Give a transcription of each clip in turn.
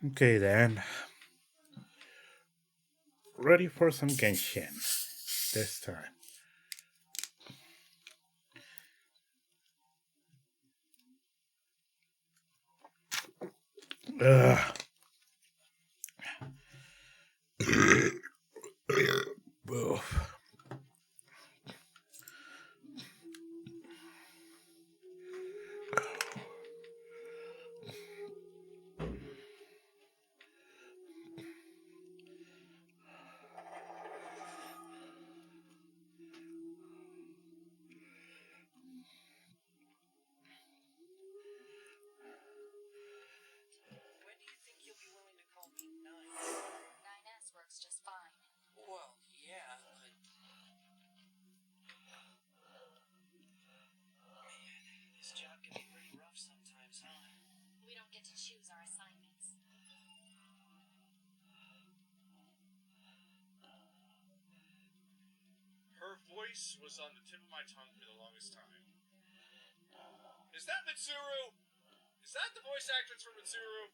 Okay then. Ready for some Genshin. This time. Ugh. Oof. When do you think you'll be willing to call me Nine? 9S works just fine. Well, yeah, but... Man, this job can be pretty rough sometimes, huh? We don't get to choose our assignments. Her voice was on the tip of my tongue for the longest time. Is that Mitsuru? Is that the voice actress for Mitsuru?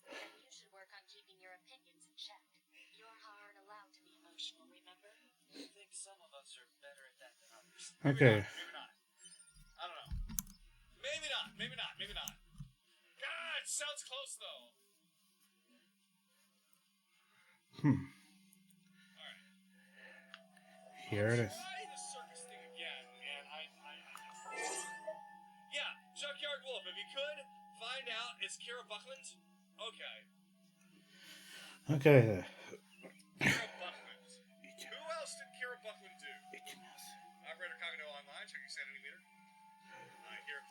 You should work on keeping your opinions in check. You're aren't allowed to be emotional, remember? I think some of us are better at that than others. Okay. Maybe not. I don't know. Maybe not. Maybe not. Maybe not. God, it sounds close though. Alright. Here it is. Try the circus thing again, and yeah, Junkyard Wolf, if you could, find out it's Kara Buckland. Okay. Okay. Kara Buckland. Who else did Kara Buckland do? Operator Cognito Online, check your sanity meter. I hear.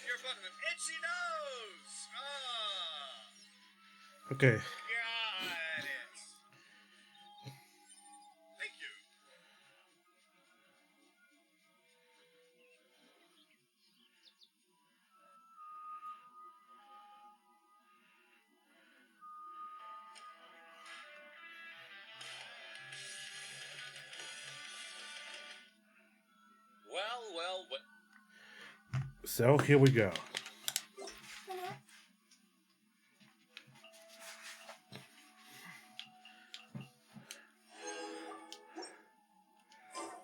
Kara Buckland, itchy nose! Ah! Okay. Got it! Thank you. Well, what? So here we go.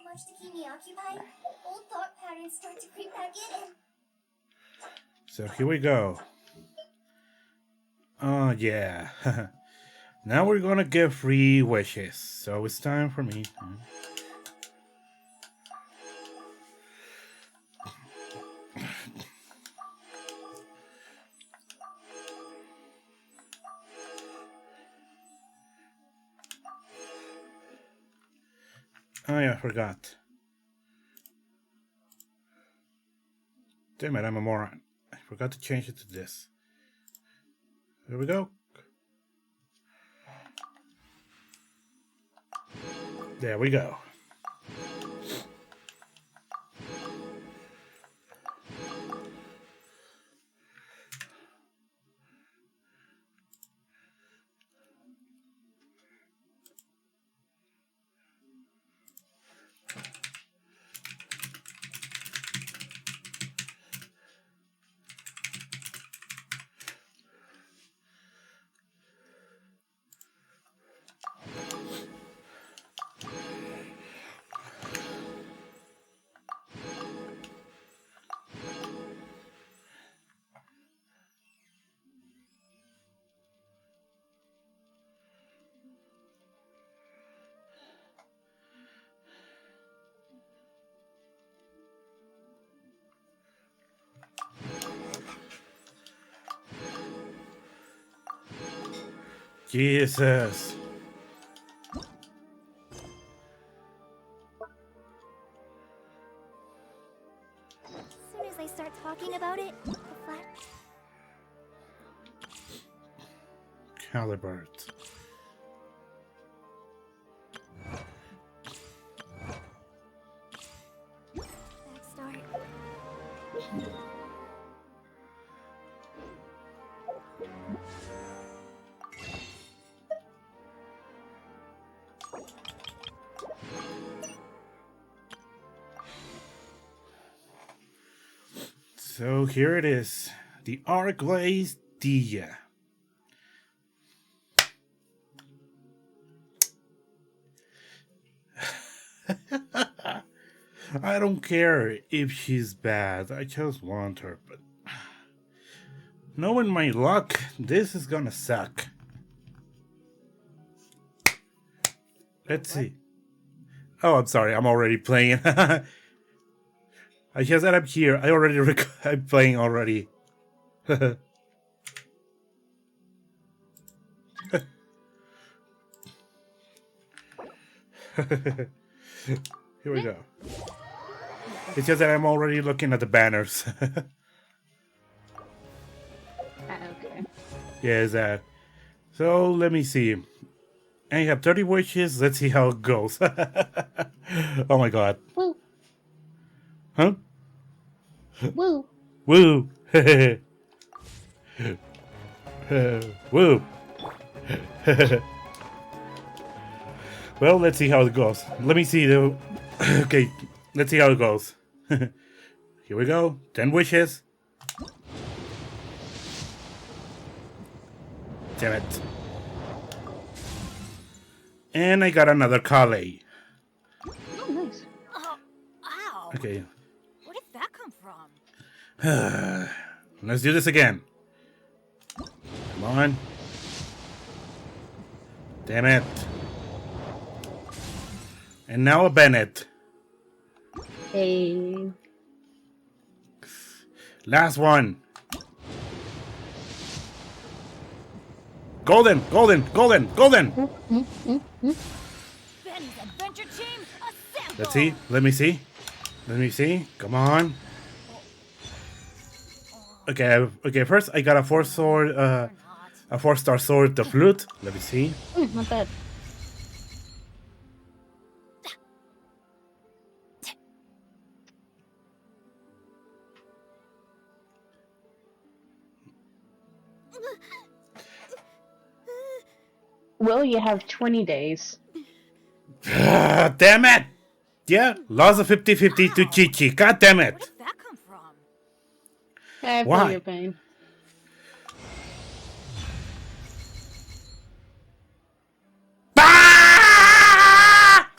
Much to keep me occupied, old thought patterns start to creep back in and... So here we go. Oh yeah. Now we're gonna give 3 wishes. So it's time for me. Oh yeah, I forgot. Damn it, I'm a moron. I forgot to change it to this. Here we go. There we go. Jesus. As soon as I start talking about it, the flat... Calibert. Backstart. So here it is. The Arc Glaze Dehya. I don't care if she's bad. I just want her, but knowing my luck, this is gonna suck. Let's see. Oh, I'm sorry. I'm already playing. I just said I'm here. I'm playing already. Here we go. It's just that I'm already looking at the banners. Okay. Yes. So let me see. And you have 30 wishes. Let's see how it goes. Oh my god. Woo. Huh? Woo. Woo. Woo. Well, let's see how it goes. Let me see the. Okay, let's see how it goes. Here we go. 10 wishes. Damn it. And I got another Kale. Oh, nice. Oh, ow. Okay, Where did that come from? let's do this again. Come on. Damn it. And now a Bennett. Hey. Last one. Golden, golden, golden, golden. Benny's adventure team, assemble! Let's see. Let me see. Let me see. Come on. Okay, okay. First, I got a 4-sword, a 4-star sword, the flute. Let me see. Not bad. Well, you have 20 days. Damn it! Yeah, lost a 50-50 to Chichi. God damn Where it! did that come from? I feel Why? your pain. Ah!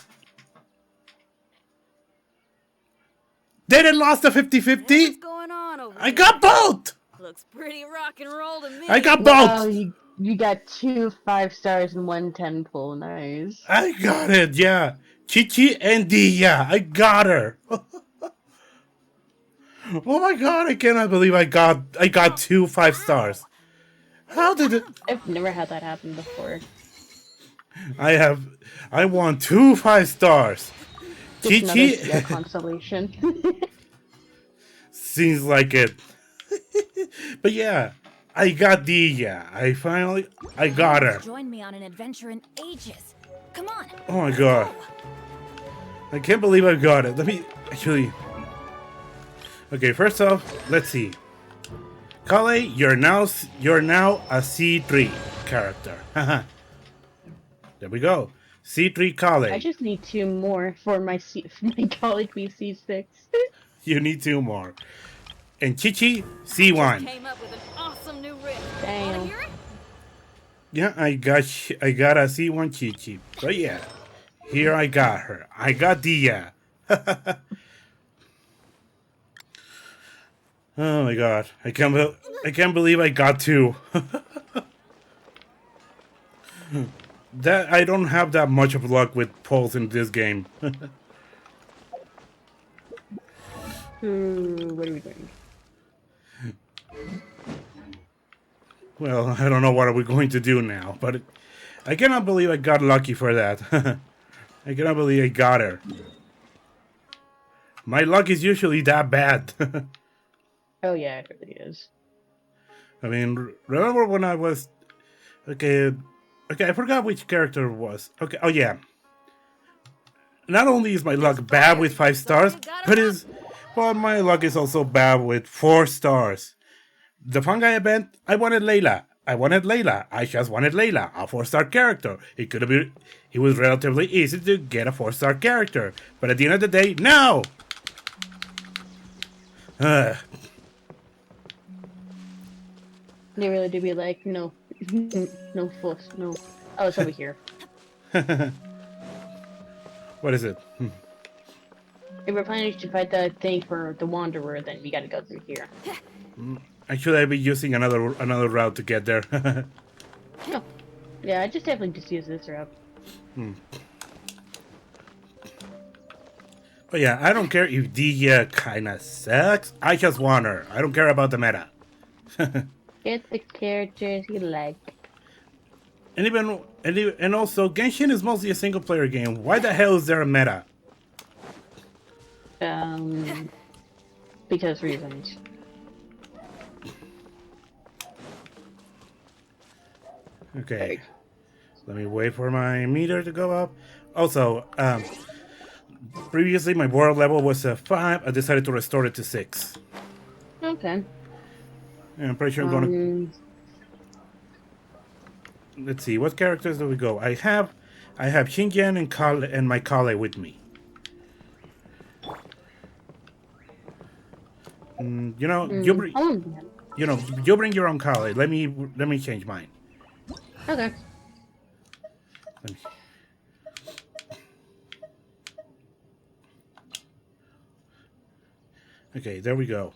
Didn't lost the 50-50? What's going on over I got both! Looks pretty rock and roll to me. I got Wow, both! you got 2 5-stars and 1 10 pull. Nice. I got it, yeah. Chichi and Dehya. I got her. Oh my god, I cannot believe I got 2 5-stars. How did it I've never had that happen before. I won 2 5-stars. Just another Chichi consolation. seems like it. But yeah, I got Dehya. I got her. Join me on an adventure in ages. Come on. Oh my god. I can't believe I got it. Let me actually. Okay, first off, let's see. Kale, you're now a C3 character. Haha. There we go. C3 Kale. I just need 2 more for my college BC6. You need 2 more. And Chichi, C1. Came up with an awesome new riff. Damn. Wanna hear it? Yeah, I got a C1 Chichi. But yeah, here I got her. I got Dehya. Oh my god, I can't believe I got 2. That I don't have that much of luck with pulls in this game. What are we doing? Well, I don't know what are we going to do now, but I cannot believe I got lucky for that. I cannot believe I got her. My luck is usually that bad. Oh yeah, it really is. I mean, remember when I was... Okay, I forgot which character it was. Okay, oh yeah. Not only is my luck bad with 5 stars, but my luck is also bad with 4 stars. The Fungi event, I wanted Layla. I just wanted Layla, a 4-star character. It was relatively easy to get a 4-star character. But at the end of the day, no! They really do be like, no, no fuss, no. Oh, it's over here. What is it? If we're planning to fight the thing for the Wanderer, then we gotta go through here. Actually, I'll be using another route to get there. No. Yeah, I just definitely just use this route. But yeah, I don't care if Dehya kinda sucks. I just want her. I don't care about the meta. Get the characters you like. And also, Genshin is mostly a single player game. Why the hell is there a meta? Because reasons. Okay. Let me wait for my meter to go up. Also, previously my world level was 5. I decided to restore it to 6. Okay. And I'm pretty sure I'm gonna. Let's see, what characters do we go? I have Xinjiang and Kale and my Kale with me. You know, you bring your own Kale. Let me change mine. Okay. Let me- Okay, there we go.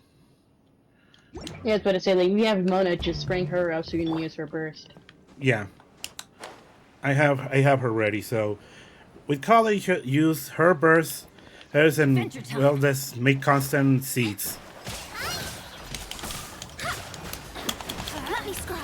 Yeah, I was about to say, like, we have Mona, just bring her up so you can use her burst. Yeah, I have her ready. So with Kale, you should use her burst, hers, and well, let's make constant seeds. Let me scry.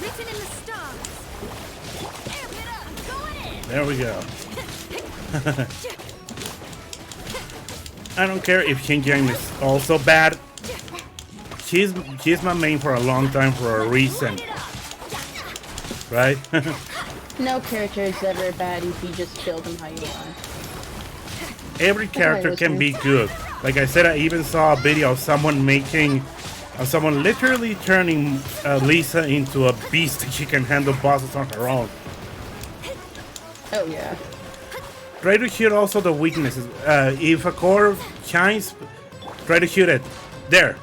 Written in the stars. Amp it up. Going in. There we go. I don't care if Xinjiang is also bad. She's my main for a long time for a reason, right? No character is ever bad if you just build them how you want. Every character can be good. Like I said, I even saw a video of someone someone literally turning Lisa into a beast that she can handle bosses on her own. Oh yeah. Try to shoot also the weaknesses. If a core shines, try to shoot it. There.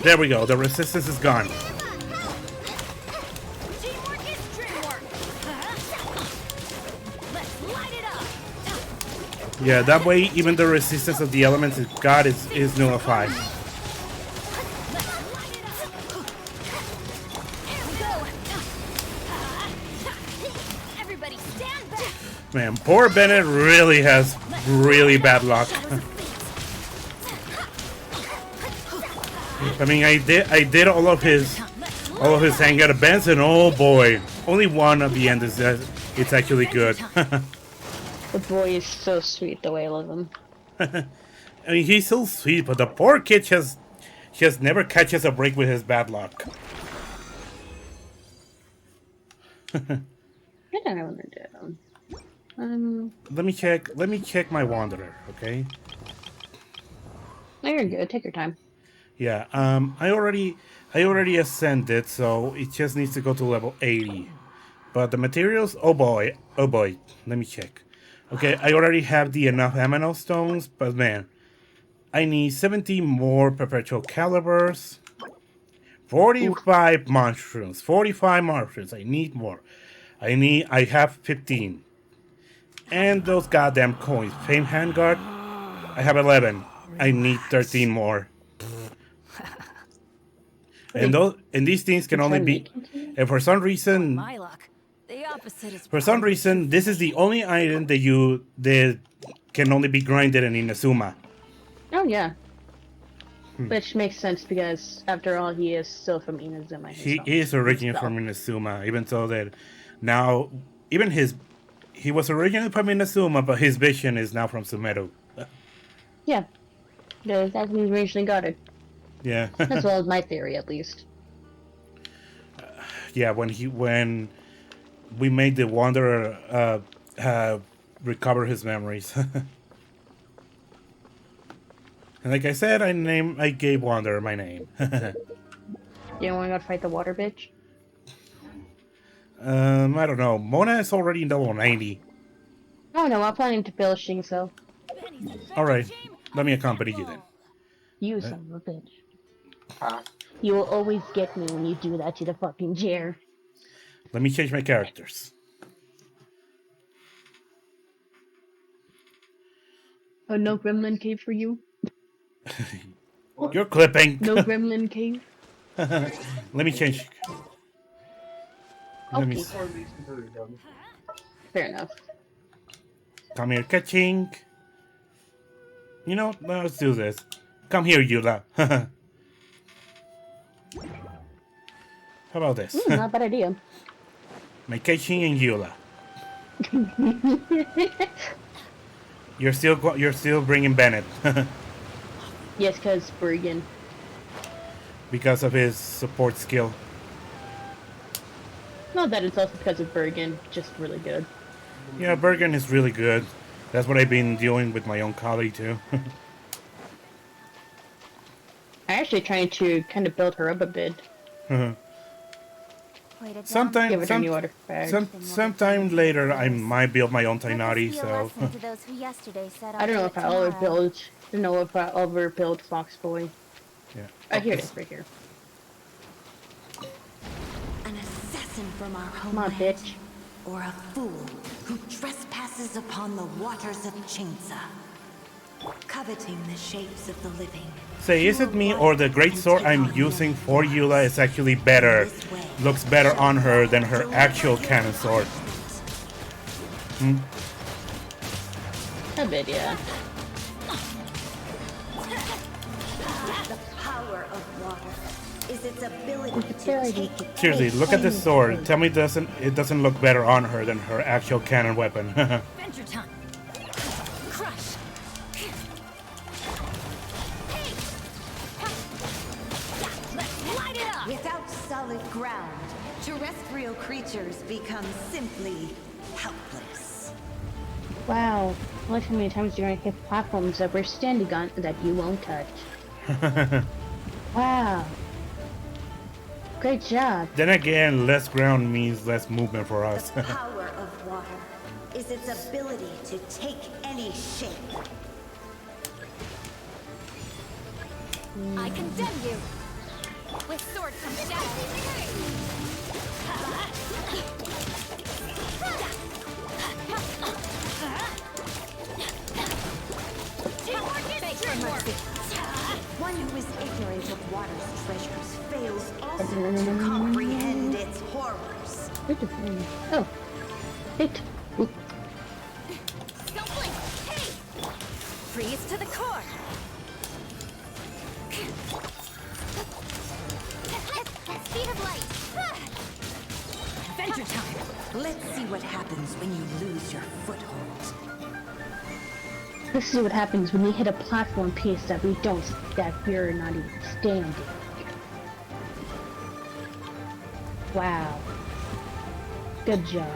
There we go. The resistance is gone. Teamwork is dreamwork. Let's light it up. Yeah, that way even the resistance of the elements it got is nullified. Let's light it up. Here we go. Everybody stand back. Man, poor Bennett really has really bad luck. I mean, I did all of his hang out events, and oh boy, only one at the end is it's actually good. The boy is so sweet the way I love him. I mean, he's so sweet, but the poor kid just never catches a break with his bad luck. I don't know what to do. Let me check my Wanderer, okay? No, you're good. Take your time. Yeah, I already ascended, so it just needs to go to level 80. But the materials, oh boy, let me check. Okay, I already have the enough amino stones, but man, I need 70 more perpetual calibers, 45 mushrooms, 45 mushrooms. I need more. I have 15. And those goddamn coins. Fame handguard, I have 11. I need 13 more. And these things can only be, and for some reason, My luck. The opposite is this is the only item that can only be grinded in Inazuma. Oh yeah. Which makes sense because after all, he is still from Inazuma. He is originally from Inazuma, even though that now even he was originally from Inazuma, but his vision is now from Sumeru. Yeah. That's how we originally got it. Yeah. As well as my theory, at least. Yeah, when we made the Wanderer recover his memories. And like I said, I gave Wanderer my name. You don't want to go fight the water bitch? I don't know. Mona is already in level 90. Oh no, I'm planning to build Shingso. Benny's adventure Alright, team let me accompany you then. assemble. You Uh, son of a bitch. Huh? You will always get me when you do that to the fucking chair. Let me change my characters. Oh, no gremlin cave for you? You're clipping. No gremlin cave? Let me change. Let me Okay, fair enough. come here, catching. You know, let's do this. Come here, Yula. How about this? Not a bad idea. My catching and Yula. You're still bringing Bennett Yes, because Bergen. because of his support skill. Not that it's also because of Bergen, just really good. Yeah, Bergen is really good. That's what I've been doing with my own collie too. I'm actually trying to kind of build her up a bit. Wait it down. Give sometime, it her new artifacts. sometime later, I might build my own Let this Tainari. be a So lesson to those who yesterday said I don't know if I'll ever build. I don't know if I'll ever build Foxboy. yeah. Oh, here it is, right here. An assassin from our Come on, homeland, bitch. or a fool who trespasses upon the waters of Chainsa, coveting the shapes of the living. Say, is it me or the great sword I'm using for Yula is actually better? Looks better on her than her actual cannon sword. A bit, yeah. The power of water is its ability to Ability take to Seriously, take look at this any sword. shape. Tell me it doesn't look better on her than her actual cannon weapon. Adventure time. Crush. Hey. Let's light it up. Without solid ground, terrestrial creatures become simply helpless. Wow. Look how many times you're gonna hit platforms that we're standing on that you won't touch. Wow. Great job. Then again, less ground means less movement for us. The power of water is its ability to take any shape. I condemn you. With sword comes shadow. Teamwork is teamwork. One who is ignorant of water's treasures fails also to comprehend its horrors. Oh. Hit. Oop. Stumbling. Hey. Freeze to the core. Speed of light. Adventure time. Let's see what happens when you lose your foothold. This is what happens when we hit a platform piece that we're not even standing. Wow. Good job.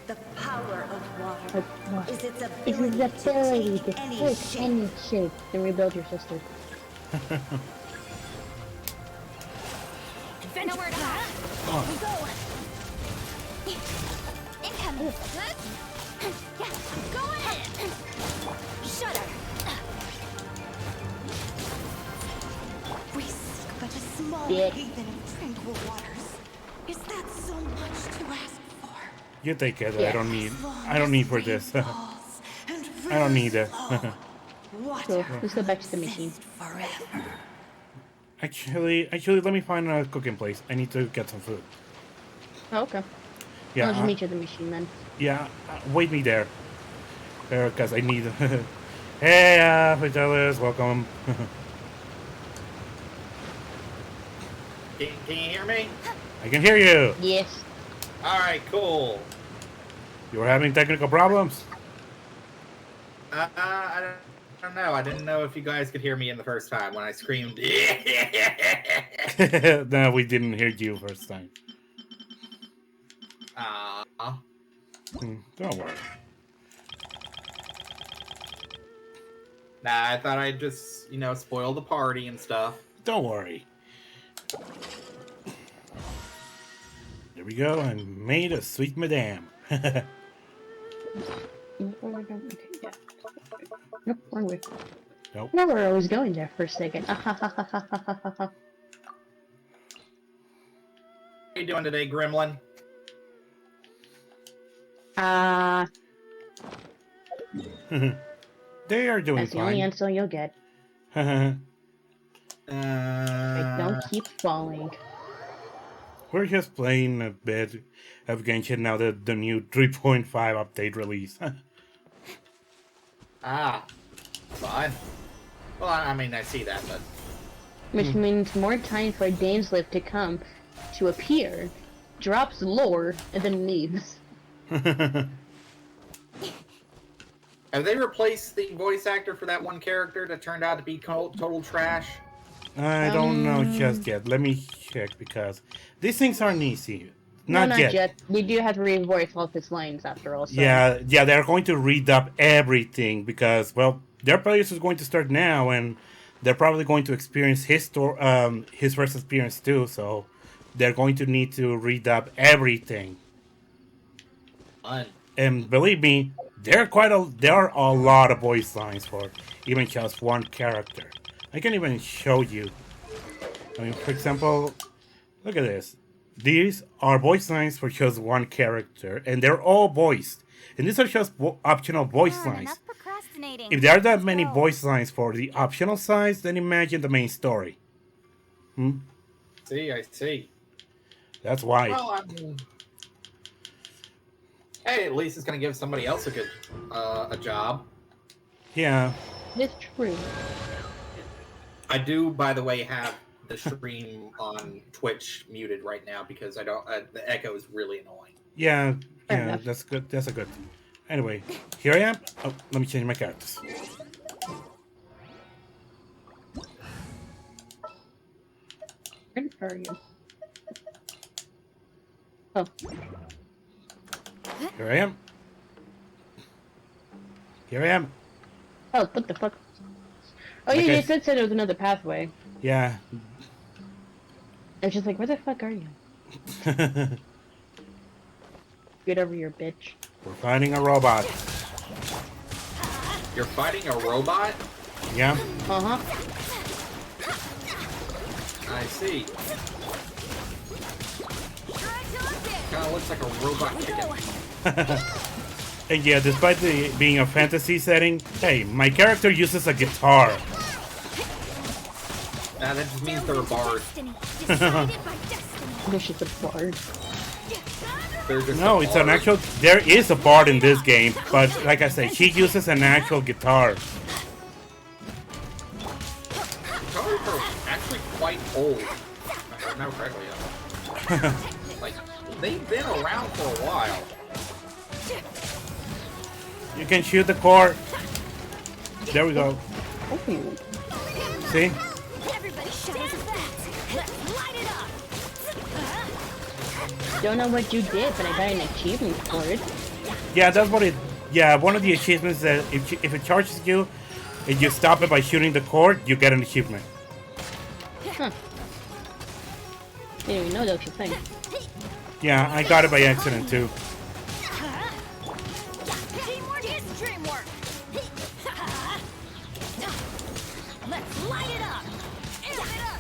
The power of water Like, what? is its It ability, is the ability to to take any take shape. any shape and rebuild your sister. Nowhere to hide. We go. Incoming. Yeah, go ahead. Shudder. We seek but a small Yeah. haven of tranquil waters. Is that so much to ask for? You take it. Yeah. I don't need for this. I don't need it. Cool. Let's go back to the machine. Forever. Actually, let me find a cooking place. I need to get some food. Oh, okay. Yeah, I'll just meet you at the machine then. yeah. Wait me there, because I need. Hey, fellas, welcome. Can you hear me? I can hear you. Yes. All right, cool. You were having technical problems. I don't know. I didn't know if you guys could hear me in the first time when I screamed. No, we didn't hear you first time. Don't worry. Nah, I thought I'd just, spoil the party and stuff. Don't worry. There we go. I made a sweet madame. Nope, wrong way. Nope. I where I was going there for a second. How you doing today, Gremlin? They are doing That's the only fine. answer you'll get. Like, don't keep falling. We're just playing a bit of Genshin now that the new 3.5 update release. Fine. Well, I mean, I see that, but... Which means more time for Dainslift to come, to appear, drops lore, and then leaves. Have they replaced the voice actor for that one character that turned out to be total trash? I don't know just yet. Let me check because these things aren't easy. Not yet. We do have to revoice all of his lines after all. So. Yeah, they're going to redub everything because, well, their players is going to start now, and they're probably going to experience his first experience too. So they're going to need to redub everything. Fun. And believe me, there are a lot of voice lines for even just one character. I can even show you. I mean, for example, look at this. These are voice lines for just one character, and they're all voiced. And these are just optional voice lines. Enough procrastinating. If there are that Let's many go. voice lines for the optional sides, then imagine the main story. I see. That's why. Well, I mean... Hey, at least it's gonna give somebody else a job. Yeah. It's true. I do, by the way, have the stream on Twitch muted right now because I don't. The echo is really annoying. Yeah, Fair yeah, enough. that's good. That's a good thing. Anyway, here I am. Oh, let me change my characters. Where are you? Oh, Here I am. Here I am. oh, what the fuck? Oh, Like yeah, I you said there was another pathway. Yeah. I was just like, where the fuck are you? Get over here, bitch. We're fighting a robot. You're fighting a robot? Yeah. Uh-huh. I see. Kind of looks like a robot chicken. And yeah, despite being a fantasy setting, hey, my character uses a guitar. Nah, that just means they're a bard. Destiny. Decided by destiny. There's just a bard. They're just No, a it's an bard. actual. There is a bard in this game, but like I said, she uses an actual guitar. Guitars are actually quite old. If I remember correctly. Like, they've been around for a while. You can shoot the core. There we go. Oh, See? Everybody stand back. Let's light it up. don't know what you did, but I got an achievement for it. Yeah, that's what it. Yeah, one of the achievements that if it charges you, and you stop it by shooting the core, you get an achievement. Huh. Didn't even know that was a thing. Yeah, I got it by accident too. Teamwork is dreamwork. Let's light it up. Amp it up.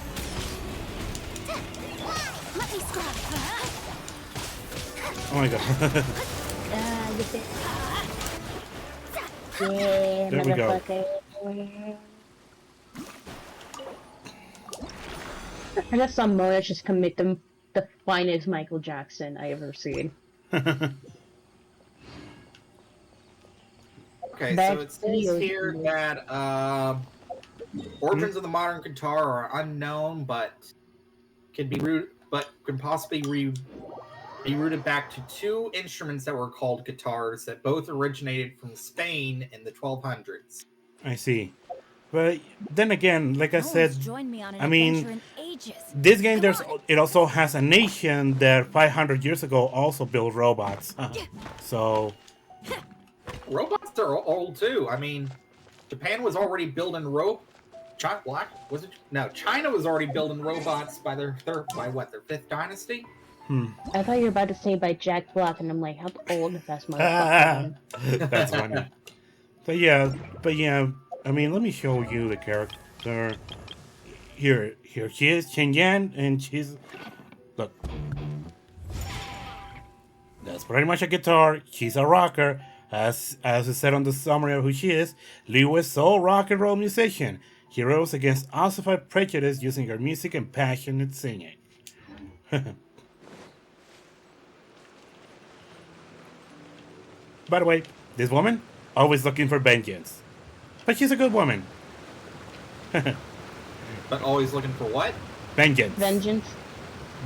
Let me scrub. Oh my god. You fit. Yeah, There we go. motherfucker. I got some more that's just commit the finest Michael Jackson I ever seen. Okay, so Bad it says videos. here that origins of the modern guitar are unknown, but can possibly be rooted back to two instruments that were called guitars that both originated from Spain in the 1200s. I see. But then again, like I No said, one's joined me on an I mean, adventure in ages. this game Come on. it also has a nation that 500 years ago also built robots. So Robots are old too. I mean, Japan was already building China was already building robots by their fifth dynasty. I thought you were about to say by Jack Black, and I'm like, how old is that motherfucker? That's funny. But yeah. I mean, let me show you the character. Here she is, Chen Yan, and she's look. That's pretty much a guitar. She's a rocker. As it said on the summary of who she is, Liu is soul rock and roll musician. He rose against ossified prejudice using her music and passionate singing. By the way, this woman, always looking for vengeance. But she's a good woman. But always looking for what? Vengeance. Vengeance.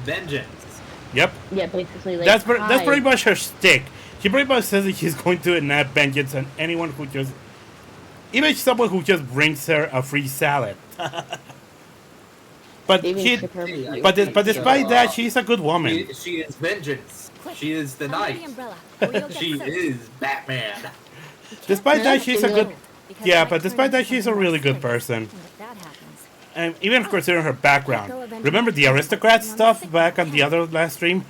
Vengeance. Yep. Yeah, basically like That's hi. pretty much her stick. She pretty much says that she's going to enact vengeance on anyone who just, even someone who just brings her a free salad. But Even she, ship her- but despite that, she's a good woman. She is vengeance. She is the Under knight. umbrella, or you'll get She soaked. is Batman. Despite that, she's a good. Because Yeah, it but might turn despite that, into she's a something really more good serious. person. And if that happens, And even considering her background. Remember the aristocrat stuff back on the other last stream?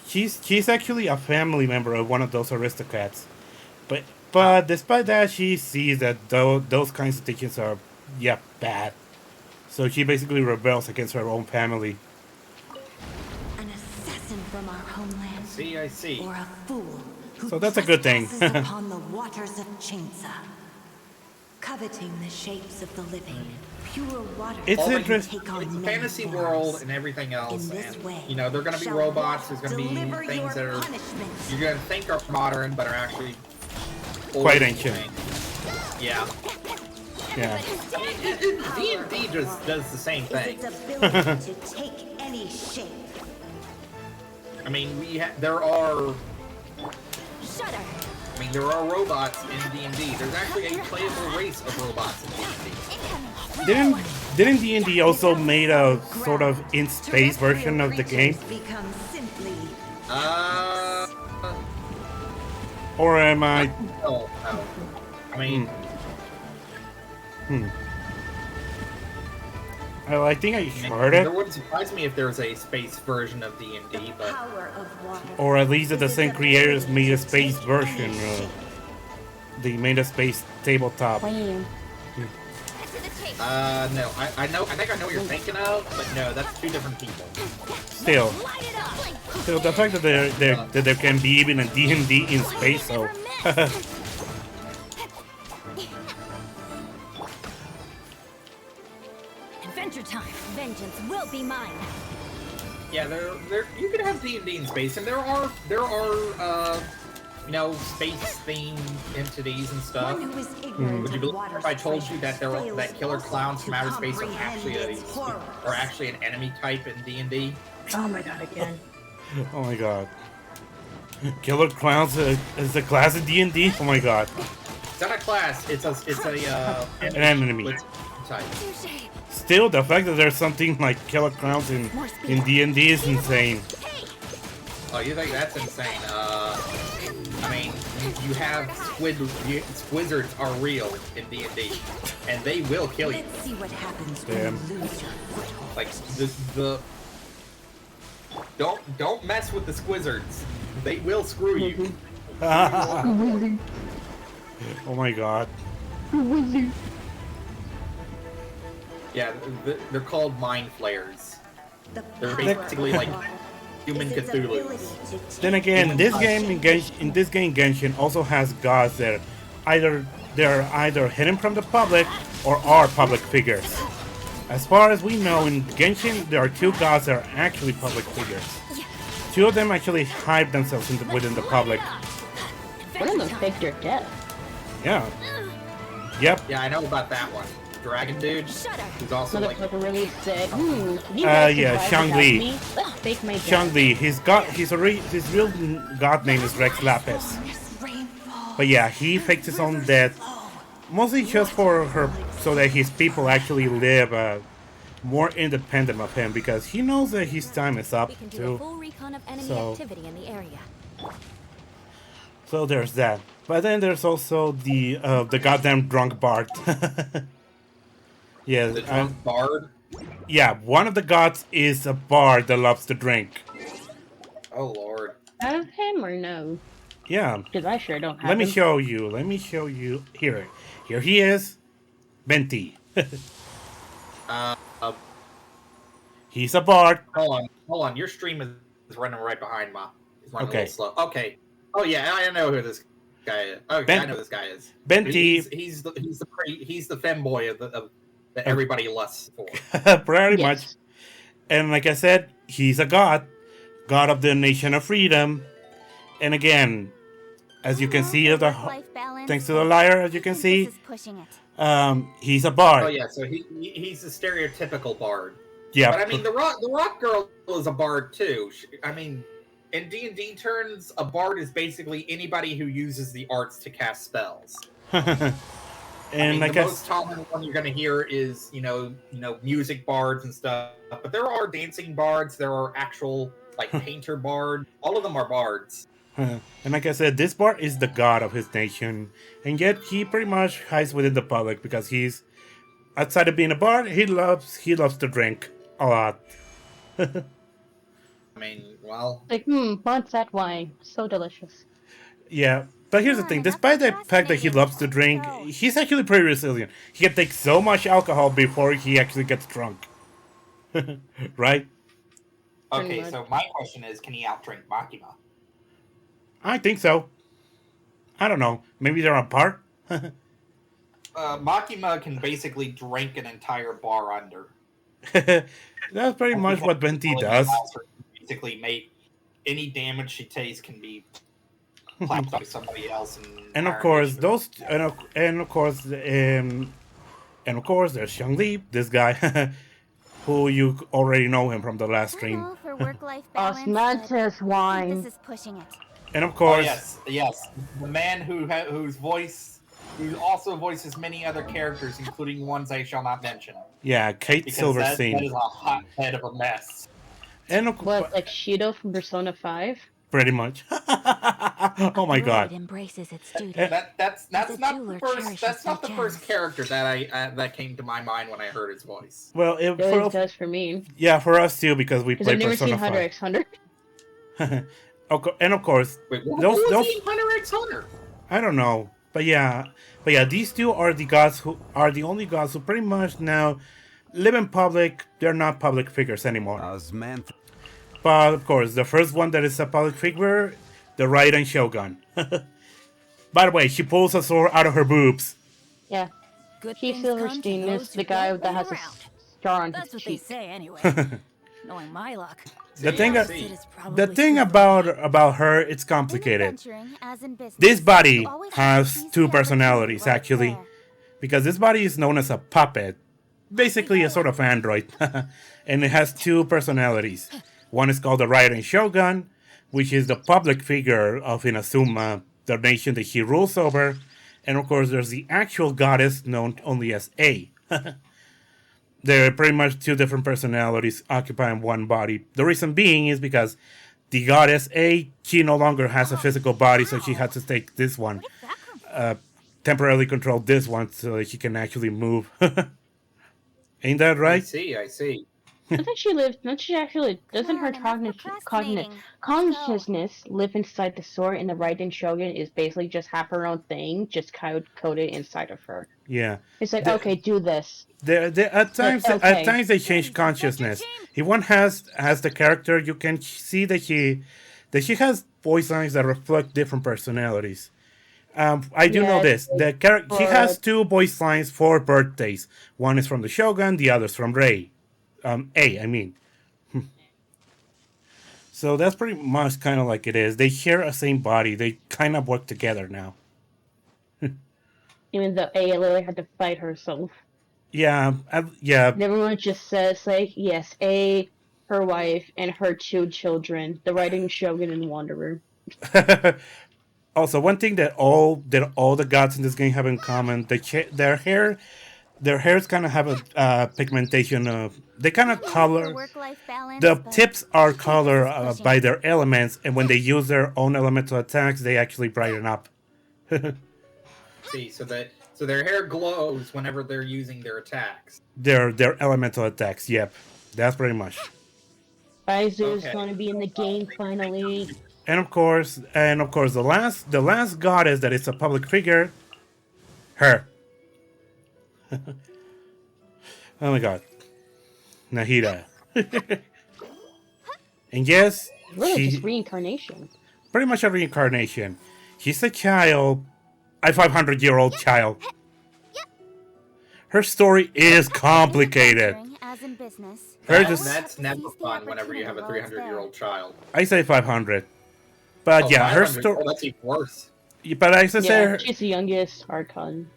she's actually a family member of one of those aristocrats. But despite that, she sees that those kinds of teachings are bad. So she basically rebels against her own family. An assassin from our homeland. I see. Or a fool who So that's a good thing. trespasses upon the waters of Chainsa. Coveting the shapes of the living, pure water. It's All that you interesting. take on It's a many fantasy forms. world and everything else. In this And, way, they're going to be shall robots. There's water going to be deliver things that your are punishment. you're going to think are modern, but are actually Quite old ancient. things. Yeah. Yeah. D&D just does the same Is thing. its ability to take any shape. I mean, there are shudder. robots in D&D. There's actually a playable race of robots in D&D. Didn't D&D also made a sort of in space Terrestrial version of the game? creatures become simply Or am I? No. I mean, I think I heard There it, wouldn't surprise me if there was a space version of D&D, but power of water. or at least that the same creators made a space version. They made a space tabletop. Bam. no, I think I know what you're thinking of, but no, that's two different people. Still, the fact that there can be even a D&D in space, so Adventure time. Vengeance will be mine. Yeah, you could have D&D in space, and there are space themed entities and stuff. One who is ignorant Would you of believe water's if I told you treasures that fails killer also clowns to from outer space are comprehend its horrors. actually an enemy type in D&D? Oh my god, again. oh my god, killer clowns is a class of D&D. Oh my god, It's not a class. It's a an enemy. type. Touché. Still, the fact that there's something like killer clowns in D&D is insane. Oh, you think that's insane? I mean, you have squizzards are real in D&D, and they will kill you. Let's see what happens Damn. when you lose your foothold. Like the don't mess with the squizzards. They will screw you. oh my god. Yeah, they're called mind flayers. The They're power basically of like water human is its Cthulhu. ability to take Then again, this game Genshin also has gods that they're either hidden from the public or are public figures. As far as we know, in Genshin there are two gods that are actually public figures. Two of them actually hide themselves within the public. One of them faked your death. Yeah. Yep. Yeah, I know about that one. Dragon dude, Shudder. who's also like Motherfucker really said, you guys yeah, survived Shang without Li. me? Let's fake my death. Shang Li. His real god name is Rex Lapis. rainfall. But yeah, he faked his own death, mostly just so that his people actually live more independent of him, because he knows that his time is up We can do a too. full recon of enemy So- activity in the area. So there's that. But then there's also the goddamn drunk bard. Yeah, The drunk bard. yeah. One of the gods is a bard that loves to drink. Oh lord. Have him or no? Yeah. Because I sure don't have Let me him. show you. Let me show you. Here. Here he is. Venti. Uh, He's a bard. hold on. Your stream is running right behind me. It's running Okay. a little slow. Okay. Oh yeah, I know who this guy is. Okay, I know this guy is. Venti. He's the femboy of that everybody lusts for. Pretty Yes. much. And like I said, he's a god. God of the nation of freedom. And again, as you can see, thanks to the liar, as you can see, he's a bard. Oh yeah, so he's a stereotypical bard. Yeah. But I mean, the rock girl is a bard too. I mean, in D&D terms, a bard is basically anybody who uses the arts to cast spells. And I mean, I the guess most common one you're going to hear is music bards and stuff. But there are dancing bards. There are actual like painter bard. All of them are bards. and like I said, this bard is the god of his nation, and yet he pretty much hides within the public because he's outside of being a bard. He loves to drink a lot. I mean, well, Like, what's that wine? So delicious. Yeah, but here's the thing: despite the fact that he loves to drink, he's actually pretty resilient. He can take so much alcohol before he actually gets drunk. Right? okay. much. So my question is, can he outdrink Makima? I think so. I don't know. Maybe they're on par. Makima can basically drink an entire bar under. That's pretty much what Venti does. Basically, make any damage she takes can be clapped by somebody else. And of course, and of course, there's Xiang Li, this guy, who you already know him from the last stream. Osmanthus wine. This is pushing it. And of Oh course, yes, the man who also voices many other characters, including ones I shall not mention. yeah, Kate Because Silverstein. that is a hotbed of a mess. And of What, like Shido from Persona 5? pretty much. Oh my god. It embraces its duty. That's As a not jeweler the first cherishes that's not the their first gems. character that came to my mind when I heard his voice. Well, It always does for me. yeah, for us too, because we Because play I've never seen Persona Hunter 5. x Hunter. And of course, Wait, those what was he in Hunter x Hunter? I don't know, but yeah, these two are the gods who are the only gods who pretty much now live in public. They're not public figures anymore. But of course, the first one that is a public figure, the Raiden Shogun. By the way, she pulls a sword out of her boobs. Yeah. Good Keith things come to Silverstein those is who the guy don't that wait has a around. star on That's his what they cheek. say anyway. Knowing my luck. The thing, I the see. It is probably thing super about her, it's complicated. This body has two personalities actually, because this body is known as a puppet, basically a sort of android, and it has two personalities. One is called the Raiden Shogun, which is the public figure of Inazuma, the nation that he rules over, and of course there's the actual goddess known only as A. They're pretty much two different personalities occupying one body. The reason being is because the goddess A, she no longer has a physical body, so she had to take this one, temporarily control this one so that she can actually move. Ain't that I right? see. I think she lives. Doesn't her consciousness live inside the sword, and the Raiden Shogun is basically just have her own thing, just coded inside of her. Yeah. It's like, okay, do this. At times okay. they change consciousness. If one has the character, you can see that she has voice lines that reflect different personalities. I do know this. She has two voice lines for birthdays. One is from the Shogun, the other's from Rei. I mean. So that's pretty much kind of like it is. They share a same body. They kind of work together now. Even though A literally had to fight herself. Yeah, yeah. And everyone just says, like, yes, A, her wife, and her two children, the Raiden Shogun and Wanderer. Also, one thing that all the gods in this game have in common, their hair their hairs kind of have a pigmentation of. They kind of For color. work-life balance, The but tips are keep colored pushing. by their elements, and when they use their own elemental attacks, they actually brighten up. See, so their hair glows whenever they're using their attacks. Their elemental attacks. Yep, that's pretty much. Baizu's Okay. going to be in the game finally. And of course, the last goddess that is a public figure, her. Oh my god, Nahida. And yes, Really, she just reincarnation. pretty much a reincarnation. She's a child, a 500-year-old child. Her story is complicated. Manufacturing, as in business. Her That's, just- that's never fun whenever you have a 300-year-old child. I say 500, but Oh, yeah, her 500? story. Oh, that's even worse. But I should say, Yeah, she's the youngest Archon.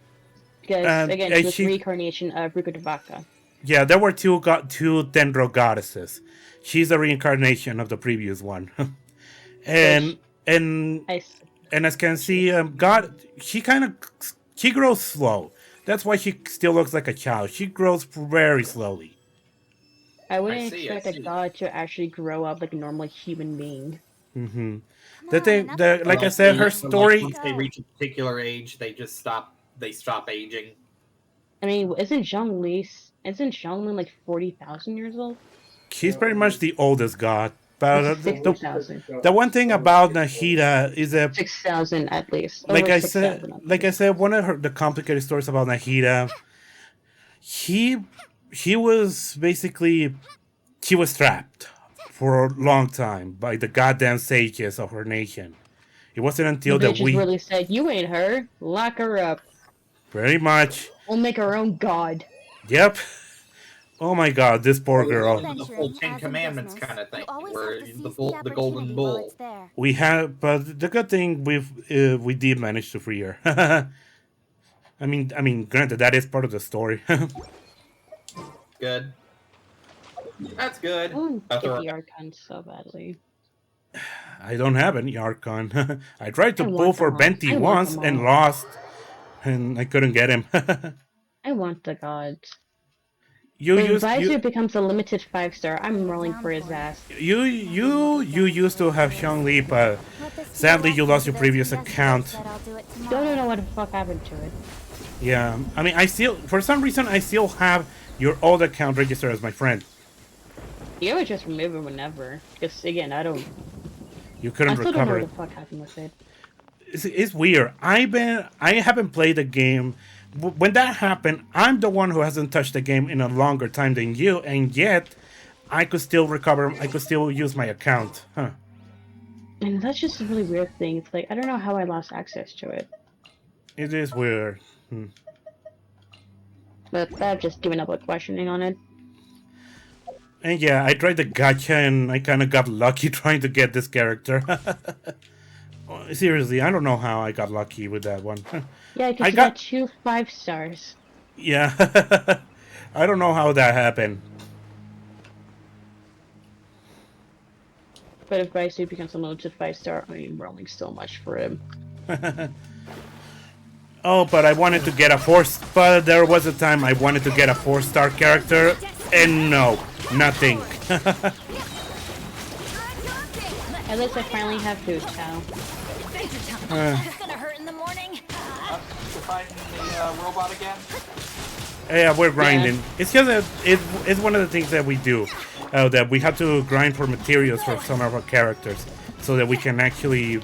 Because, And- again, and she was she- reincarnation of Rukudavaka. yeah, there were two Dendro goddesses. She's the reincarnation of the previous one, and and I s- and as can see, she grows slow. That's why she still looks like a child. She grows very slowly. I wouldn't I see, I expect see. a god to actually grow up like a normal human being. Hmm. Come The on, thing, enough the of like I this. said, her Like, story. once they reach a particular age, they stop aging. I mean, isn't Zhongli like 40,000 years old? She's pretty much the oldest god. But the, 60,000. the one thing about Nahida is that 6,000 at least. like Over I 6,000 said, at like I least. said, one of the complicated stories about Nahida, he was basically he was trapped for a long time by the goddamn sages of her nation. It wasn't until They that just we really said, "You ain't her. Lock her up. pretty much, We'll make our own god." yep. Oh my god, this poor girl. The full Ten Commandments kind of thing, You always where have to the seize bull, the golden opportunity while bull. it's there. We have, but the good thing we did manage to free her. I mean, granted that is part of the story. Good. That's good. I want to After get all- the Archon so badly. I don't have any Archon. I tried to I pull want for them all. Benti I want once them and all. lost, and I couldn't get him. I want the gods. you When used Visor becomes a limited 5-star, I'm rolling for his ass. you used to have Xiang Li, but Let this be sadly the you last lost your of previous those account. that I'll do it Don't tomorrow. know what the fuck happened to it. Yeah, I mean, I still, for some reason, I still have your old account registered as my friend. You would just remove it whenever. Because, again, I You couldn't still don't know recover what it. the fuck happened with it. It's weird. I haven't played the game. When that happened, I'm the one who hasn't touched the game in a longer time than you, and yet I could still recover. I could still use my account. Huh? And that's just a really weird thing. It's like, I don't know how I lost access to it. It is weird. But I've just given up with questioning on it. And yeah, I tried the gacha, and I kind of got lucky trying to get this character. Seriously, I don't know how I got lucky with that one. Yeah, I because you got- got 2 5-stars. Yeah, I don't know how that happened. But if Visor becomes a limited 5-star, I am rolling so much for him. Oh, but I wanted to get a 4. But there was a time I wanted to get a 4-star character, and no, nothing. At least I finally have food now. It's gonna hurt in the morning. To find the robot again? Yeah, we're grinding. It's just that it's one of the things that we do. That we have to grind for materials for some of our characters, so that we can actually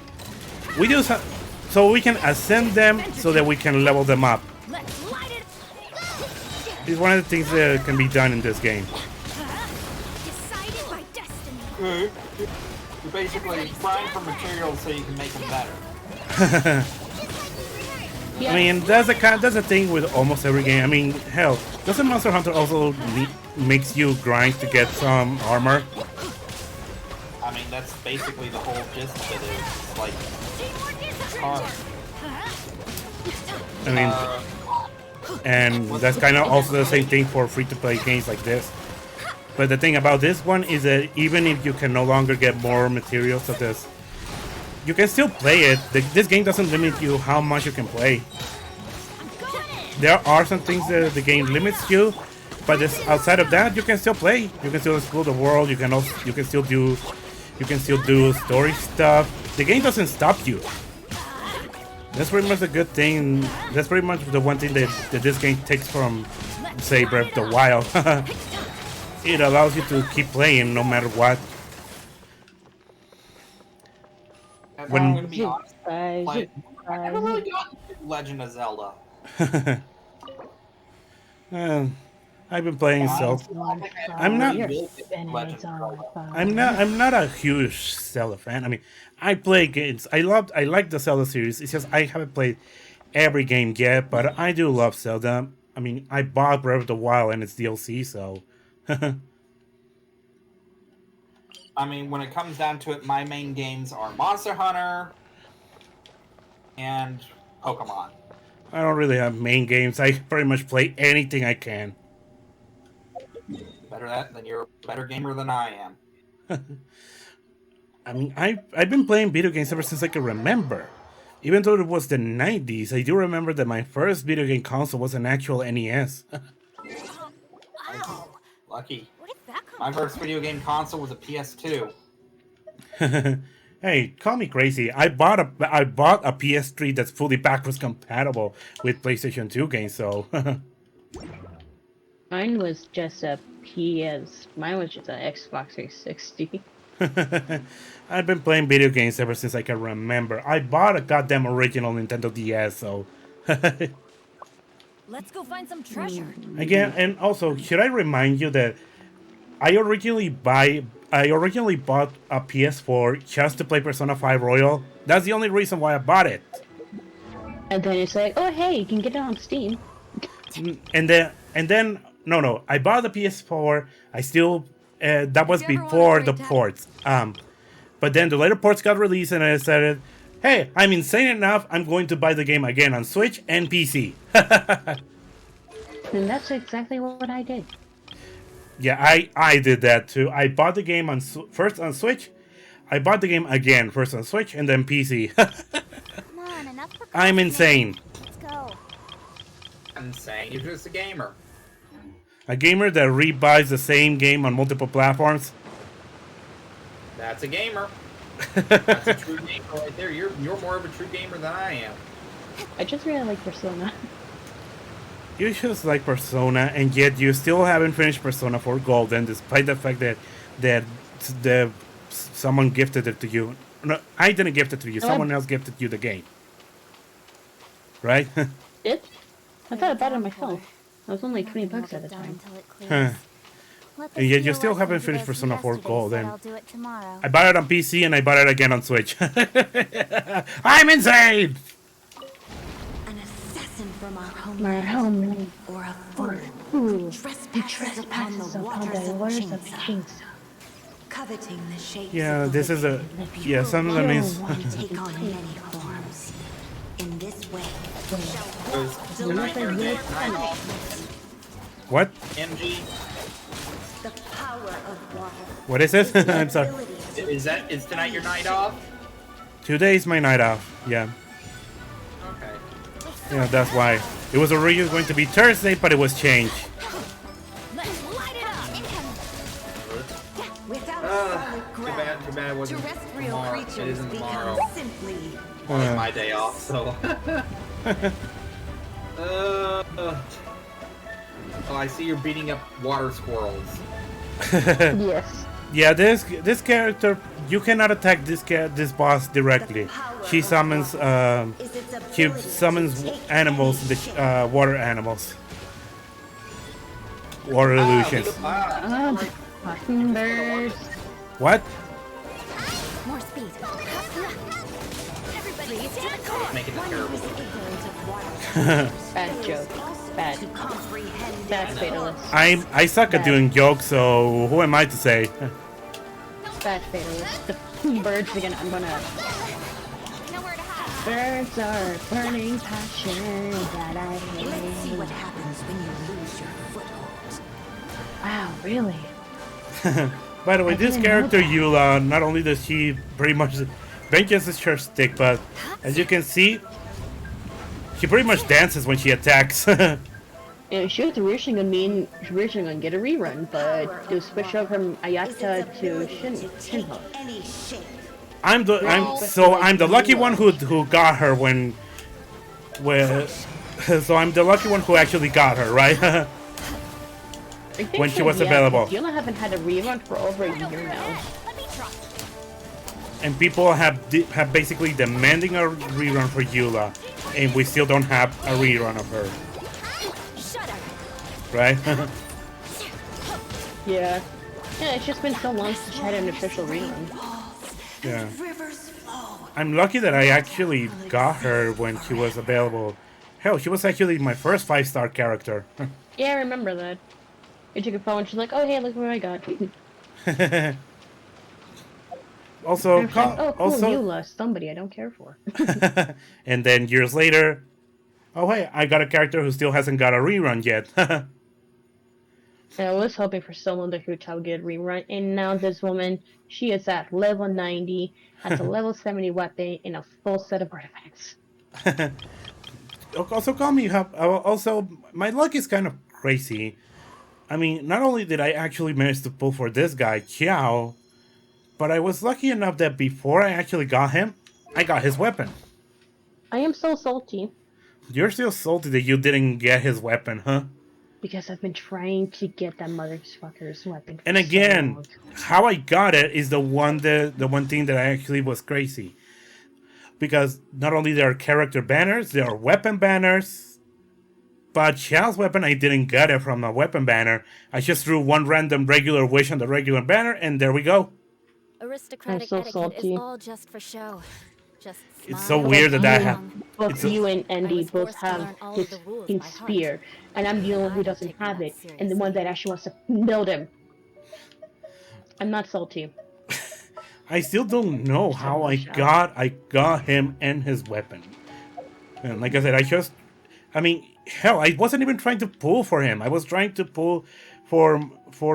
so we can ascend them, so that we can level them up. Let's light it. It's one of the things that can be done in this game. Decided by destiny. You basically grind for materials so you can make them better. Yeah, I mean, that's a thing with almost every game. I mean, hell, doesn't Monster Hunter also makes you grind to get some armor? I mean, that's basically the whole gist of it. Is like it's hard. I mean, and that's kind of also the same thing for free-to-play games like this. But the thing about this one is that even if you can no longer get more materials of this, you can still play it. This game doesn't limit you how much you can play. there are some things that the game limits you, but outside of that, you can still play. You can still explore the world. You can still do story stuff. The game doesn't stop you. That's pretty much a good thing. That's pretty much the one thing that this game takes from, say, Breath of the Wild. It allows you to keep playing no matter what. I'm When- gonna be honest. I never really got into Legend of Zelda. I've been playing Zelda. I'm not. I'm not a huge Zelda fan. I mean, I play games. I like the Zelda series. It's just I haven't played every game yet, but I do love Zelda. I mean, I bought Breath of the Wild and its DLC, so. I mean, when it comes down to it, my main games are Monster Hunter and Pokemon. I don't really have main games. I pretty much play anything I can. Better that, then you're a better gamer than I am. I mean, I've been playing video games ever since I can remember. Even though it was the 90s, I do remember that my first video game console was an actual NES. Wow. Lucky. Where did that come My from? first video game console was a PS2. Hey, call me crazy. I bought a PS3 that's fully backwards compatible with PlayStation 2 games, so. Mine was just a PS. Mine was just an Xbox 360. I've been playing video games ever since I can remember. I bought a goddamn original Nintendo DS, so. Let's go find some treasure. Again, and also, should I remind you that I originally bought a PS4 just to play Persona 5 Royal? That's the only reason why I bought it. And then it's like, oh hey, you can get it on Steam. And then no, I bought the PS4. I still that was If you ever before wanna the trade ports. But then the later ports got released, and I decided, hey, I'm insane enough. I'm going to buy the game again on Switch and PC. And that's exactly what I did. Yeah, I did that too. I bought the game first on Switch. I bought the game again first on Switch and then PC. Come on, enough for I'm insane. Let's go. I'm saying you're just a gamer. A gamer that rebuys the same game on multiple platforms. That's a gamer. That's a true gamer right there. You're more of a true gamer than I am. I just really like Persona. You just like Persona, and yet you still haven't finished Persona 4 Golden, despite the fact that someone gifted it to you. No, I didn't gift it to you. Someone else gifted you the game. Right? Did? I thought I bought it on my phone. It was only $20 at the time. And yet you still haven't finished Persona 4 Golden. I bought it on PC and I bought it again on Switch. I'm insane! An assassin from our My homeland. home. Or a Or fool who trespasses upon the waters of Chinsa. Coveting the shapes Yeah, of the this is a... living. Yeah, some of them is... We take on many forms. In this way, What? MG, the power of water. What is this? I'm sorry. is tonight your night off? Today is my night off. Yeah. Okay. Yeah, that's why. It was originally going to be Thursday, but it was changed. Let's light it up. Without solid Too ground, bad it wasn't terrestrial tomorrow. It creatures isn't become tomorrow. simply It's my day off, so. Oh, I see you're beating up water squirrels. Yes. Yeah, this character, you cannot attack this boss directly. She summons animals, the water animals, water illusions. Mockingbirds. What? More speed. Everybody, get to the car. Making it terrible. Bad joke. Bad. Bad fatalist. I suck at doing jokes, so who am I to say? Bad fatalist. The birds again. I'm gonna. Nowhere to hide. Birds are burning passion that I Let's see what hate. happens when you lose your foothold. Wow, really? By the way, I this didn't know character that. Eula, not only does she pretty much vengeance is her stick, but as you can see, She pretty much dances when she attacks. And she was originally gonna get a rerun, but it was switched over from Ayaka to Shinho. Any shape. I'm the lucky one who got her when so I'm the lucky one who actually got her, right? I think When she so, was yeah, available. Yula haven't had a rerun for over a year now. And people have basically demanding a rerun for Eula, and we still don't have a rerun of her, Shut up. right? Yeah. Yeah, it's just been so long since she had an official rerun. Yeah. Rivers flow. I'm lucky that I actually got her when she was available. Hell, she was actually my first 5-star character. Yeah, I remember that. I took a phone and she's like, oh hey, look what I got. Also, And I was like, oh cool, Eula, somebody I don't care for. and then years later, oh hey, I got a character who still hasn't got a rerun yet. And I was hoping for someone to Hu get rerun, and now this woman, she is at level 90, has a level 70 weapon, and a full set of artifacts. Also, call me up. Also, my luck is kind of crazy. I mean, not only did I actually manage to pull for this guy, Qiao, but I was lucky enough that before I actually got him, I got his weapon. I am so salty. You're still salty that you didn't get his weapon, huh? Because I've been trying to get that motherfucker's weapon. And again, how I got it is the one thing that I actually was crazy. Because not only there are character banners, there are weapon banners. But Xiao's weapon, I didn't get it from a weapon banner. I just threw one random regular wish on the regular banner, and there we go. Aristocratic so etiquette salty. is all just for show. Just It's so smile. weird that happened. Both It's a- you and I Andy was both forced to have learn all his of the rules King by heart. Spear, and I'm the only one who I doesn't take have that it, and the seriously. one that actually wants to build him. I'm not salty. I still don't know how I got him and his weapon. And like I said, I mean, hell, I wasn't even trying to pull for him. I was trying to pull for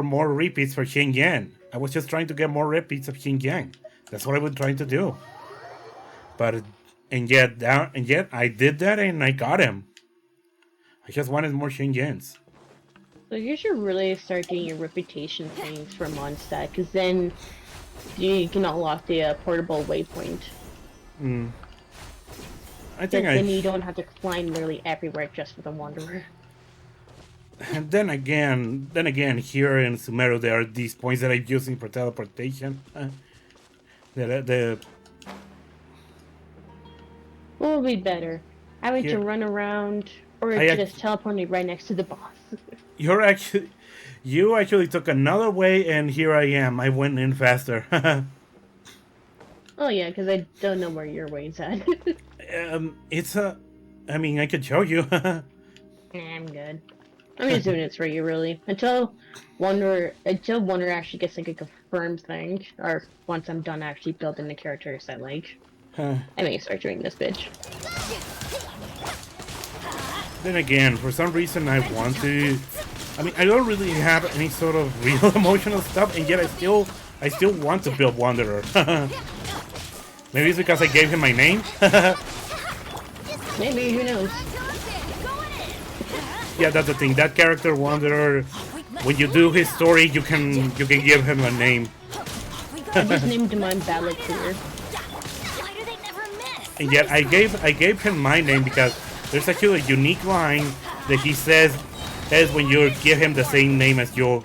more repeats for Xing Yan. I was just trying to get more repeats of Xing Yang. That's what I was trying to do. But and yet I did that and I got him. I just wanted more Xing Yans. So you should really start doing your reputation things for Mondstadt, because then you can unlock the portable waypoint. I think Then you don't have to climb literally everywhere just for the Wanderer. And then again, here in Sumeru, there are these points that I'm using for teleportation. What would be better? Having Here. to run around, or I just teleporting right next to the boss? You actually took another way, and here I am. I went in faster. Oh yeah, because I don't know where your way's at. I mean, I could show you. I'm good. I'm just doing it for you, really. Until Wonder actually gets like a confirmed thing, or once I'm done actually building the characters I like. I may start doing this bitch. Then again, for some reason I want to. I mean, I don't really have any sort of real emotional stuff, and yet I still want to build Wanderer. Maybe it's because I gave him my name. Maybe, who knows? Yeah, that's the thing. That character Wanderer, when you do his story, you can give him a name. I just named him on Ballad Clear. Why do they never miss? And yet I gave him my name because there's actually a unique line that he says when you give him the same name as your.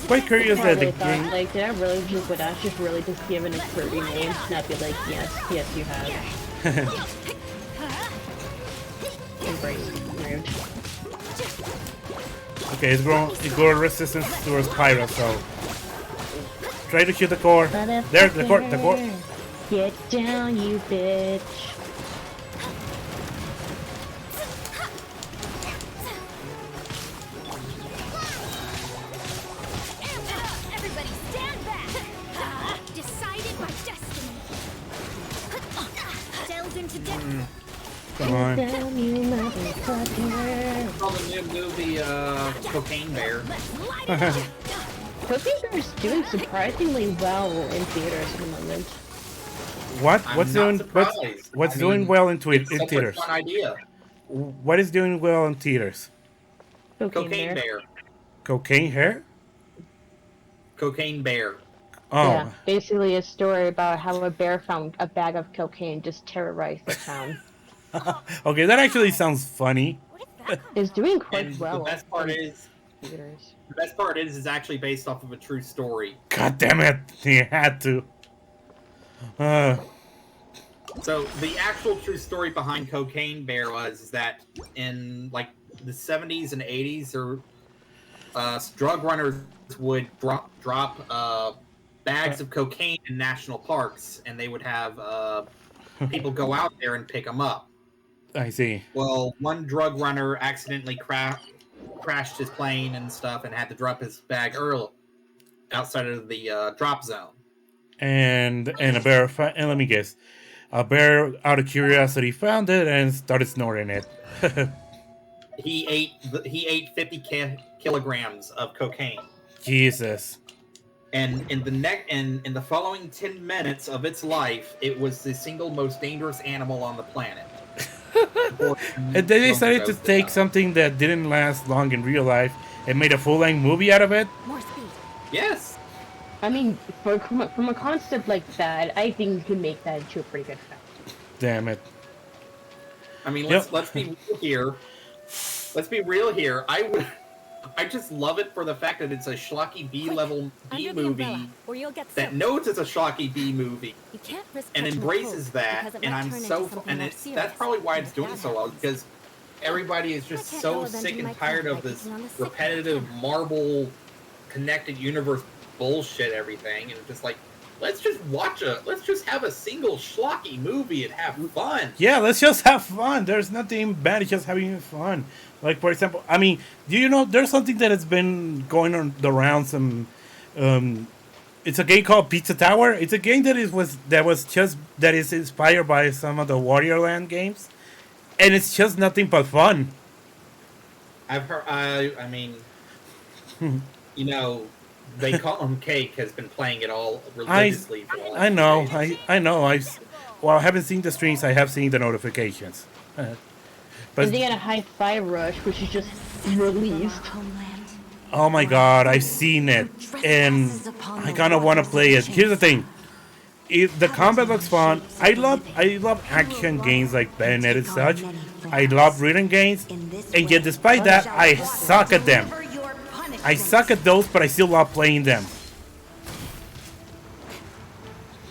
Quite curious that the Thought, game. like, did I really just would I just really just give it a pretty name, not be like, yes, you have. Embrace. Rude. Okay, it's grown resistance towards Pyra, so try to shoot the core. There, the core. Get down, you bitch. Everybody stand back! Decided by destiny. Delved into depth. Come on. Down, you motherfucker. Call the new movie, Cocaine Bear. Cocaine Bear is doing surprisingly well in theaters at the moment. What's not doing surprised. what's I doing mean, well in it's such a theaters? fun idea. What is doing well in theaters? Cocaine Bear. Cocaine hair? Cocaine Bear. Yeah, Oh, basically a story about how a bear found a bag of cocaine just terrorized the town. okay, that actually sounds funny. Where did that come It's from? doing quite And well the best part in is, theaters. it's actually based off of a true story. God damn it, he had to. Uh, So the actual true story behind Cocaine Bear was that in like the 70s and 80s, or drug runners would drop bags of cocaine in national parks, and they would have people go out there and pick them up. I see. Well, one drug runner accidentally crashed his plane and stuff, and had to drop his bag early outside of the drop zone. And a bear, and let me guess, a bear out of curiosity found it and started snorting it. He ate 50 kilograms of cocaine. Jesus. And in the following 10 minutes of its life, it was the single most dangerous animal on the planet. And they decided to take something that didn't last long in real life and made a full-length movie out of it. More speed. Yes. I mean, from a concept like that, I think you can make that into a pretty good film. Damn it. I mean, let's be real here. Let's be real here. I just love it for the fact that it's a schlocky B-level B Under the umbrella, movie or you'll get that soaked. knows it's a schlocky B movie You can't risk and catching a embraces cold, that. because it And might I'm turn into so something and more it's serious. that's probably why it's If doing that so well, happens. because everybody is just I can't so go avenging sick my and tired cat of by this picking on the sick repetitive cat. Marvel connected universe bullshit everything, and just like let's just have a single schlocky movie and have fun. Yeah, let's just have fun. There's nothing bad. It's just having fun. Like, for example, I mean, do you know there's something that has been going on the rounds? It's a game called Pizza Tower. It's a game that is inspired by some of the Warrior Land games, and it's just nothing but fun. I've heard. I mean, you know, they call him Cake has been playing it all religiously. For the last I know. few days. I know. I haven't seen the streams. I have seen the notifications. And they got a Hi-Fi Rush, which is just released. Homeland. Oh my god, I've seen it, and I kind of want to play it. Here's the thing: the combat looks fun. I love action games like Bayonetta and such. I love rhythm games, and yet despite that, I suck at them. I suck at those, but I still love playing them.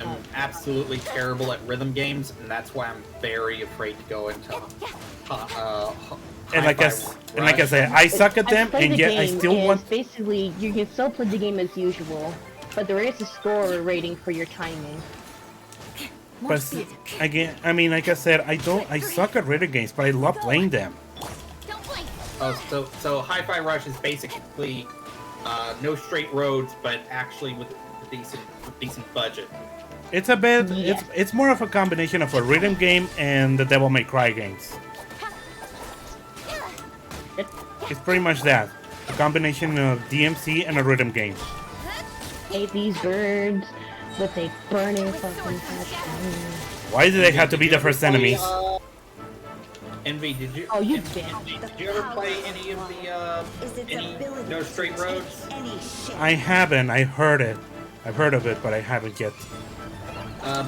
I'm absolutely terrible at rhythm games, and that's why I'm very afraid to go into. And like I said, I suck at them, I've played and the yet I game, still and want. basically, you can still play the game as usual, but there is a score rating for your timing. More But speed. again, I mean, like I said, I suck at rhythm games, but I love playing them. Don't blink. Oh, so Hi-Fi Rush is basically no straight roads, but actually with a decent budget. It's a bit. Yeah. It's more of a combination of a rhythm game and the Devil May Cry games. It's pretty much that. A combination of DMC and a rhythm game. Hate these birds with a burning fucking passion. Why do they have to be the first enemies? Envy, did you? Oh, you Envy, bitch. Did you ever play any of the any No Straight Roads? I haven't. I heard it. I've heard of it, but I haven't yet.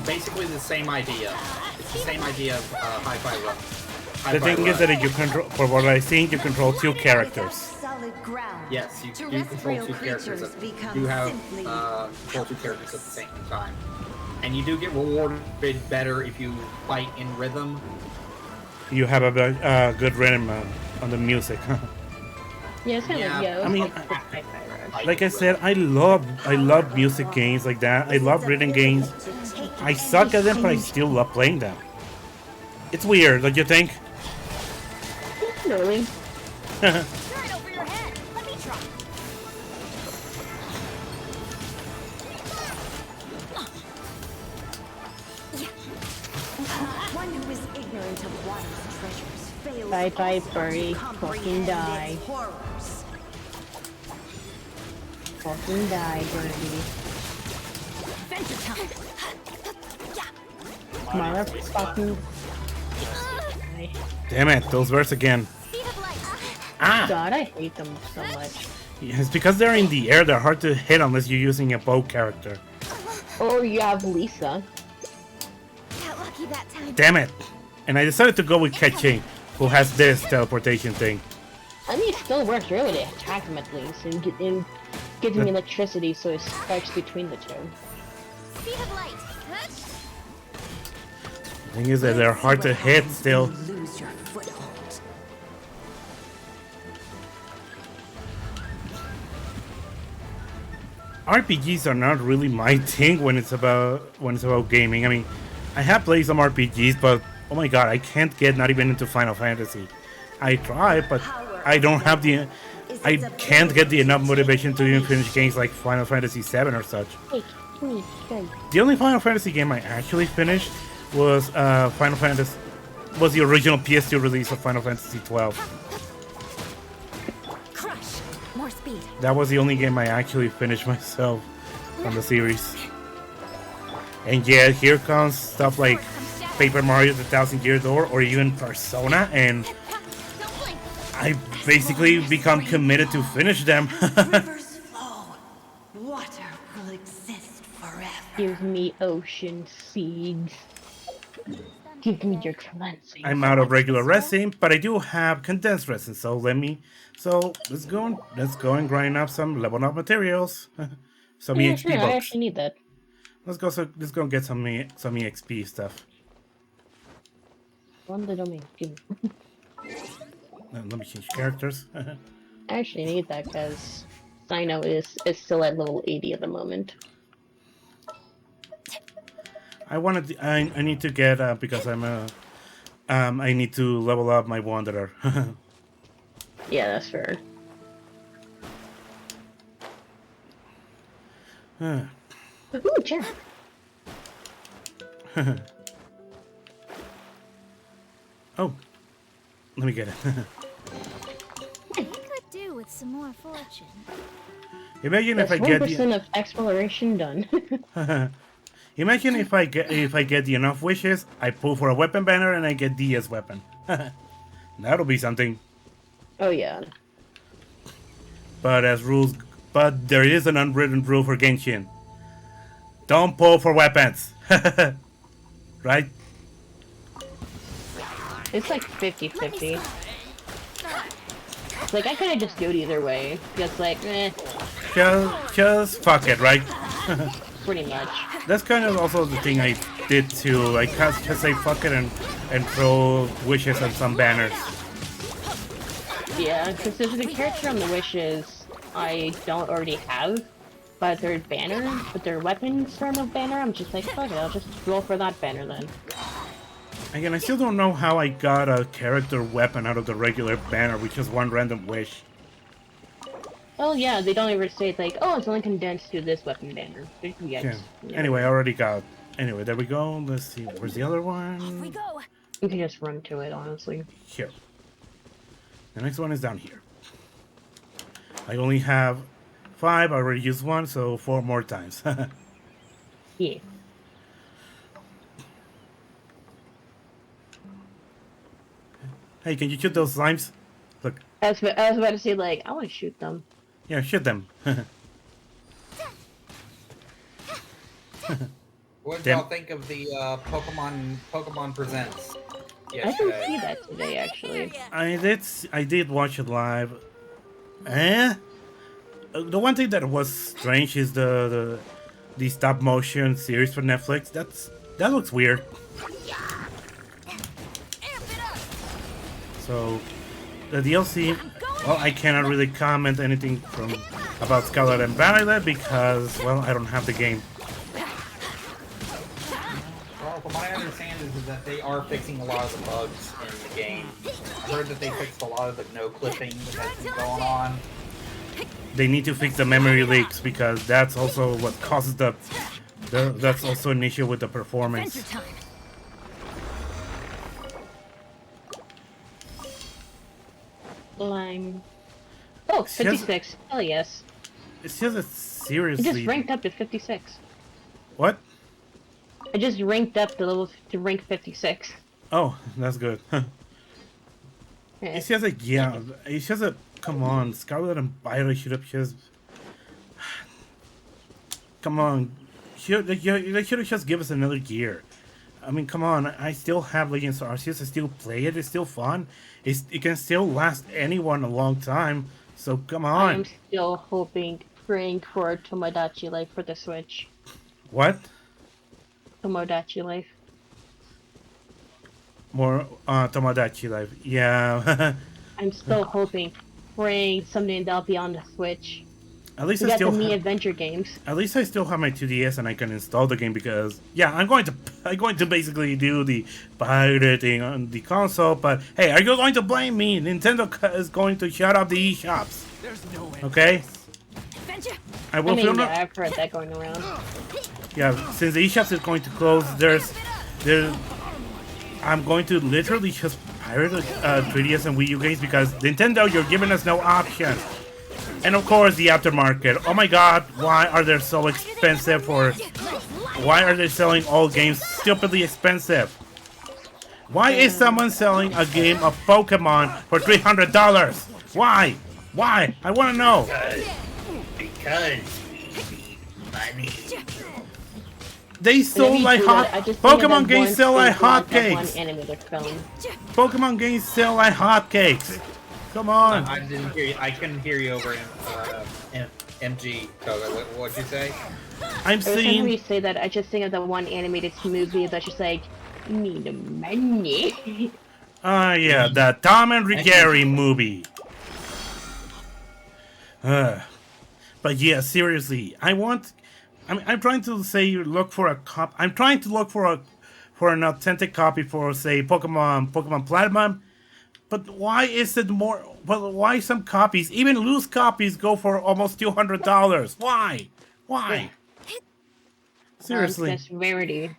Basically the same idea. It's the same idea of Hi-Fi Rush. The thing is that you control, for what I think, you control two characters. Solid ground. Yes, you do control two characters. You have control two characters at the same time, and you do get rewarded better if you fight in rhythm. You have a good rhythm on the music. Yeah, it's kind of Yeah, like, yeah, I mean, it's Hi-Fi Rush. Like I said, I love music games like that. I love rhythm games. I suck at them, but I still love playing them. It's weird, don't you think? Really? Throw it over your head. Let me try. One who is ignorant of water's treasures fails Bye-bye, also to furry. comprehend Fucking die. its horrors. Fucking die, Birdie. Adventure time. Motherfucking. Damn it, those birds again. Speed of light. Ah! God, I hate them so much. Yeah, it's because they're in the air, they're hard to hit unless you're using a bow character. Or you have Lisa. Got lucky that time. Damn it! And I decided to go with Ketching, who has this teleportation thing. I mean, it still works really to attack him at least and gives me electricity so it strikes between the two. Speed of light. Huh? The thing is that they're hard to hit still. Lose your foothold. RPGs are not really my thing when it's about gaming. I mean, I have played some RPGs, but oh my god, I can't get not even into Final Fantasy. I try, but I don't have the. I can't get the enough motivation to even finish games like Final Fantasy VII or such. Hey, please, good. The only Final Fantasy game I actually finished was was the original PS2 release of Final Fantasy XII. Crush. More speed. That was the only game I actually finished myself on the series. And yeah, here comes stuff like Paper Mario: The Thousand Year Door or even Persona, and Don't blink. I basically become committed to finish them. Rivers flow. Water will exist forever. Give me ocean seeds. Give me your cleansing. I'm out of regular resin, but I do have condensed resin, so let's go and grind up some level up materials. Some Yeah, EXP sure, I books. actually need that. Let's go and get some EXP stuff. One little me. Give me. Let me change characters. I actually need that because Sino is still at level 80 at the moment. I need to get because I need to level up my Wanderer. Yeah, that's fair. Ooh, chair. Oh, let me get it. I could do with some more fortune. Imagine if That's I get 1% of exploration done. Imagine if I get the enough wishes, I pull for a weapon banner and I get Dehya's weapon. That'll be something. Oh yeah. But there is an unwritten rule for Genshin. Don't pull for weapons. Right? It's like 50-50. Like, I could've just do it either way. Just like, Just fuck it, right? pretty much. That's kind of also the thing I did too. Like, just say fuck it and throw wishes on some banners. Yeah, because there's the character on the wishes I don't already have, but their banner, but their weapon form of banner, I'm just like, fuck it, I'll just roll for that banner then. Again, I still don't know how I got a character weapon out of the regular banner with just one random wish. Oh yeah, they don't ever say it's like, oh, it's only condensed to this weapon banner. Yeah. Anyway, I already got. Anyway, there we go. Let's see. Where's the other We one? go. You can just run to it, honestly. Here. The next one is down here. I only have 5. I already used 1, so 4 more times. Yeah. Hey, can you shoot those slimes? Look. I was about to say, like, I want to shoot them. Yeah, shoot them. What did Damn. y'all think of the Pokemon Presents I didn't yesterday? see that today, actually. I did watch it live. The one thing that was strange is the stop motion series for Netflix. That looks weird. So the DLC, well, I cannot really comment anything about Scarlet and Violet because, well, I don't have the game. Well, from what I understand is that they are fixing a lot of the bugs in the game. I heard that they fixed a lot of the no clipping that's been going on. They need to fix the memory leaks because that's also what causes that's also an issue with the performance. Adventure time. Slime. Oh, She has- 56. Hell yes. It's just a It seriously. just ranked up to 56. What? I just ranked up to rank 56. Oh, that's good. Yeah. It's just like, yeah, it's just a, come on, Scarlet and Violet should have just, come on, they should have just give us another gear. I mean, come on, I still have Legends Arceus, I still play it, it's still fun, it can still last anyone a long time, so come I am on. still praying for Tomodachi Life for the Switch. What? Tomodachi Life. More, Tomodachi Life, yeah. I'm still hoping, praying someday that'll be on the Switch. At least We I got the still Mii have, Adventure games. at least I still have my 2DS and I can install the game because yeah, I'm going to basically do the pirating on the console. But hey, are you going to blame me? Nintendo is going to shut up the eShops. Okay, I will I mean, feel yeah, I've heard that going around. yeah. Since the eShops is going to close, I'm going to literally just pirate 3DS and Wii U games because Nintendo, you're giving us no options. And of course, the aftermarket. Oh my god, why are they so expensive for... Why are they selling all games stupidly expensive? Why is someone selling a game of Pokemon for $300? Why? Why? I want to know. Because money. They sold like hot... I just think of Pokemon that games one sell like thing about that hotcakes. one animated film. Pokemon games sell like hotcakes. Come on. I didn't hear you. I couldn't hear you over MG. What'd you say? I'm Every time seeing... we say that, I just think of that one animated movie that's just like, need the money. Yeah, the Tom and Jerry movie. But yeah, seriously, I'm trying to say look for a cop. I'm trying to look for an authentic copy for say Pokemon Platinum. But why is it more? Well, why some copies, even loose copies, go for almost $200? Why? Why? Seriously, That's rarity.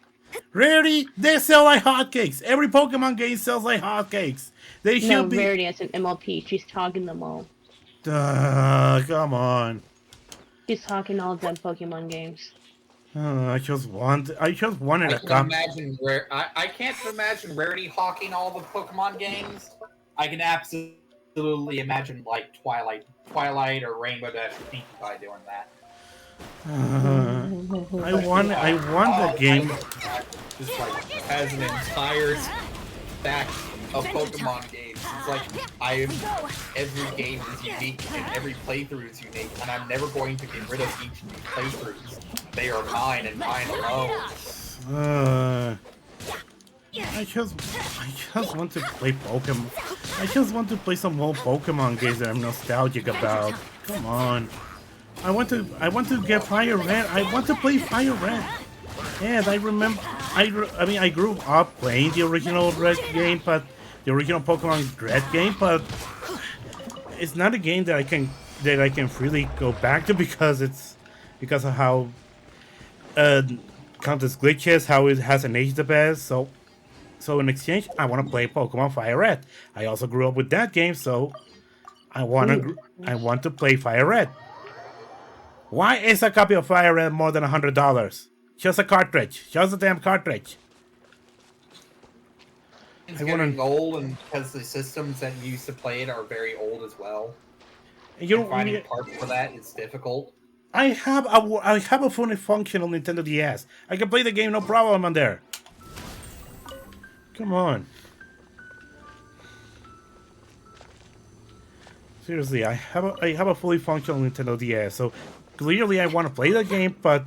rarity. They sell like hotcakes. Every Pokemon game sells like hotcakes. They should No, be. rarity as an MLP. She's talking them all. Come on. She's talking all them Pokemon games. I just wanted I a can copy. imagine where I can't imagine Rarity hawking all the Pokemon games. I can absolutely imagine like Twilight or Rainbow Dash Pinkie Pie doing that. I won the game. Just like has an entire stack of Pokemon games. It's like every game is unique and every playthrough is unique, and I'm never going to get rid of each of these playthroughs. They are mine and mine alone. I just want to play Pokemon. I just want to play some old Pokemon games that I'm nostalgic about. Come on. I want to get Fire Red. I want to play Fire Red. Yes, I remember. I mean, I grew up playing the original Red game, but the original Pokemon Red game, but it's not a game that I can freely go back to because of how Countess glitches, how it hasn't aged the best. So in exchange, I want to play Pokemon Fire Red. I also grew up with that game, so I want to play Fire Red. Why is a copy of Fire Red more than $100? Just a cartridge. Just a damn cartridge. It's getting old, and because the systems that used to play it are very old as well. And finding parts for that is difficult. I have a fully functional Nintendo DS. I can play the game no problem on there. Come on. Seriously, I have a fully functional Nintendo DS. So clearly I want to play the game, but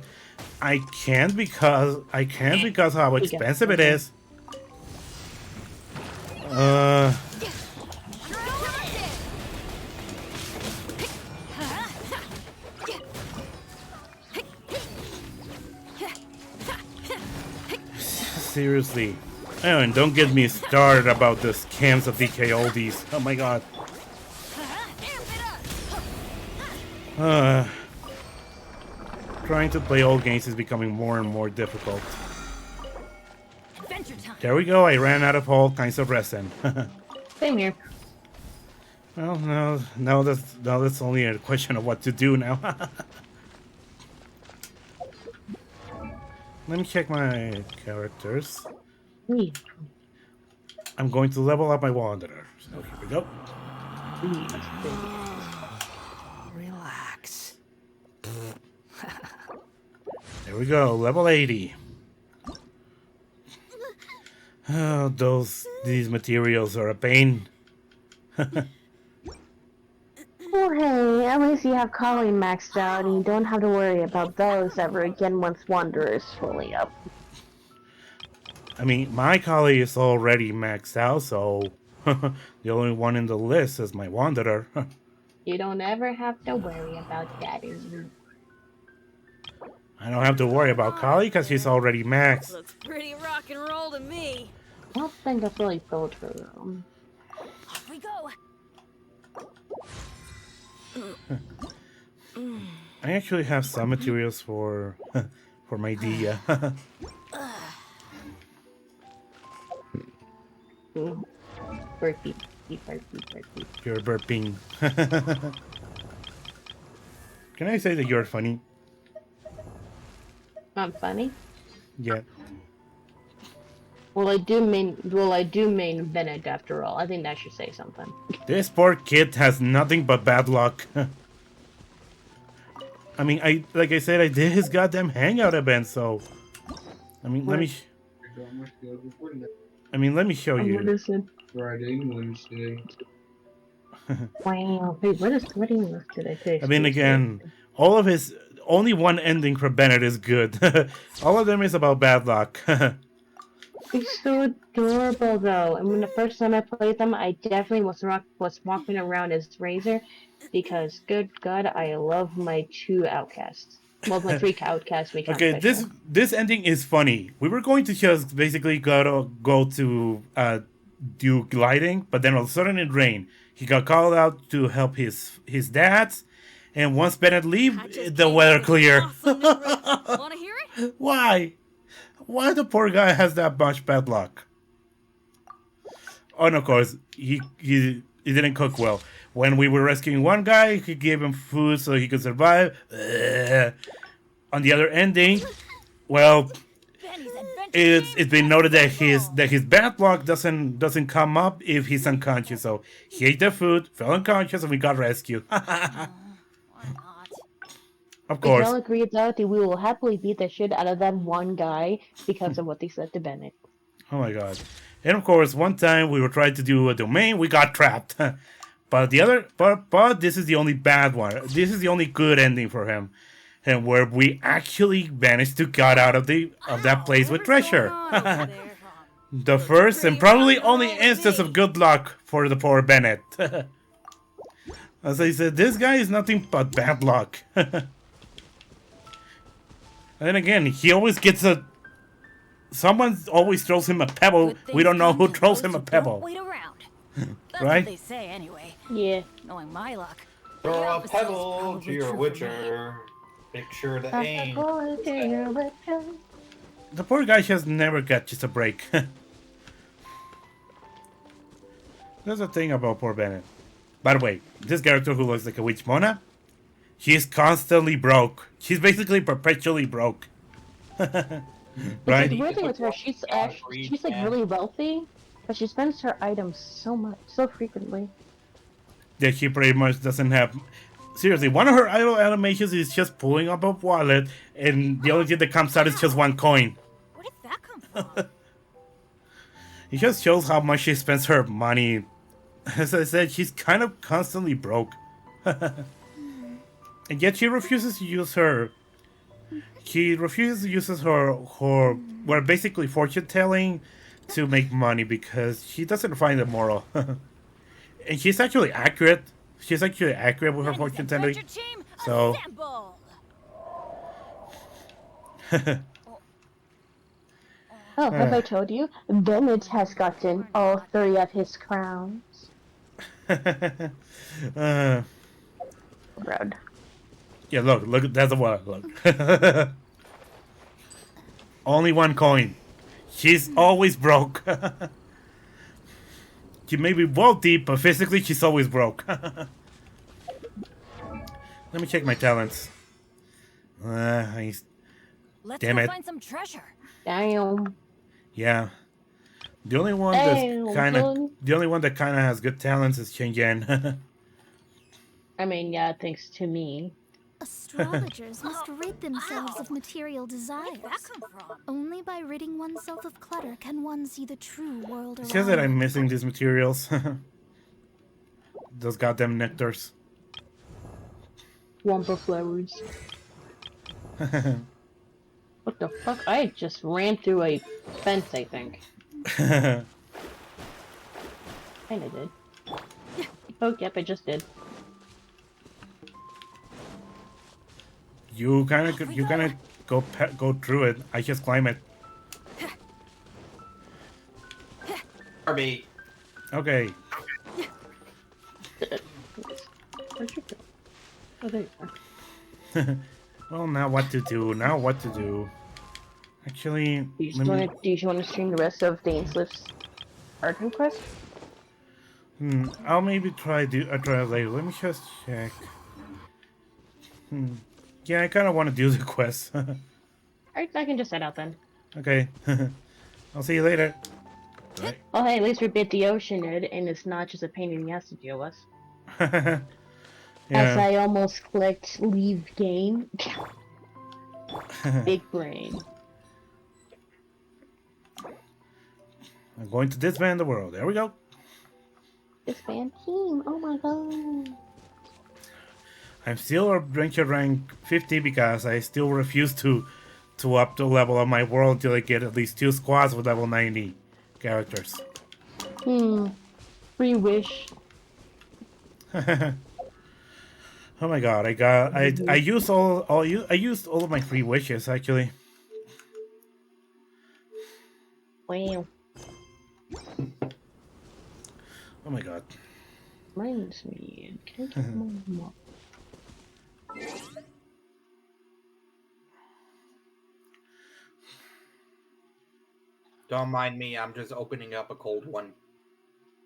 I can't because of how expensive it is. Seriously. Oh, and don't get me started about the scams of DK oldies. Oh my god. Trying to play old games is becoming more and more difficult. There we go, I ran out of all kinds of resin. Same here. Well, no, that's only a question of what to do now. Let me check my characters. Please, I'm going to level up my Wanderer. So here we go. please, please. Relax. There we go, level 80. Oh, these materials are a pain. Well, hey, at least you have Colleen maxed out, and you don't have to worry about those ever again once Wanderer is fully up. I mean, my collie is already maxed out, so the only one in the list is my Wanderer. You don't ever have to worry about that. I don't have to worry about Collie because he's already maxed. Looks pretty rock and roll to me. I don't think it's really built for them. Off we go. I actually have some materials for for my Dehya. Burpee, burpee. You're burping. Can I say that you're funny? I'm funny. Yeah. Well, I do main Bennett after all. I think that should say something. This poor kid has nothing but bad luck. I mean, like I said, I did his goddamn hangout event, so I mean, let me show What you. is it? Friday, Wednesday. Wow. Wait, what English did I say? I mean, again, all of his only one ending for Bennett is good. All of them is about bad luck. He's so adorable, though. And when the first time I played them, I definitely was walking around as Razor, because good God, I love my 2 outcasts. Well, my 3 outcasts. Okay, this ending is funny. We were going to just basically go to do gliding, but then all of a sudden it rained. He got called out to help his dads, and once Bennett leave, the weather clear. Wanna hear it? Why? Why the poor guy has that much bad luck? Oh, and of course, he didn't cook well. When we were rescuing one guy, he gave him food so he could survive. On the other ending, well, Benny's adventure it's been noted that his bad luck doesn't come up if he's unconscious. So he ate the food, fell unconscious, and we got rescued. Why not? Of We course. all agree that we will happily beat the shit out of that one guy because of what they said to Bennett. Oh my god. And of course, one time we were trying to do a domain, we got trapped. But this is the only bad one. This is the only good ending for him. And where we actually managed to get out of that place with treasure. The first and probably only instance of good luck for the poor Bennett. As I said, this guy is nothing but bad luck. And then again, he always gets someone always throws him a pebble. We don't know who throws him a pebble. Wait around. That's Right? what they say anyway. Yeah. Knowing my luck. Throw the a opposite is pebble probably to your true for me. witcher. Make sure to aim. The poor guy just never got just a break. That's the thing about poor Bennett. By the way, this character who looks like a witch Mona, she's constantly broke. She's basically perpetually broke. The Right? weird thing with her, she's like really wealthy, but she spends her items so frequently. That she pretty much doesn't have. Seriously, one of her idle animations is just pulling up a wallet, and the only thing that comes out is just one coin. Where did that come from? It just shows how much she spends her money. As I said, she's kind of constantly broke. And yet she refuses to use her. She refuses to use her well, basically fortune telling to make money because she doesn't find it moral. And she's actually accurate. She's actually accurate with her Benny's fortune telling. adventure team, So. assemble! Oh, have I told you? Bennett has gotten all 3 of his crowns. Proud. Yeah, look, that's the one. Look. Only one coin. She's always broke. She may be wealthy, but physically she's always broke. Let me check my talents. Let's Damn go it. find some treasure. Damn. Yeah. The only one Damn, that's kind of son. the only one that kind of has good talents is Shingen. I mean, yeah, thanks to me. Astrologers must rid themselves of material desires. Where did that come from? Only by ridding oneself of clutter can one see the true world It's around. just that I'm one. missing these materials. Those goddamn nectars. Wampa flowers. What the fuck? I just ran through a fence, I think. Kinda did. Oh, yep, I just did. You kind of go through it. I just climb it. RB. Okay. Where'd you go? Oh, there you are. Well, now what to do? Now what to do? Actually, Do you just want to stream the rest of Dainsliff's art quest? I'll maybe try it later. Let me just check. Yeah, I kind of want to do the quest. Alright, I can just head out then. Okay. I'll see you later. Right. Oh, hey, at least we bit the ocean, and it's not just a pain in the ass to deal with. As Yeah. I almost clicked leave game. Big brain. I'm going to disband the world. There we go. Disband team, oh my god. I'm still adventure rank 50 because I still refuse to up the level of my world until I get at least 2 squads with level 90 characters. Free wish. Oh my god, I used I used all of my free wishes actually. Wow. Oh my god. Reminds me. Can I get more? Don't mind me, I'm just opening up a cold one.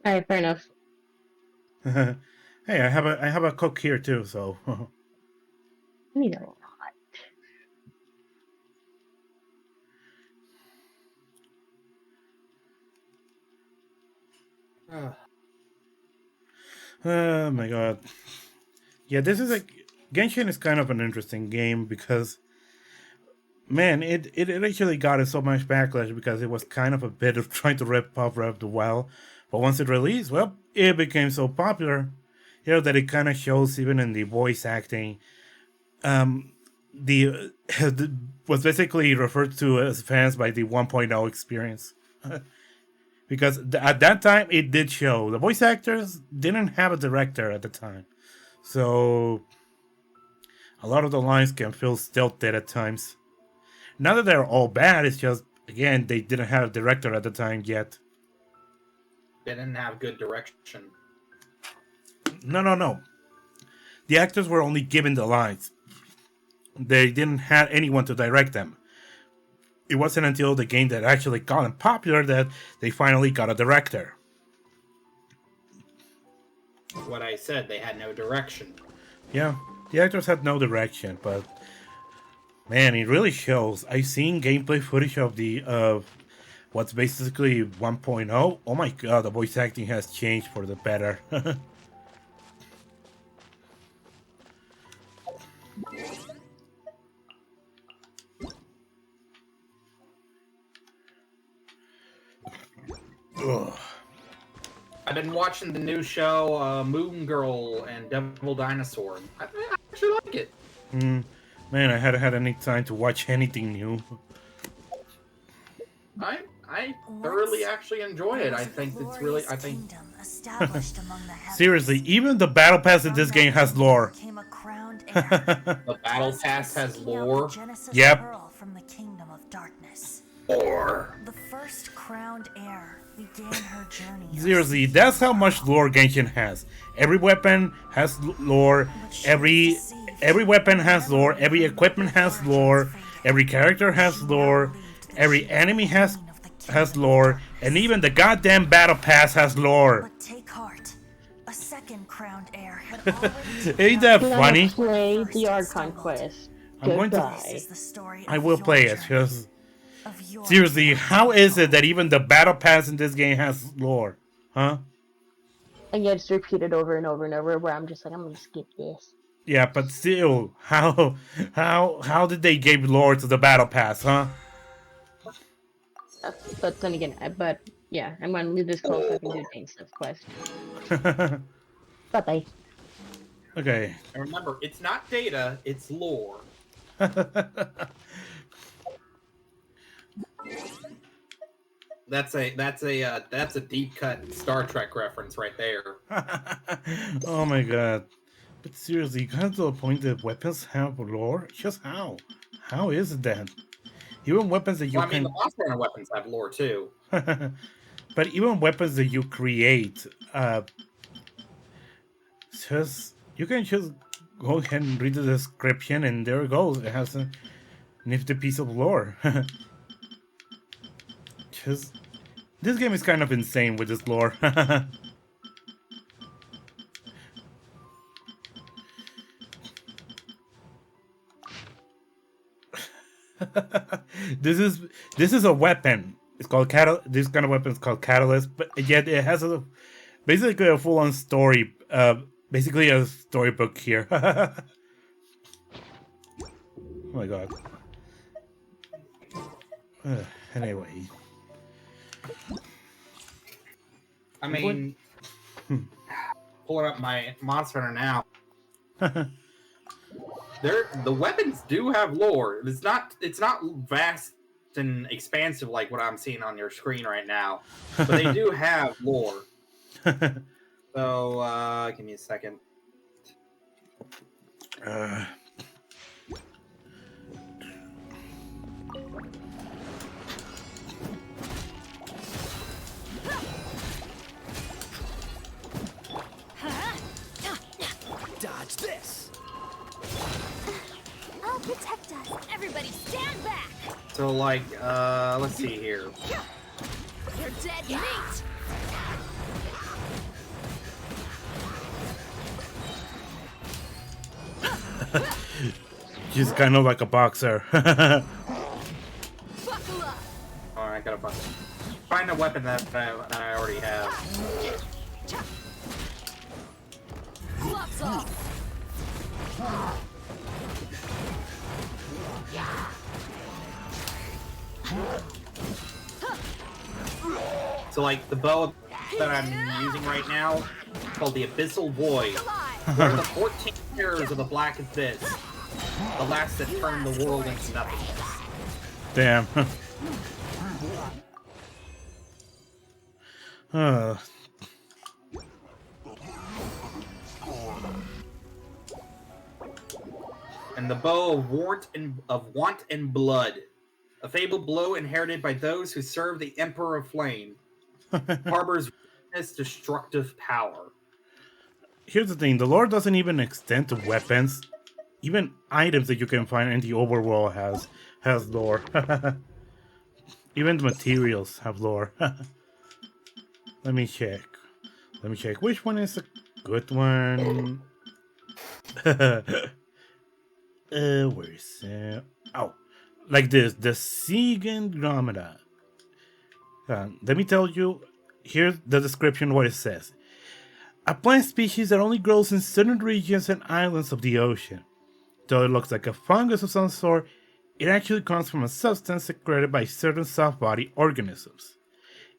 Alright, fair enough. Hey, I have a cook here too, so I need a lot. oh my god. Yeah, this is Genshin is kind of an interesting game because man, it actually got so much backlash because it was kind of a bit of trying to rip off Breath of the Wild. But once it released, well, it became so popular, that it kind of shows even in the voice acting. The was basically referred to as fans by the 1.0 experience. Because at that time it did show the voice actors didn't have a director at the time, so a lot of the lines can feel stilted at times. Not that they're all bad, it's just again they didn't have a director at the time yet. They didn't have good direction. No. The actors were only given the lines. They didn't have anyone to direct them. It wasn't until the game that actually got popular that they finally got a director. What I said, they had no direction. Yeah, the actors had no direction, but man, it really shows. I've seen gameplay footage of what's basically 1.0. Oh my god, the voice acting has changed for the better. Ugh. I've been watching the new show Moon Girl and Devil Dinosaur. I actually like it. Man, I hadn't had any time to watch anything new. I thoroughly actually enjoy it. I think it's really. I think. Seriously, even the battle pass in this game has lore. The battle pass has lore. Yep. From the kingdom of darkness. Lore. The first crowned heir began her journey. Seriously, that's how much lore Genshin has. Every weapon has lore. Every weapon has lore. Every equipment has lore. Every character has lore. Every enemy has lore. And even the goddamn battle pass has lore. But take heart. A second crowned heir had already Ain't that funny? Play the art conquest. I'm going to. This is the story I of will your play it. journey, Just of your seriously, quest how for is it gold. that even the battle pass in this game has lore? Huh? And yet it's repeated over and over and over where I'm just like, I'm gonna skip this. Yeah, but still, how did they give lore to the battle pass? Huh? But then again, but yeah, I'm gonna leave this call so I can do Dane stuff quest. Bye bye. Okay. And remember, it's not data, it's lore. That's a deep cut Star Trek reference right there. Oh my god. But seriously, you got to the point that weapons have lore? Just how? How is it then? Even weapons that you Well, I mean, the can. Monster Hunter weapons have lore too. But even weapons that you create, just you can just go ahead and read the description, and there it goes. It has a nifty piece of lore. Just this game is kind of insane with this lore. this is this is a weapon. It's called This kind of weapon is called catalyst, but yet it has a basically a full-on story. Basically a storybook here. Oh my god. Anyway. I mean, pulling up my Monster Hunter now. The weapons do have lore. It's not vast and expansive like what I'm seeing on your screen right now, but they do have lore. So give me a second. Dodge this. I'll protect us. Everybody stand back. So like, let's see here. You're dead meat. She's kind of like a boxer. Buckle up. Oh, I gotta find a weapon that I already have. Gloves off. So like the bow that I'm using right now, called the Abyssal Void. One of the 14 terrors of the Black Abyss, the last that turned the world into nothingness. Damn. And the bow of want and blood, a fabled blow inherited by those who serve the Emperor of Flame, harbors destructive power. Here's the thing, the lore doesn't even extend to weapons. Even items that you can find in the overworld has lore. Even the materials have lore. Let me check. Which one is a good one? Where is it? Oh, like this, the Sigandromeda. Let me tell you, here's the description what it says. A plant species that only grows in certain regions and islands of the ocean. Though it looks like a fungus of some sort, it actually comes from a substance secreted by certain soft-body organisms.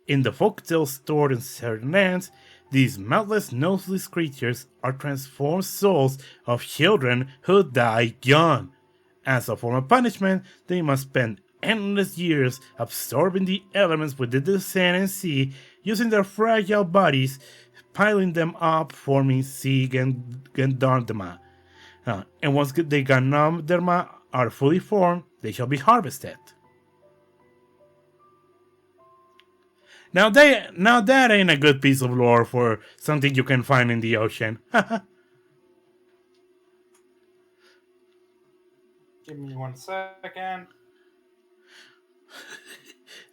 In the folktales stored in certain lands, these mouthless, noseless creatures are transformed souls of children who die young. As a form of punishment, they must spend endless years absorbing the elements within the sand and sea, using their fragile bodies, piling them up, forming sea Gandharma. And once the Gandharma are fully formed, they shall be harvested. Now that ain't a good piece of lore for something you can find in the ocean. Give me 1 second.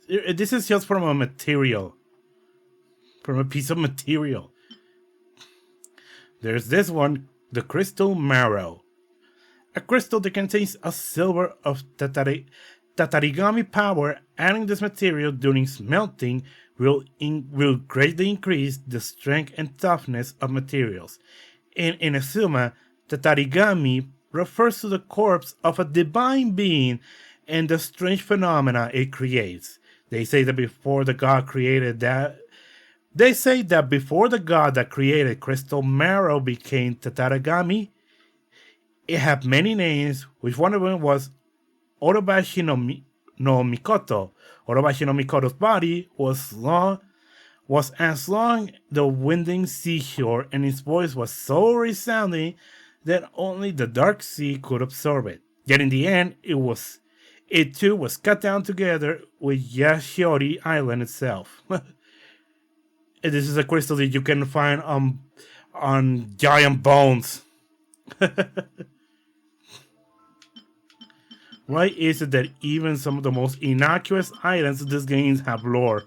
This is just from a material. From a piece of material. There's this one, the Crystal Marrow. a crystal that contains a silver of Tatarigami power. Adding this material during smelting will greatly increase the strength and toughness of materials. In Inazuma, Tatarigami refers to the corpse of a divine being and the strange phenomena it creates. They say that before the god created that They say that before the god that created crystal marrow became Tatarigami, it had many names, which one of them was Orobashi no Mikoto. Orobashi no Mikoto's body was as long the winding seashore, and his voice was so resounding that only the dark sea could absorb it. Yet in the end, it too was cut down together with Yashiori Island itself. This is a crystal that you can find on giant bones. Why is it that even some of the most innocuous items in this game have lore?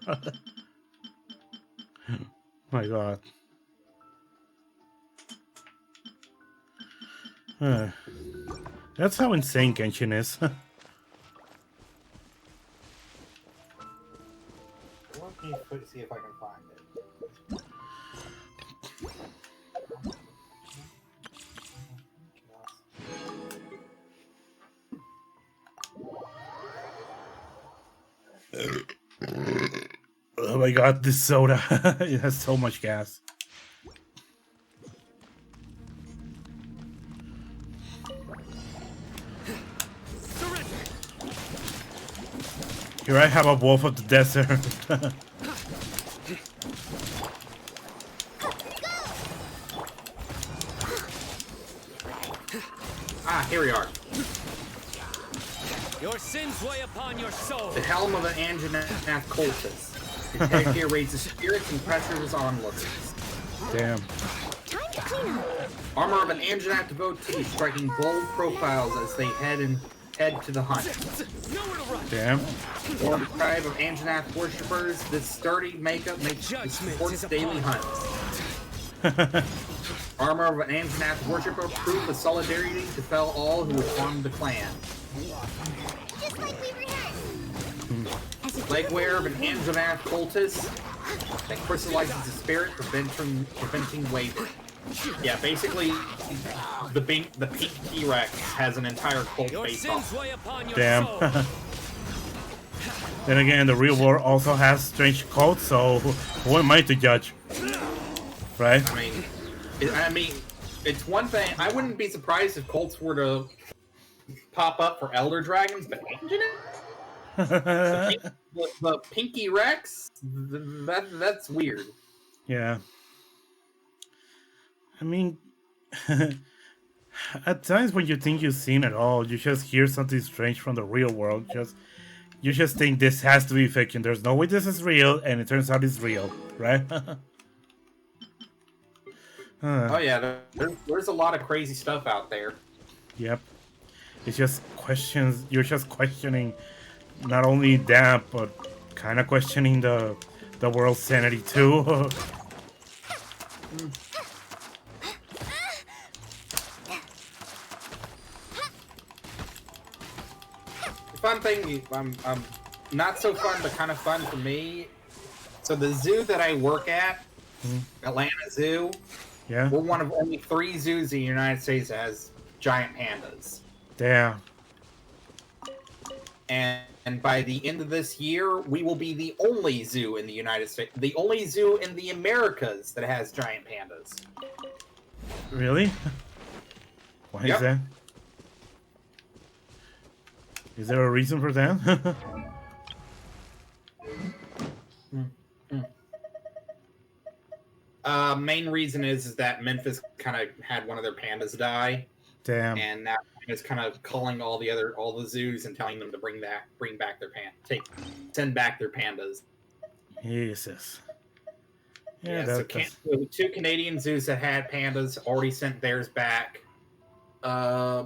My god. That's how insane Genshin is. Let me see if I can find it. Oh my god, this soda. It has so much gas. Here I have a wolf of the desert. Here we are. Your sins weigh upon your soul. The helm of an Anjanath cultist. His head here raises spirits and pressures onlookers. Damn. Time to clean up. Armor of an Anjanath devotee, striking bold profiles as they head to the hunt. Damn. For the tribe of Anjanath worshippers, this sturdy makeup supports daily hunts. Armor of an Anjanath worshipper, proof of solidarity to fell all who would harm the clan. Just like we rehearsed. Legwear of an Anjanath cultist that crystallizes the spirit, preventing wavering. Yeah, basically, the pink T-Rex has an entire cult based off. Damn. Then again, the real world also has strange cults, so who am I to judge? Right? I mean, it's one thing. I wouldn't be surprised if cults were to pop up for Elder Dragons, but the Pinky Rex, that's weird. Yeah. I mean, at times when you think you've seen it all, you just hear something strange from the real world. You just think this has to be fiction. There's no way this is real, and it turns out it's real, right? Oh yeah, there's a lot of crazy stuff out there. Yep. It's just questions. You're just questioning not only that, but kind of questioning the world's sanity too. Fun thing, not so fun, but kind of fun for me. So the zoo that I work at, Atlanta Zoo, Yeah. we're one of only 3 zoos in the United States that has giant pandas. Damn. And by the end of this year, we will be the only zoo in the United States, the only zoo in the Americas that has giant pandas. Really? Why is that? Is there a reason for that? Main reason is that Memphis kind of had one of their pandas die. Damn. And that is kind of calling all the zoos and telling them to bring back their send back their pandas. Jesus. Yeah, Yeah, so 2 Canadian zoos that had pandas already sent theirs back.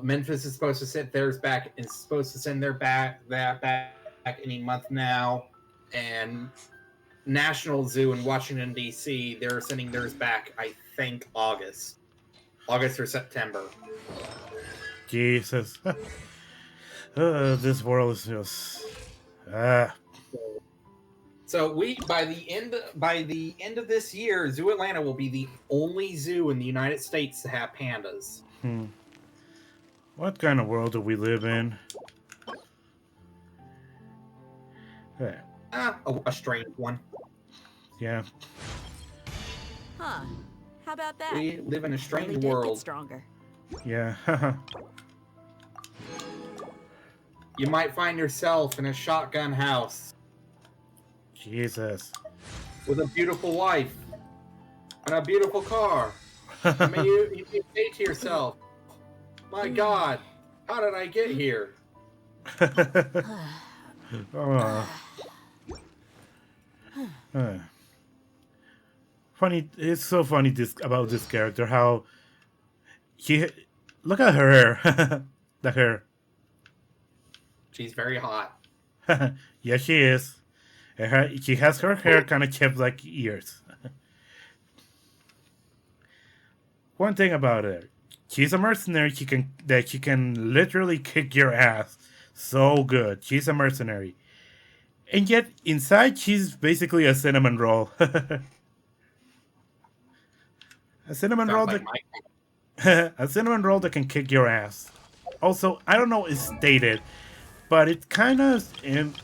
Memphis is supposed to send theirs back. Is supposed to send their back any month now, and National Zoo in Washington D.C. they're sending theirs back. I think August or September. Jesus. This world is just. So by the end of this year, Zoo Atlanta will be the only zoo in the United States to have pandas. What kind of world do we live in? A strange one. Yeah. Huh. How about that? We live in a Really strange did get world. stronger. Yeah. You might find yourself in a shotgun house Jesus. with a beautiful wife and a beautiful car. I mean, you say to yourself, "My God, how did I get here?" Funny, it's so funny about this character how he look at her hair, the hair. She's very hot. Yeah, she is. She has her hair kind of kept like ears. One thing about her, she's a mercenary. She can literally kick your ass so good. She's a mercenary, and yet inside she's basically a cinnamon roll. A cinnamon roll Sounds that a cinnamon roll that can kick your ass. Also, I don't know it's stated, but it kind of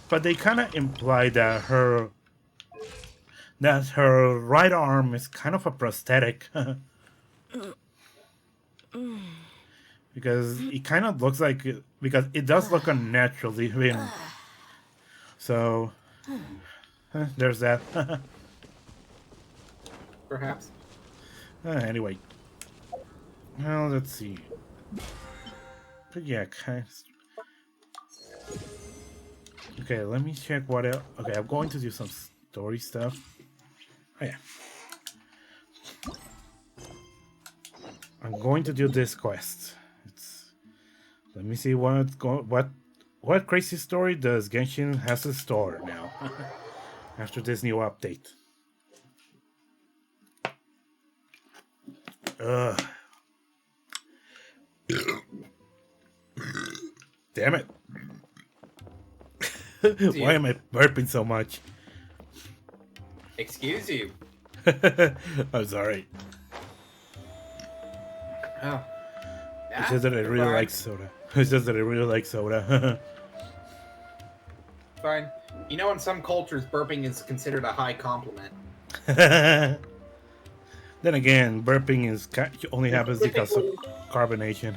but they kind of imply that her right arm is kind of a prosthetic. Because it kind of looks like because it does look unnaturally. I mean, so there's that. Perhaps. Anyway, well, let's see. But yeah, kind of. Okay, let me check what else. Okay, I'm going to do some story stuff. Oh yeah. I'm going to do this quest. Let me see what crazy story does Genshin has in store now after this new update. Damn it. Why am I burping so much? Excuse you. I'm sorry. Oh. It's just that I really like soda. It's just that I really like soda. Fine. You know, in some cultures, burping is considered a high compliment. Then again, burping only happens because of carbonation.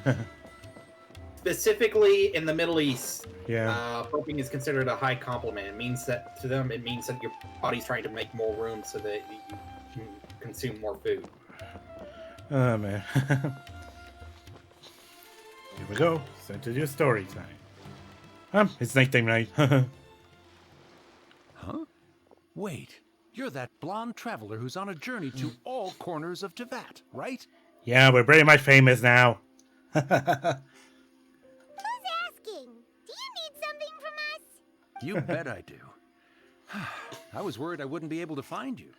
Specifically in the Middle East, Yeah. burping is considered a high compliment. It means that to them, it means that your body's trying to make more room so that you can consume more food. Oh man. Here we go. Sent to your story time. It's nighttime night. Huh? Wait, you're that blonde traveler who's on a journey to all corners of Teyvat, right? Yeah, we're pretty much famous now. Who's asking? Do you need something from us? You bet I do. I was worried I wouldn't be able to find you.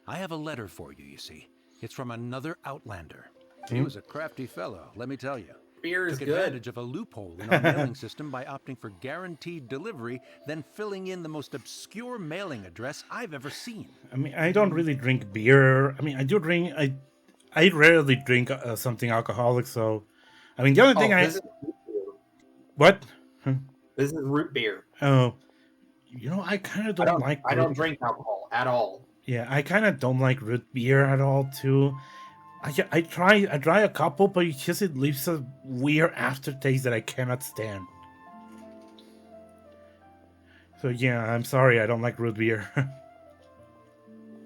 I have a letter for you, you see. It's from another Outlander. He was a crafty fellow, let me tell you. Beer is Took good. advantage of a loophole in our mailing system by opting for guaranteed delivery, then filling in the most obscure mailing address I've ever seen. I mean, I don't really drink beer. I mean, I do drink. I rarely drink something alcoholic. So, I mean, the only thing What? This is root beer. Oh, I kind of don't like. I don't drink alcohol at all. Yeah, I kind of don't like root beer at all too. I try a couple, but it leaves a weird aftertaste that I cannot stand. So yeah, I'm sorry, I don't like root beer.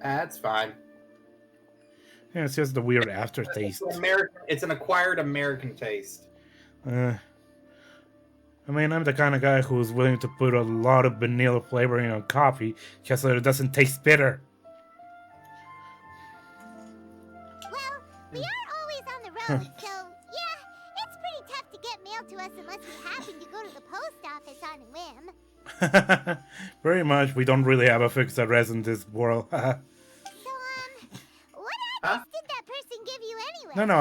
That's fine. Yeah, it's just the weird aftertaste. It's an acquired American taste. I mean, I'm the kind of guy who's willing to put a lot of vanilla flavoring on coffee just so it doesn't taste bitter. Well, we are always on the road, so yeah, it's pretty tough to get mail to us unless we happen to go to the post office on a whim. Very much. We don't really have a fixed address in this world. So, what address did that person give you anyway? No,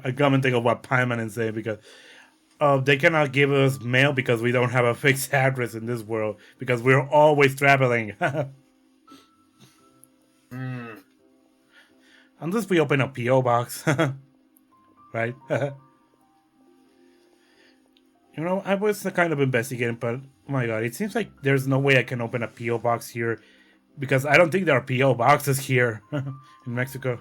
I'm commenting on what Paimon is saying because They cannot give us mail because we don't have a fixed address in this world because we're always traveling. Unless we open a PO box, right? You know, I was kind of investigating, but oh my god, it seems like there's no way I can open a PO box here because I don't think there are PO boxes here in Mexico.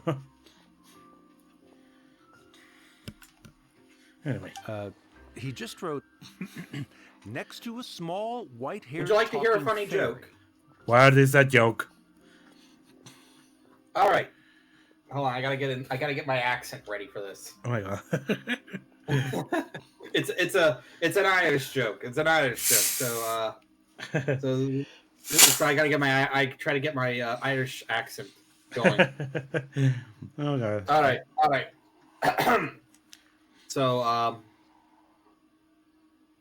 Anyway, He just wrote, next to a small white-haired. Would you like to hear a talking funny fairy." joke? what is that joke? All right. Hold on, I gotta get my accent ready for this. Oh my god. It's an Irish joke. It's an Irish joke. So I gotta get I try to get my Irish accent going. Oh god. All right. So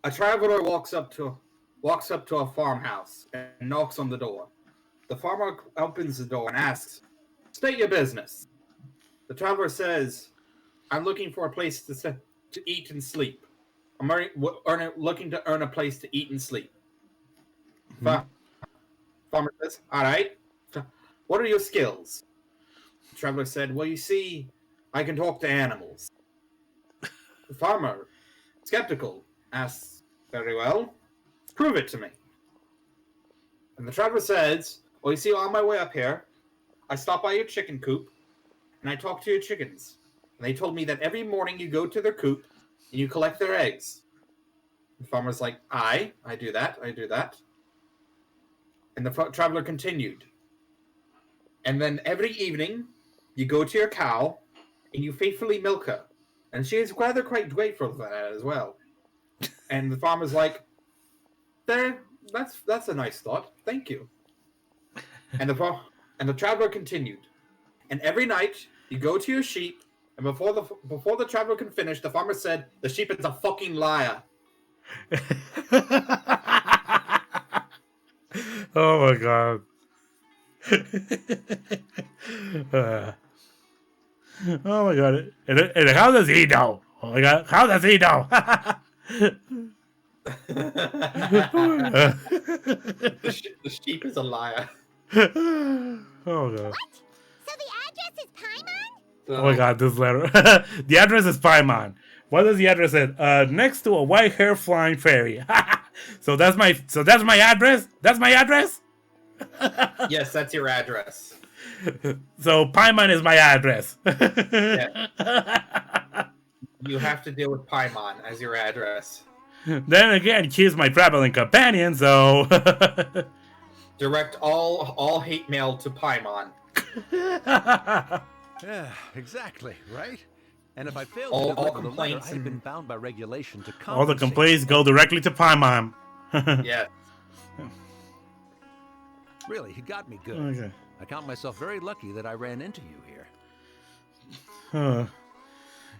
a traveler walks up to a farmhouse and knocks on the door. The farmer opens the door and asks, "State your business." The traveler says, "I'm looking for a place to eat and sleep. I'm looking to earn a place to eat and sleep." Farmer says, "All right. What are your skills?" The traveler said, "Well, you see, I can talk to animals." The farmer, skeptical, asks, "Very well. Prove it to me." And the traveler says, "Well, you see, on my way up here, I stopped by your chicken coop, and I talked to your chickens. And they told me that every morning you go to their coop, and you collect their eggs." The farmer's like, I do that. And the traveler continued. "And then every evening, you go to your cow, and you faithfully milk her. And she is rather quite grateful for that as well." And the farmer's like, that's a nice thought. Thank you." And the traveler continued. "And every night, you go to your sheep, and before the traveler can finish, the farmer said, 'The sheep is a fucking liar.'" Oh my god. Oh my god. And how does he know? Oh my god. How does he know? The sheep is a liar. Oh god. So the address is Paimon? Oh my god, this letter. The address is Paimon. What does the address say? Next to a white hair flying fairy. So that's my address? That's my address? Yes, that's your address. So Paimon is my address. Yeah. You have to deal with Paimon as your address. Then again, she's my traveling companion, so Direct all hate mail to Paimon. Yeah, exactly, right? And if I failed All to deliver the letter, complaints I'd have been and- bound by regulation to compensate. all the complaints go directly to Paimon. Yeah. Really, he got me good. Okay. I count myself very lucky that I ran into you here.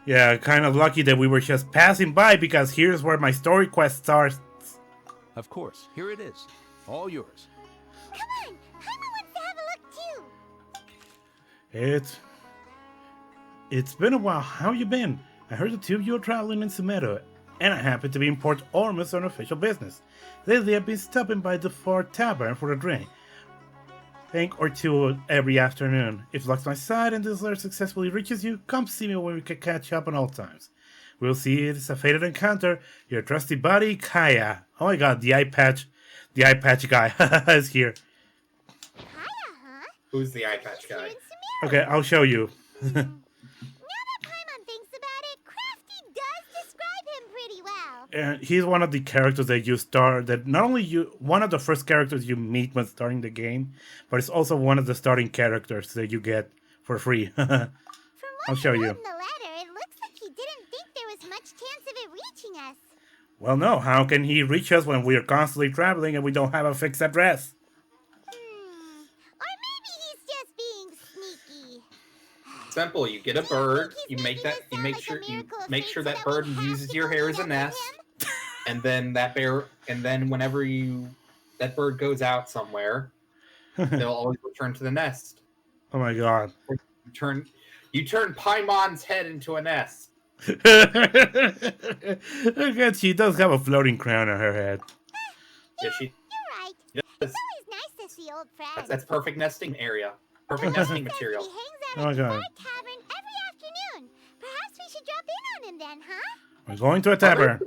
Yeah, kind of lucky that we were just passing by because here's where my story quest starts. Of course, here it is. All yours. Come on, Paimon wants to have a look too. It's been a while. How you been? I heard the two of you are traveling in Sumeru, and I happen to be in Port Ormus on official business. Lately, I've been stopping by the Fort Tavern for a drink or two every afternoon. If luck's my side and this letter successfully reaches you, come see me when we can catch up on old times. We'll see it's a fated encounter. Your trusty buddy, Kaya. Oh my god, the eye patch guy is here. Kaya, huh? Who's the eye patch guy? Here in Sumeru. Okay, I'll show you. Now that Paimon thinks about it, Crafty does describe him pretty well. And he's one of the characters that not only one of the first characters you meet when starting the game, but it's also one of the starting characters that you get for free. From what I'll show he you. wrote in the letter, it looks like he didn't think there was much chance of it reaching us. Well, no, how can he reach us when we are constantly traveling and we don't have a fixed address? Or maybe he's just being sneaky. Simple. You get a bird. He's You make making that. this sound like a miracle of Make fate sure so that we bird have uses to your go hair as a together with nest, him. and then whenever that bird goes out somewhere, they'll always return to the nest. Oh my god. You turn Paimon's head into a nest. Okay, she does have a floating crown on her head. Yeah, she You're right. does. It's always nice to see old friends. That's perfect nesting area. Perfect nesting Says material. he hangs Oh out my at the god. Bar Tavern every afternoon. Perhaps we should drop in on him then, huh? We're going to a tavern.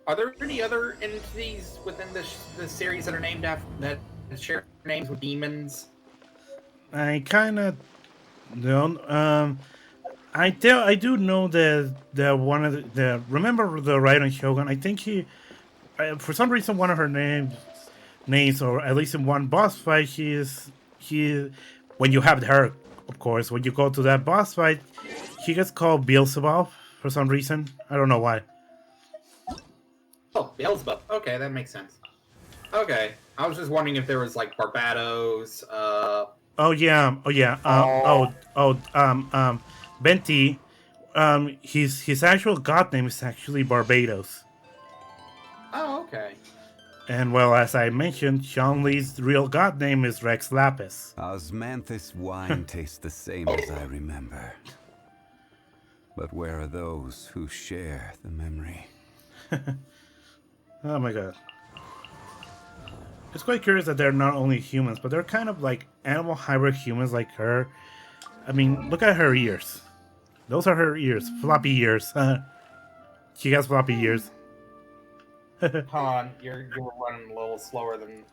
Are there any other entities within the series that are named after that share names with demons? I kind of don't. I do know that one of the remember the Raiden Shogun. I think he, for some reason, one of her names, or at least in one boss fight, he, when you have her, of course, when you go to that boss fight, he gets called Beelzebub for some reason. I don't know why. Oh, Beelzebub. Okay, that makes sense. Okay, I was just wondering if there was like Barbados. Oh yeah. Benti. His actual god name is actually Barbados. Oh, okay. And well, as I mentioned, Sean Lee's real god name is Rex Lapis. Osmanthus wine tastes the same as I remember. But where are those who share the memory? Oh my god. It's quite curious that they're not only humans, but they're kind of like animal hybrid humans like her. I mean, look at her ears. Those are her ears. Floppy ears. She has floppy ears. Hold on, you're running a little slower than.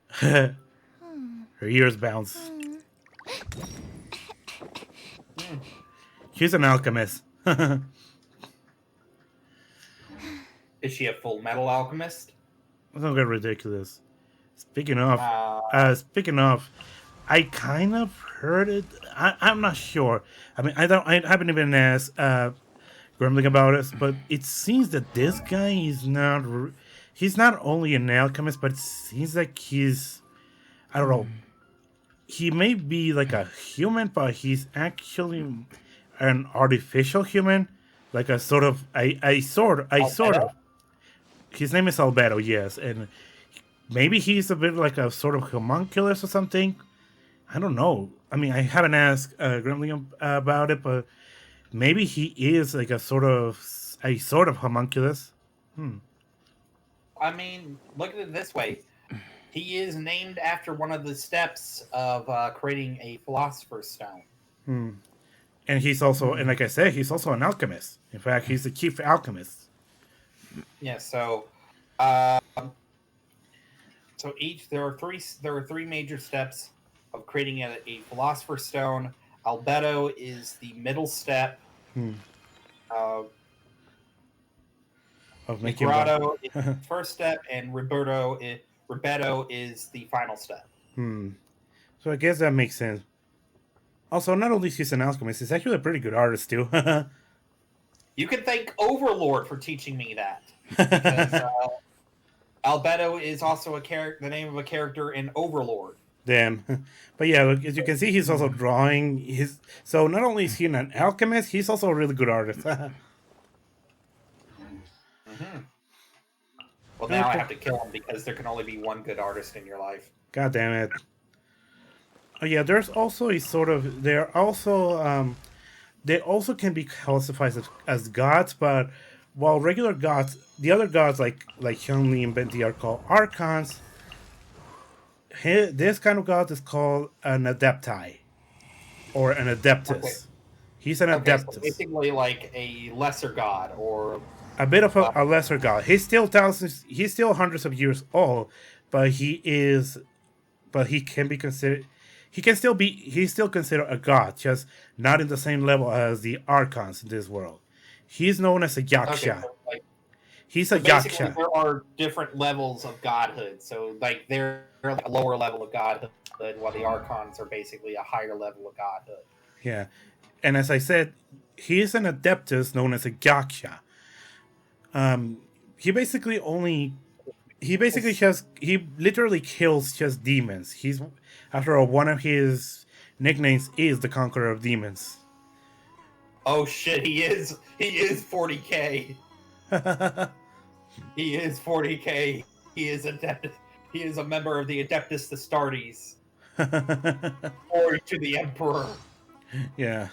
Her ears bounce. She's an alchemist. Is she a full metal alchemist? Don't get ridiculous. Speaking of, I kind of heard it. I'm not sure. I mean, I haven't even asked Gremlin about it, but it seems that this guy is not. He's not only an alchemist, but it seems like he's. I don't know. He may be like a human, but he's actually an artificial human, like a sort of a sort of. His name is Albedo, yes, and maybe he's a bit like a sort of homunculus or something. I don't know. I mean, I haven't asked Gremlin about it, but maybe he is like a sort of homunculus. I mean, look at it this way. He is named after one of the steps of creating a philosopher's stone. And he's also, and like I said, he's also an alchemist. In fact, he's the chief alchemist. Yeah. So, there are three major steps of creating a philosopher's stone. Albedo is the middle step. Of making Grotto is the first step, and Roberto is the final step. So I guess that makes sense. Also, not only is he an alchemist, he's actually a pretty good artist too. You can thank Overlord for teaching me that. Because Albedo is also the name of a character in Overlord. Damn. But yeah, look, as you can see, he's also drawing his. So not only is he an alchemist, he's also a really good artist. Well, now I have to kill him because there can only be one good artist in your life. God damn it. Oh yeah, there's also a sort of. They also can be classified as gods, but while regular gods, the other gods like Hyunli and Benti are called archons. This kind of god is called an adepti, or an adeptus. Okay. He's an adeptus. So basically, like a lesser god, or a bit of a lesser god. He's still hundreds of years old, but he's still considered a god, just not in the same level as the archons in this world. He's known as a yaksha. Okay, he's a basically, yaksha. There are different levels of godhood. So, like, they're like a lower level of godhood, while the archons are basically a higher level of godhood. Yeah, and as I said, he is an adeptus known as a yaksha. He literally kills just demons. He's, after all, one of his nicknames is the Conqueror of Demons. Oh shit, he is 40k. He is 40k. He is a member of the Adeptus Astartes. Glory to the Emperor. Yeah.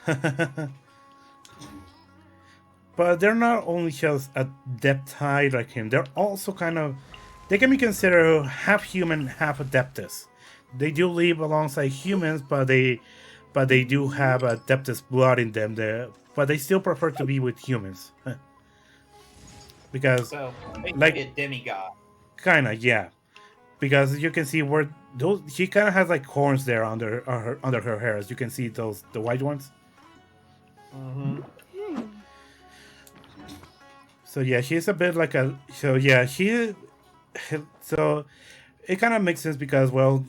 But they're not only just adepti like him, they're also kind of. They can be considered half human, half adeptus. They do live alongside humans, but they do have adeptus blood in them. There, but they still prefer to be with humans. Because, So basically like, a demigod. kinda, yeah. Because you can see where those she kind of has like horns there under her hair. As you can see those the white ones. Mm-hmm. So yeah, she's a bit like a. So yeah, she. So it kind of makes sense because well,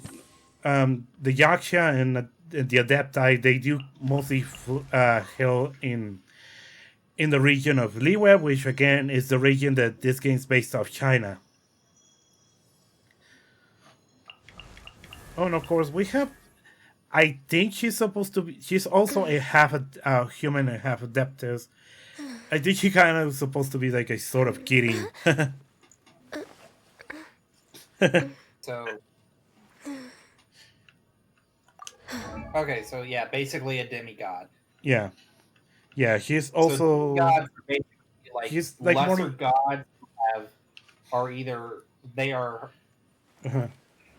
the Yaksha and the Adepti they do mostly hail in the region of Liyue, which again is the region that this game's based off China. Oh, and of course we have. I think she's supposed to be. She's also a half human and half Adeptus. I think she kind of supposed to be like a sort of kitty. So okay, so yeah, basically a demigod. Yeah, yeah. She's So also. demigods are basically like He's like more. lesser gods who are either they are Uh-huh.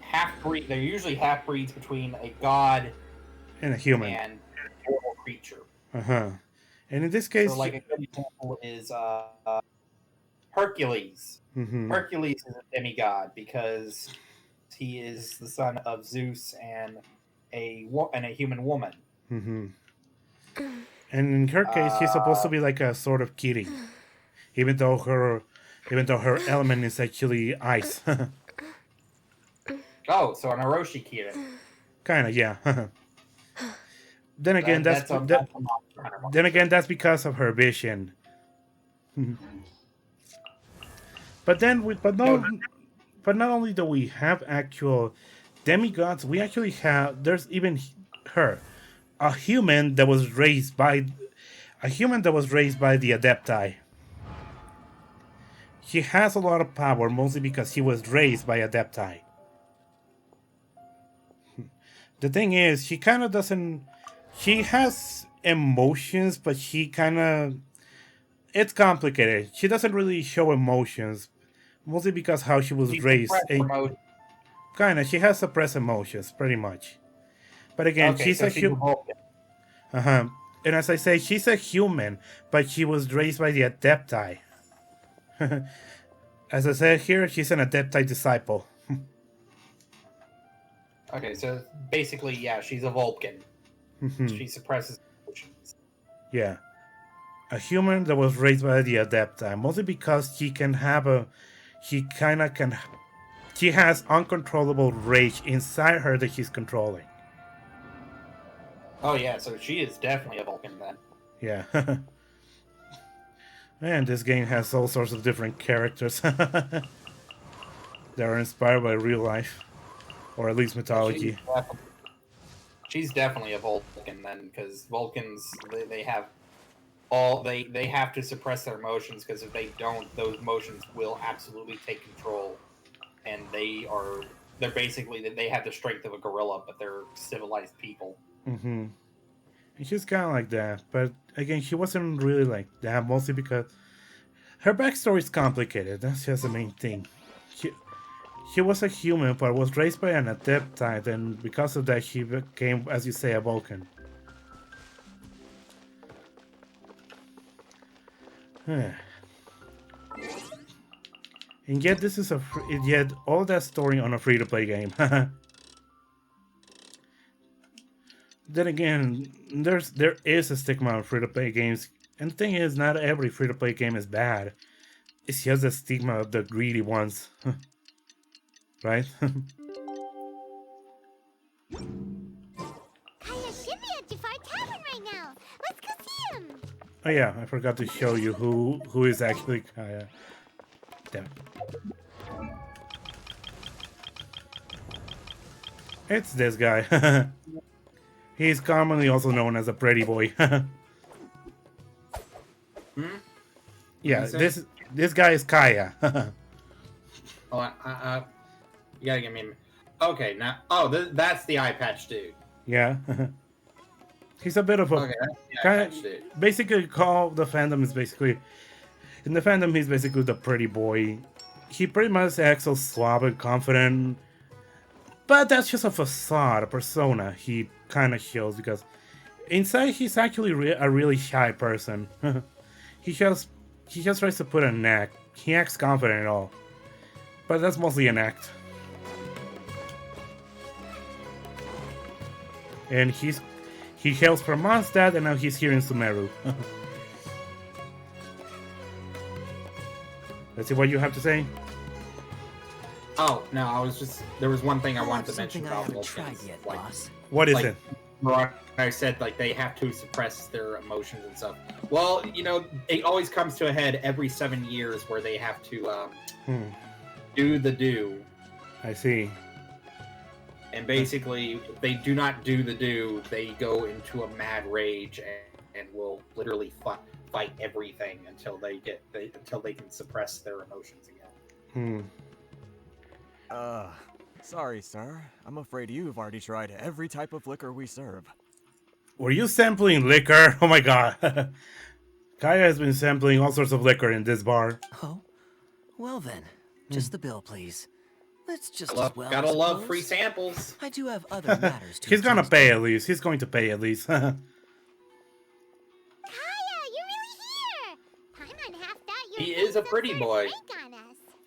half breed. They're usually half breeds between a god And a human. and a mortal creature. Uh-huh. And in this case, So, like a good example is Hercules. Mhm. Hercules is a demigod because he is the son of Zeus and a human woman. Mm-hmm. And in her case, she's supposed to be like a sort of kitty, even though her element is actually ice. Oh, so an Orochi Kira. Kind of, yeah. Then again, that's then again that's because of her vision. But then, but not only do we have actual demigods, we actually have there's even her, a human that was raised by the Adepti. She has a lot of power, mostly because she was raised by Adepti. The thing is, she kind of doesn't. She has emotions, but she kind of. It's complicated. She doesn't really show emotions, mostly because how she was raised. Kind of, she has suppressed emotions, pretty much. But again, Okay, she's so a she's human. Vulcan. Uh-huh. And as I say, she's a human, but she was raised by the Adepti. As I said here, she's an Adepti disciple. Okay, so basically, yeah, she's a Vulcan. Mhm. She suppresses emotions. Yeah. A human that was raised by the Adepti, mostly because she can have a. She kind of can. She has uncontrollable rage inside her that she's controlling. Oh yeah, so she is definitely a Vulcan then. Yeah. And this game has all sorts of different characters that are inspired by real life, or at least mythology. She's definitely a Vulcan then, because Vulcans they have they have to suppress their emotions, because if they don't, those emotions will absolutely take control, and they're basically they have the strength of a gorilla, but they're civilized people. Mm-hmm. And she's kind of like that, but again, she wasn't really like that, mostly because her backstory is complicated. That's just the main thing. She was a human, but was raised by an Adeptite, and because of that, she became, as you say, a Vulcan. And yet, this is yet all that story on a free-to-play game. Then again, there is a stigma on free-to-play games, and the thing is, not every free-to-play game is bad. It's just the stigma of the greedy ones, right? Kaya Shimmy at Jafar Tavern right now. Let's go see him. Oh yeah, I forgot to show you who is actually Kaya. Damn it. It's this guy. He's commonly also known as a pretty boy. Yeah, this guy is Kaya. Oh, you gotta give me. Okay, now... Oh, that's the eye patch dude. Yeah. He's a bit of a... Okay, that's the eye patch dude. Basically, call the fandom is basically... In the fandom, he's basically the pretty boy. He pretty much acts so suave and confident. But that's just a facade, a persona he kind of shows, because inside he's actually a really shy person. he just tries to put an act. He acts confident and all. But that's mostly an act. And he hails from Mondstadt, and now he's here in Sumeru. Let's see what you have to say. Oh, no, I was just... There was one thing I wanted to mention about Vulcans. Yet, like, boss. What is it? I said, like, they have to suppress their emotions and stuff. Well, you know, it always comes to a head every 7 years where they have to do the do. I see. And basically, if they do not do the do, they go into a mad rage and will literally fight everything until they can suppress their emotions again. Sorry, sir. I'm afraid you've already tried every type of liquor we serve. Were you sampling liquor? Oh my god. Kaya has been sampling all sorts of liquor in this bar. Oh? Well then, just the bill, please. That's just Gotta love free samples. I do have other matters to He's gonna pay at least. He's going to pay at least. Kaya, you're really here! Paimon half thought you He is a pretty boy.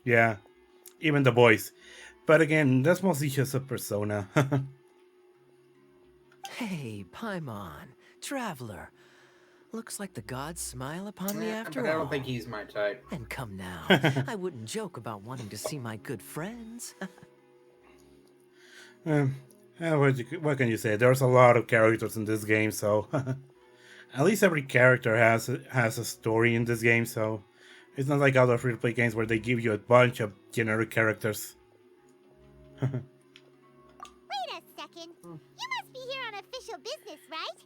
Yeah, even the boys. But again, that's mostly just a persona. Hey, Paimon, traveler. Looks like the gods smile upon me after but all. I don't think he's my type. And come now, I wouldn't joke about wanting to see my good friends. What can you say? There's a lot of characters in this game, so at least every character has a story in this game. So it's not like other free-to-play games where they give you a bunch of generic characters. Wait a second. You must be here on official business, right?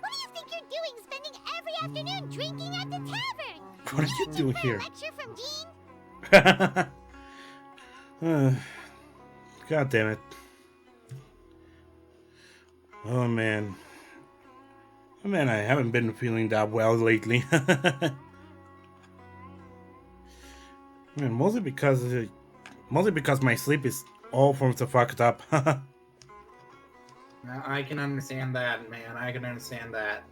What do you think you're doing spending every afternoon drinking at the tavern? What are you doing here? A lecture from Dean? God damn it. Oh man. Oh man, I haven't been feeling that well lately. Man, mostly because my sleep is all forms of fucked up. I can understand that, man. I can understand that.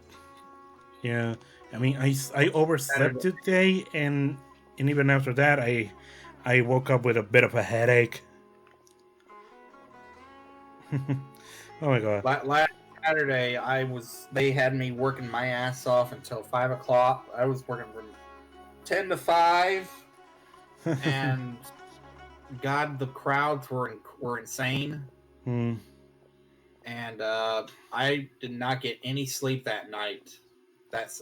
Yeah, I mean, I overslept today, and even after that, I woke up with a bit of a headache. Oh my god! Last Saturday, they had me working my ass off until 5 o'clock. I was working from 10 to 5, and God, the crowds were insane. And I did not get any sleep that night. That's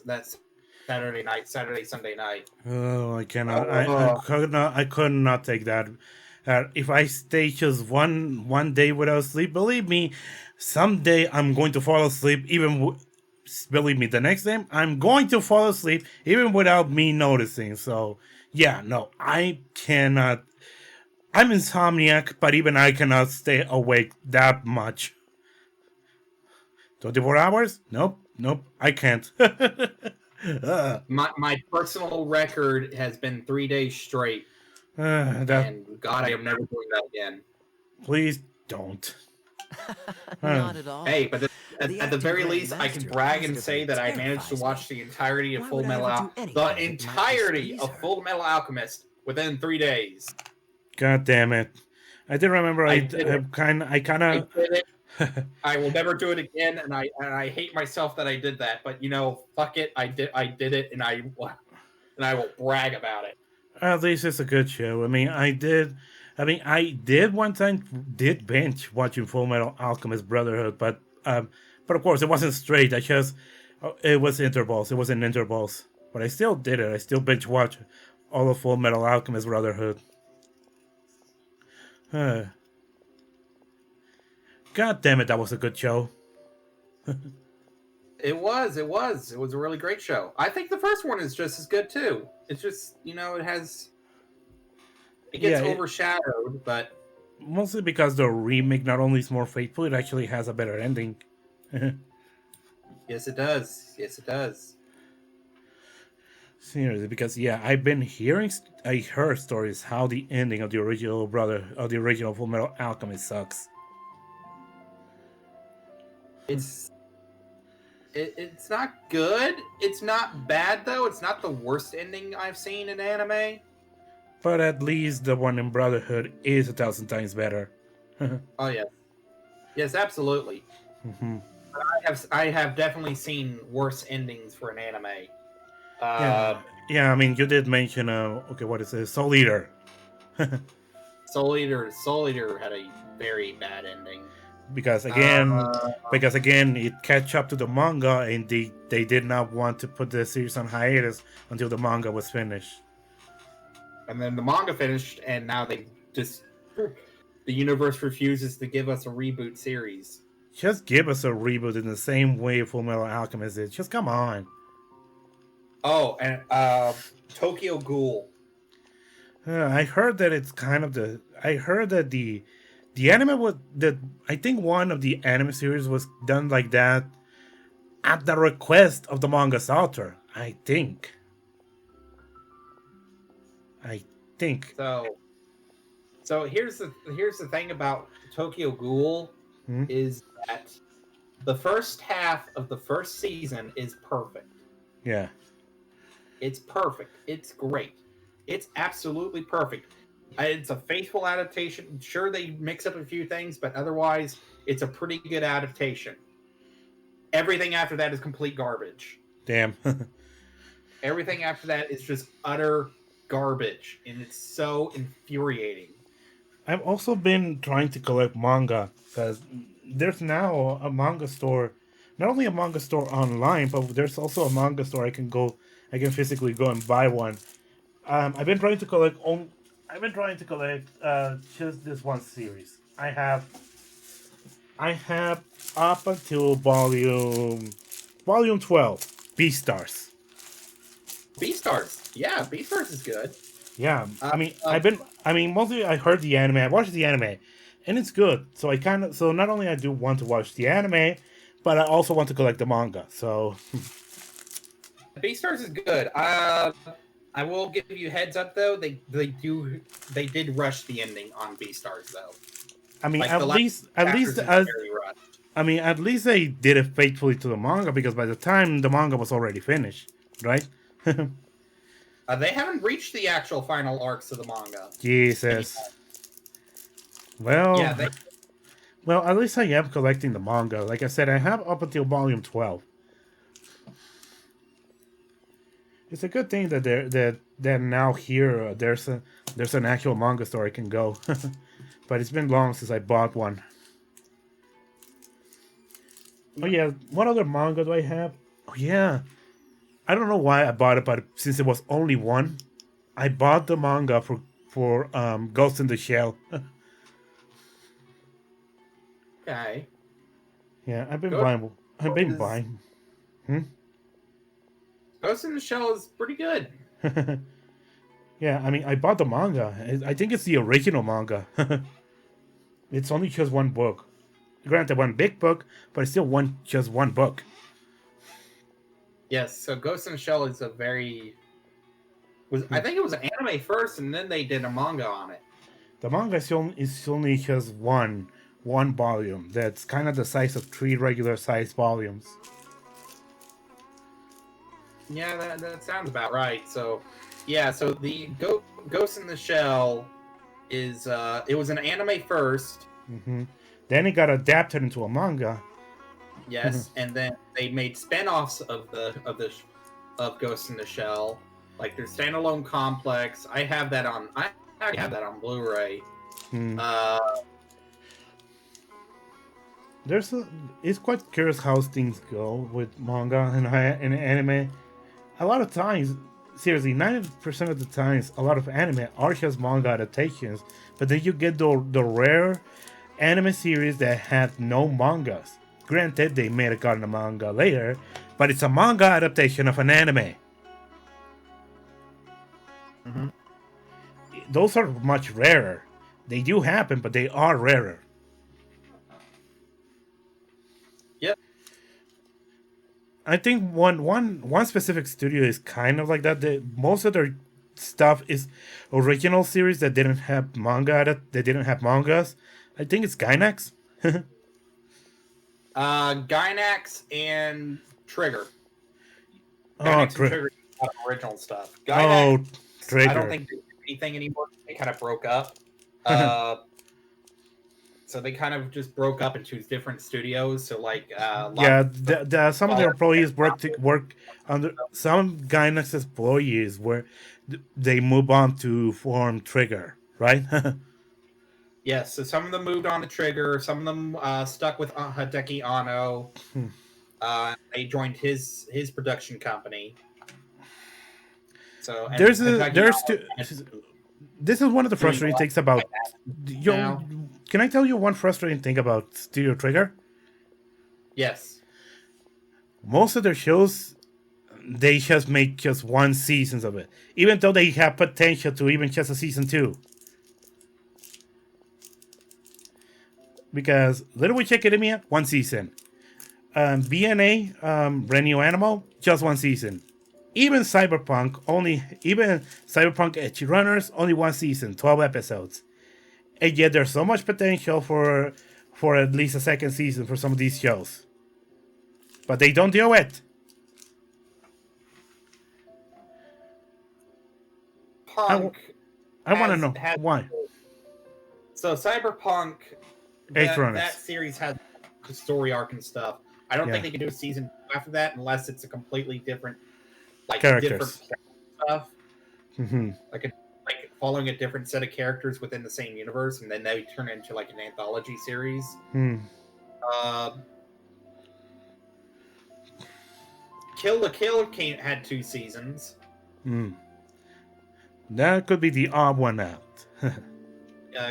Saturday night, Sunday night. Oh, I cannot. I could not take that. If I stay just one day without sleep, believe me, someday I'm going to fall asleep. Believe me, the next day I'm going to fall asleep even without me noticing. So yeah, no, I cannot. I'm insomniac, but even I cannot stay awake that much. 24 hours? Nope, I can't. My personal record has been 3 days straight. And God, I am never doing that again. Please don't. Not at all. Hey, but at the very least, I can brag and say that I managed to watch the entirety of Full Metal Alchemist within 3 days. God damn it! I did remember. I kind of. I will never do it again, and I hate myself that I did that. But you know, fuck it, I did it, and I will brag about it. At least it's a good show. I mean, I did one time binge watching Full Metal Alchemist Brotherhood, but of course it wasn't straight. It was intervals. It was in intervals, but I still did it. I still binge watched all of Full Metal Alchemist Brotherhood. God damn it, that was a good show. It was a really great show. I think the first one is just as good too. It's just, it gets overshadowed, but Mostly because the remake not only is more faithful, it actually has a better ending. Yes, it does. Yes, it does. Seriously, because yeah, I heard stories how the ending of the original Full Metal Alchemist sucks. It's it's not good. It's not bad though. It's not the worst ending I've seen in anime. But at least the one in Brotherhood is 1,000 times better. Oh yes, yes, absolutely. Mhm. I have definitely seen worse endings for an anime. Yeah, yeah. I mean, you did mention okay, what is it? Soul Eater. Soul Eater had a very bad ending. because Uh, again, it catch up to the manga, and they did not want to put the series on hiatus until the manga was finished. And then the manga finished, and now they just the universe refuses to give us a reboot series. Just give us a reboot in the same way Full Metal Alchemist did. Just come on. Oh, and Tokyo Ghoul. I heard that it's kind of the. I heard that the anime was that I think one of the anime series was done like that at the request of the manga's author. I think. I think. So here's the thing about Tokyo Ghoul Hmm? is that the first half of the first season is perfect. Yeah. It's perfect. It's great. It's absolutely perfect. It's a faithful adaptation. Sure, they mix up a few things, but otherwise, it's a pretty good adaptation. Everything after that is complete garbage. Damn. Everything after that is just utter garbage, and it's so infuriating. I've also been trying to collect manga because there's now a manga store, not only a manga store online, but there's also a manga store I can physically go and buy one. I've been trying to collect. I've been trying to collect just this one series. I have up until volume 12, Beastars. Beastars, yeah, Beastars is good. Yeah, I mean, mostly I heard the anime. I watched the anime, and it's good. So not only I do want to watch the anime, but I also want to collect the manga. So Beastars is good. I will give you heads up though. They did rush the ending on Beastars though. I mean, Like, at least they did it faithfully to the manga because by the time the manga was already finished, right? They haven't reached the actual final arcs of the manga. Jesus. Well, Yeah, well, at least I am collecting the manga. Like I said, I have up until volume 12. It's a good thing that that now here there's an actual manga store I can go. But it's been long since I bought one. Oh yeah, what other manga do I have? Oh yeah, I don't know why I bought it, but since it was only one, I bought the manga for Ghost in the Shell. Okay. Yeah, I've been Ghost buying. I've been buying. Ghost in the Shell is pretty good. Yeah, I mean, I bought the manga. I think it's the original manga. It's only just one book. Granted, one big book, but it's still just one book. Yes, so Ghost in the Shell is I think it was an anime first, and then they did a manga on it. The manga is only just one volume. That's kind of the size of 3 regular size volumes. Yeah, that sounds about right. So, yeah, so the Ghost in the Shell is it was an anime first. Mm-hmm. Then it got adapted into a manga. Yes, and then they made spin-offs of Ghost in the Shell, like their standalone complex. I have that on Blu-ray. It's quite curious how things go with manga and anime. A lot of times, seriously, 90% of the times, a lot of anime are just manga adaptations. But then you get the rare anime series that have no mangas. Granted, they may have gotten a manga later, but it's a manga adaptation of an anime. Mm-hmm. Those are much rarer. They do happen, but they are rarer. Yep. I think one specific studio is kind of like that. Most of their stuff is original series that didn't have manga. They didn't have mangas. I think it's Gainax. Gynax and Trigger. Oh, Gynax and Trigger have original stuff. Gynax, oh, Trigger. I don't think they do anything anymore. They kind of broke up. So they kind of just broke up into different studios. So like, some of their employees work under some Gainax employees where they move on to form Trigger, right? Yes, so some of them moved on to Trigger. Some of them stuck with Hideki Anno. They joined his production company. So this is one of the frustrating things about. Can I tell you one frustrating thing about Studio Trigger? Yes. Most of their shows, they just make just one season of it, even though they have potential to even just a season 2. Because Little Witch Academia, 1 season. BNA, Brand New Animal, just 1 season. Even Cyberpunk Edge Runners, only 1 season, 12 episodes. And yet there's so much potential for at least a second season for some of these shows. But they don't do it. I want to know why. So Cyberpunk, that series has the story arc and stuff. I don't think they can do a season after that unless it's a completely different, different stuff. Mm-hmm. Like following a different set of characters within the same universe, and then they turn into like an anthology series. Kill la Kill had 2 seasons. That could be the odd one out.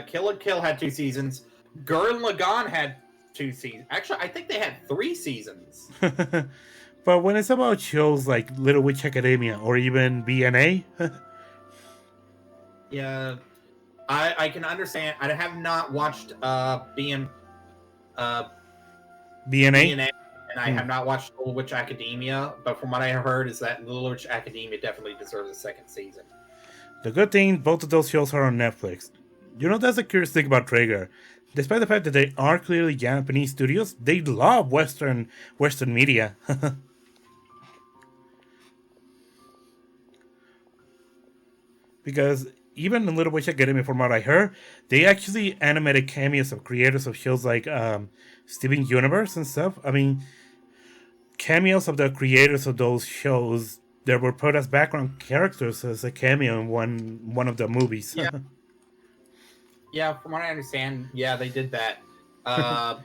Kill la Kill had 2 seasons. Gurren Lagann had 2 seasons. Actually, I think they had 3 seasons. But when it's about shows like Little Witch Academia or even BNA, yeah, I can understand. I have not watched BNA, and I have not watched Little Witch Academia. But from what I heard, is that Little Witch Academia definitely deserves a second season. The good thing, both of those shows are on Netflix. You know, that's the curious thing about Trigger. Despite the fact that they are clearly Japanese studios, they love Western media. Because even in Little Witch Academy, from what I heard, they actually animated cameos of creators of shows like Steven Universe and stuff. I mean, cameos of the creators of those shows that were put as background characters as a cameo in one of the movies. Yeah. Yeah, from what I understand, yeah, they did that. I'm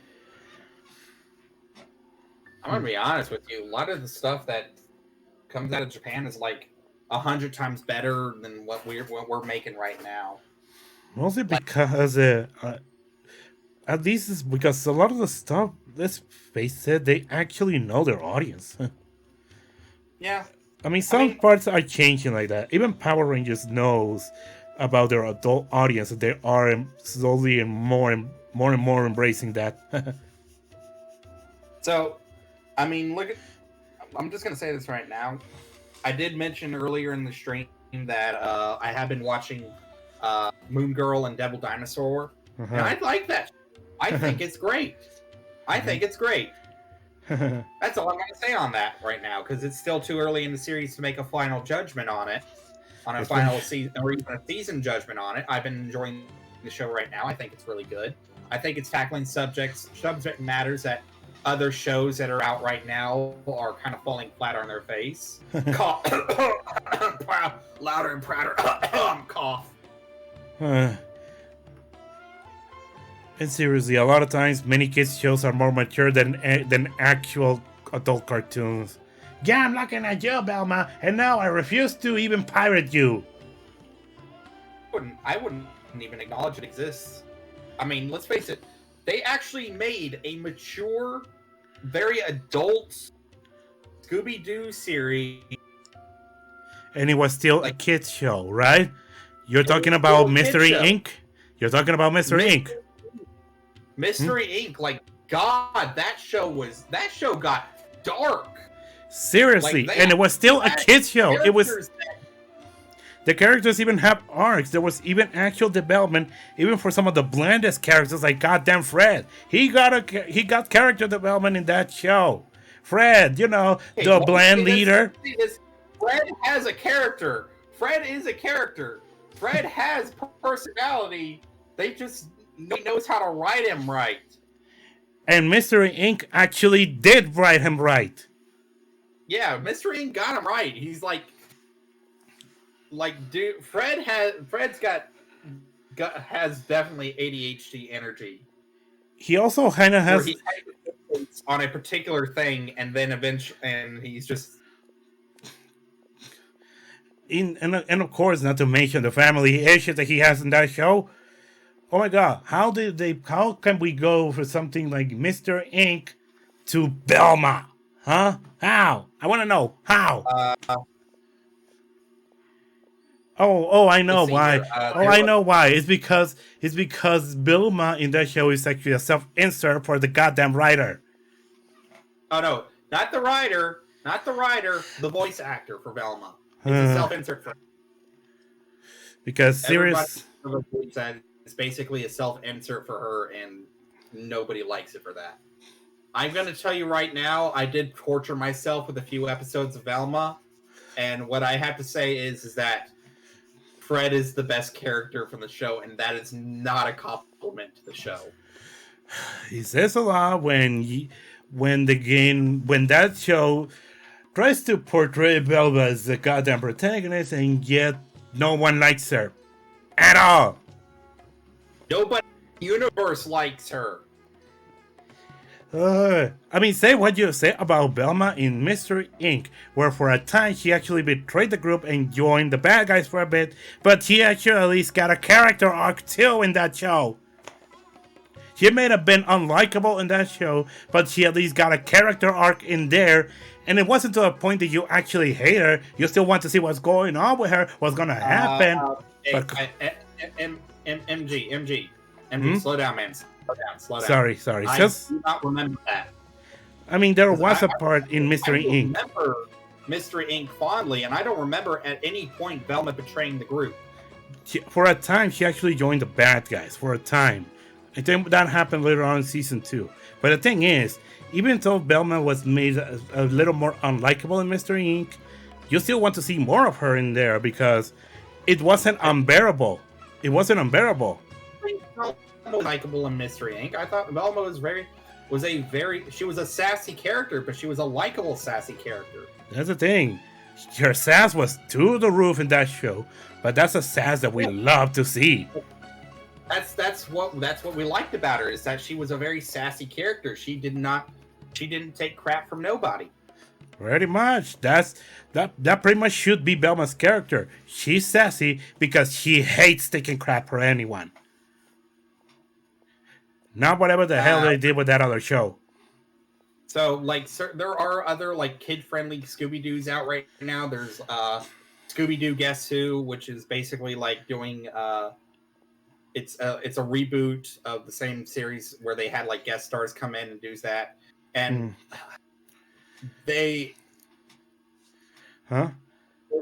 gonna be honest with you. A lot of the stuff that comes out of Japan is like 100 times better than what we're making right now. Mostly because, at least it's because a lot of the stuff, let's face it, they actually know their audience. Yeah. I mean, some parts are changing like that. Even Power Rangers knows about their adult audience, and they are slowly and more embracing that. So, I mean, I'm just gonna say this right now. I did mention earlier in the stream that I have been watching Moon Girl and Devil Dinosaur, and I like that. I think it's great. That's all I'm going to say on that right now, because it's still too early in the series to make a final judgment on it, final season or even a season judgment on it. I've been enjoying the show right now. I think it's really good. I think it's tackling subject matters that other shows that are out right now are kind of falling flat on their face. Cough. Louder and prouder. Cough. And seriously, a lot of times, many kids shows are more mature than actual adult cartoons. Yeah, I'm looking at you, Belma, and now I refuse to even pirate you. I wouldn't even acknowledge it exists. I mean, let's face it. They actually made a mature, very adult Scooby-Doo series. And it was still a kids show, right? You're talking about Mystery Inc.? You're talking about Mr. Inc. Mystery Inc. Like, God, that show got dark. Seriously, Like, and it was still a kids show. It was. characters that- The characters even have arcs. There was even actual development, even for some of the blandest characters, like goddamn Fred. He got character development in that show. Fred, you know, Hey, the let me bland say this- leader. see this. Fred has a character. Fred is a character. Fred has personality. They just nobody knows how to write him right. And Mystery Inc. actually did write him right. Yeah, Mystery Inc. got him right. He's like, dude, Fred's got has definitely ADHD energy. He also kind of Where has. he focuses on a particular thing, and then eventually, and he's just. And of course, not to mention the family issues that he has in that show. Oh my God! How can we go for something like Mr. Inc. to Belma? Huh? How? I want to know how. I know why. I know why. It's because Belma in that show is actually a self-insert for the goddamn writer. Oh no, not the writer, the voice actor for Velma. It's a self-insert for. Because serious. It's basically a self-insert for her, and nobody likes it for that. I'm going to tell you right now, I did torture myself with a few episodes of Velma, and what I have to say is that Fred is the best character from the show, and that is not a compliment to the show. He says a lot when that show tries to portray Velma as the goddamn protagonist, and yet no one likes her at all. Nobody in the universe likes her. Say what you say about Belma in Mystery Inc., where for a time she actually betrayed the group and joined the bad guys for a bit, but she actually at least got a character arc too in that show. She may have been unlikable in that show, but she at least got a character arc in there, and it wasn't to a point that you actually hate her. You still want to see what's going on with her, what's gonna happen. MG, slow down, man. Slow down. Sorry. I do not remember that. I mean, there was a part in Mystery Inc. I remember Mystery Inc. fondly, and I don't remember at any point Velma betraying the group. For a time, she actually joined the bad guys. For a time. I think that happened later on in season 2. But the thing is, even though Velma was made a little more unlikable in Mystery Inc., you still want to see more of her in there because it wasn't unbearable. It wasn't unbearable. Velma was likable in Mystery Inc. I thought Velma she was a sassy character, but she was a likable sassy character. That's the thing. Her sass was through the roof in that show, but that's a sass that we love to see. That's what we liked about her, is that she was a very sassy character. She didn't take crap from nobody. Pretty much. That pretty much should be Belma's character. She's sassy because she hates taking crap from anyone. Not whatever the hell they did with that other show. So, there are other, kid-friendly Scooby-Doos out right now. There's Scooby-Doo Guess Who, which is basically doing... It's a reboot of the same series where they had, guest stars come in and do that. And they're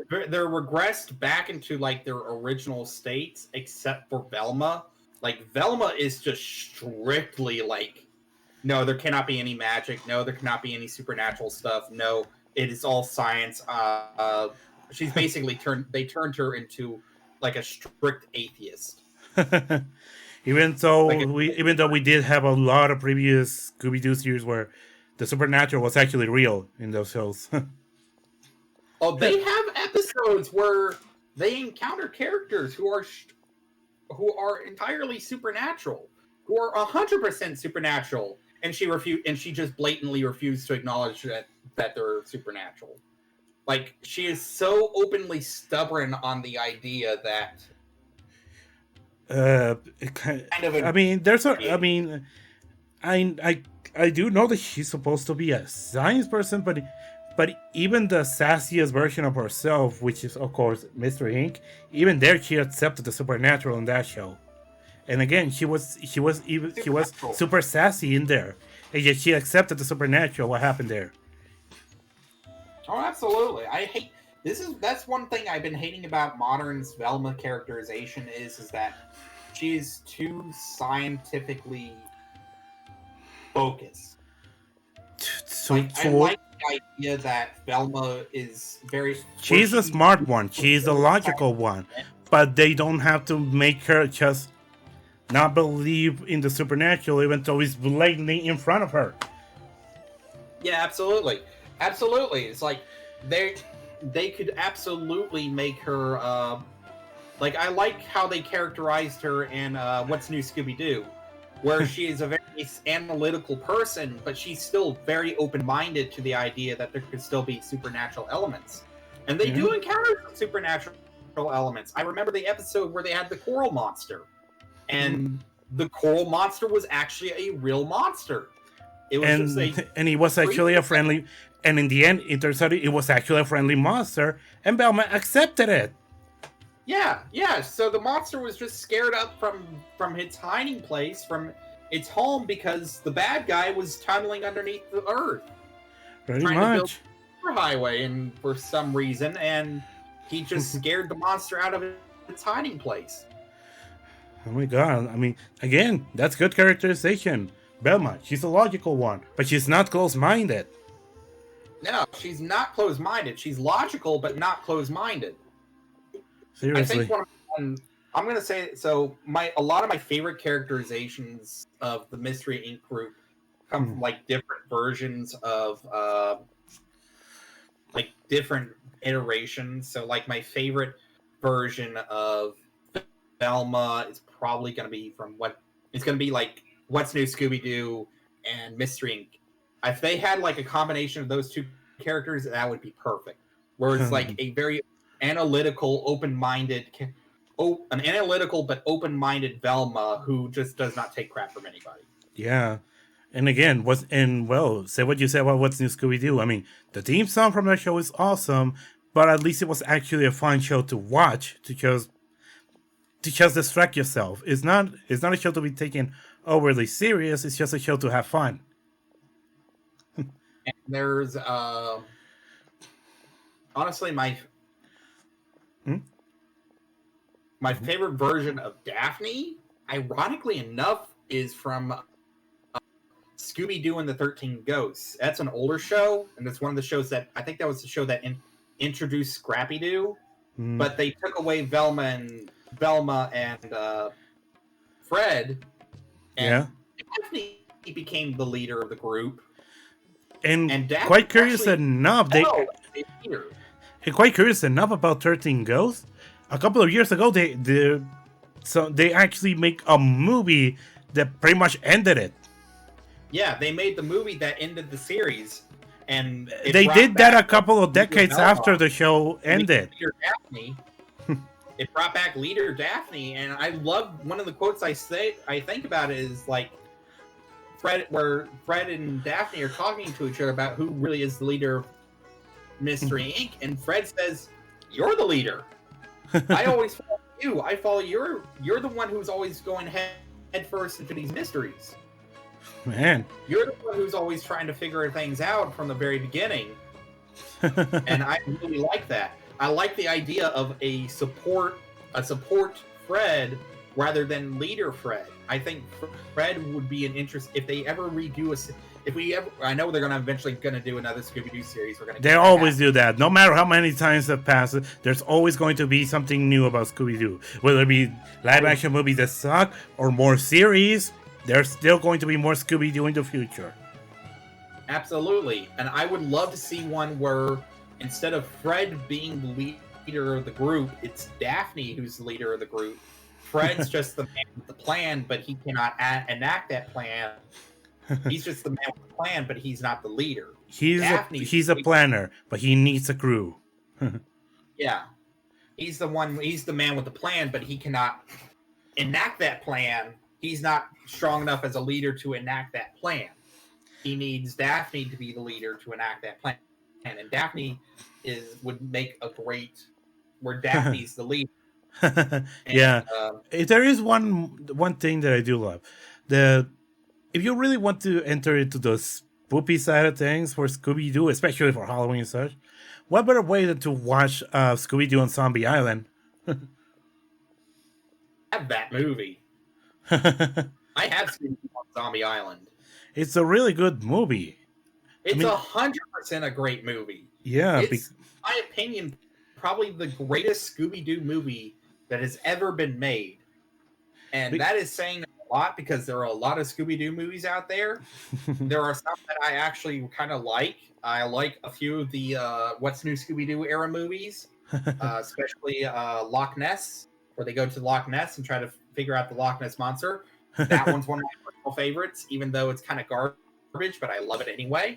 regressed back into, their original states, except for Velma. Velma is just strictly, no, there cannot be any magic. No, there cannot be any supernatural stuff. No, it is all science. She's basically turned her into, a strict atheist. even though we did have a lot of previous Scooby-Doo series where the supernatural was actually real in those shows. They have episodes where they encounter characters who are entirely supernatural, who are 100% supernatural, and she just blatantly refused to acknowledge that they're supernatural. She is so openly stubborn on the idea that. I do know that she's supposed to be a science person, but even the sassiest version of herself, which is of course Mystery Inc., even there she accepted the supernatural in that show, And again, she was Supernatural. super sassy in there, and yet she accepted the supernatural. What happened there? Oh, absolutely. I hate that's one thing I've been hating about modern Velma characterization is that she's too scientifically focused. So, Like I so like the idea that Velma is very she's a smart one. She's the logical one, but they don't have to make her just not believe in the supernatural, even though it's blatantly in front of her. Yeah, absolutely. Absolutely. It's like they could absolutely make her like I like how they characterized her in What's New Scooby Doo, where she is a very analytical person, but she's still very open-minded to the idea that there could still be supernatural elements. And they do encounter some supernatural elements. I remember the episode where they had the coral monster. And the coral monster was actually a real monster. It was just And he was actually a friendly, and in the end it turns out it was actually a friendly monster, and Velma accepted it. Yeah. So the monster was just scared up from its hiding place, from its home, because the bad guy was tunneling underneath the earth, Pretty trying much. to build a highway, and for some reason, and he just scared the monster out of its hiding place. Oh my god! I mean, again, that's good characterization. Velma, she's a logical one, but she's not close-minded. No, she's not closed-minded. She's logical, but not closed-minded. Seriously. I think I'm gonna say so. A lot of my favorite characterizations of the Mystery Inc. group come from like different versions of like different iterations. So like my favorite version of Velma is probably gonna be from it's gonna be like What's New Scooby Doo and Mystery Inc. If they had like a combination of those two characters, that would be perfect. Where it's like a very analytical, open-minded, an analytical but open-minded Velma who just does not take crap from anybody. Yeah. And again, say what you said about What's New Scooby Doo. I mean, the theme song from that show is awesome, but at least it was actually a fun show to watch to just distract yourself. It's not a show to be taken overly serious. It's just a show to have fun. And there's honestly my favorite version of Daphne, ironically enough, is from Scooby-Doo and the 13 Ghosts. That's an older show, and it's one of the shows that I think that was the show that introduced Scrappy-Doo. But they took away Velma and Fred, and Daphne became the leader of the group. And quite curious enough, quite curious enough about 13 Ghosts. A couple of years ago, they actually make a movie that pretty much ended it. Yeah, they made the movie that ended the series, and they did that a couple of decades after the show ended. It brought back Leader Daphne, and I love one of the quotes I think about it is like where Fred and Daphne are talking to each other about who really is the leader of Mystery Inc. And Fred says, "You're the leader. I always follow you. I follow you're the one who's always going head first into these mysteries. Man, you're the one who's always trying to figure things out from the very beginning." And I really like that. I like the idea of a support Fred rather than leader Fred. I think Fred would be an interest if they ever redo I know they're eventually gonna do another Scooby-Doo series. They always do that. No matter how many times that passes, there's always going to be something new about Scooby-Doo. Whether it be live action movies that suck or more series, there's still going to be more Scooby-Doo in the future. Absolutely. And I would love to see one where instead of Fred being the leader of the group, it's Daphne who's the leader of the group. Fred's just the man with the plan, but he cannot enact that plan. He's just the man with the plan, but he's not the leader. He's a planner, but he needs a crew. Yeah. He's the man with the plan, but he cannot enact that plan. He's not strong enough as a leader to enact that plan. He needs Daphne to be the leader to enact that plan. And Daphne would make a great where Daphne's the leader. Yeah. And, If there is one thing that I do love, the if you really want to enter into the spoopy side of things for Scooby Doo, especially for Halloween and such, what better way than to watch Scooby Doo on Zombie Island? have that movie. I have seen it on Zombie Island. It's a really good movie. It's mean- 100% a great movie. Yeah, It's, in my opinion, probably the greatest Scooby-Doo movie that has ever been made. And that is saying a lot because there are a lot of Scooby-Doo movies out there. There are some that I actually kind of like. I like a few of the What's New Scooby-Doo era movies, especially Loch Ness, where they go to Loch Ness and try to figure out the Loch Ness Monster. That one's one of my personal favorites, even though it's kind of garbage, but I love it anyway.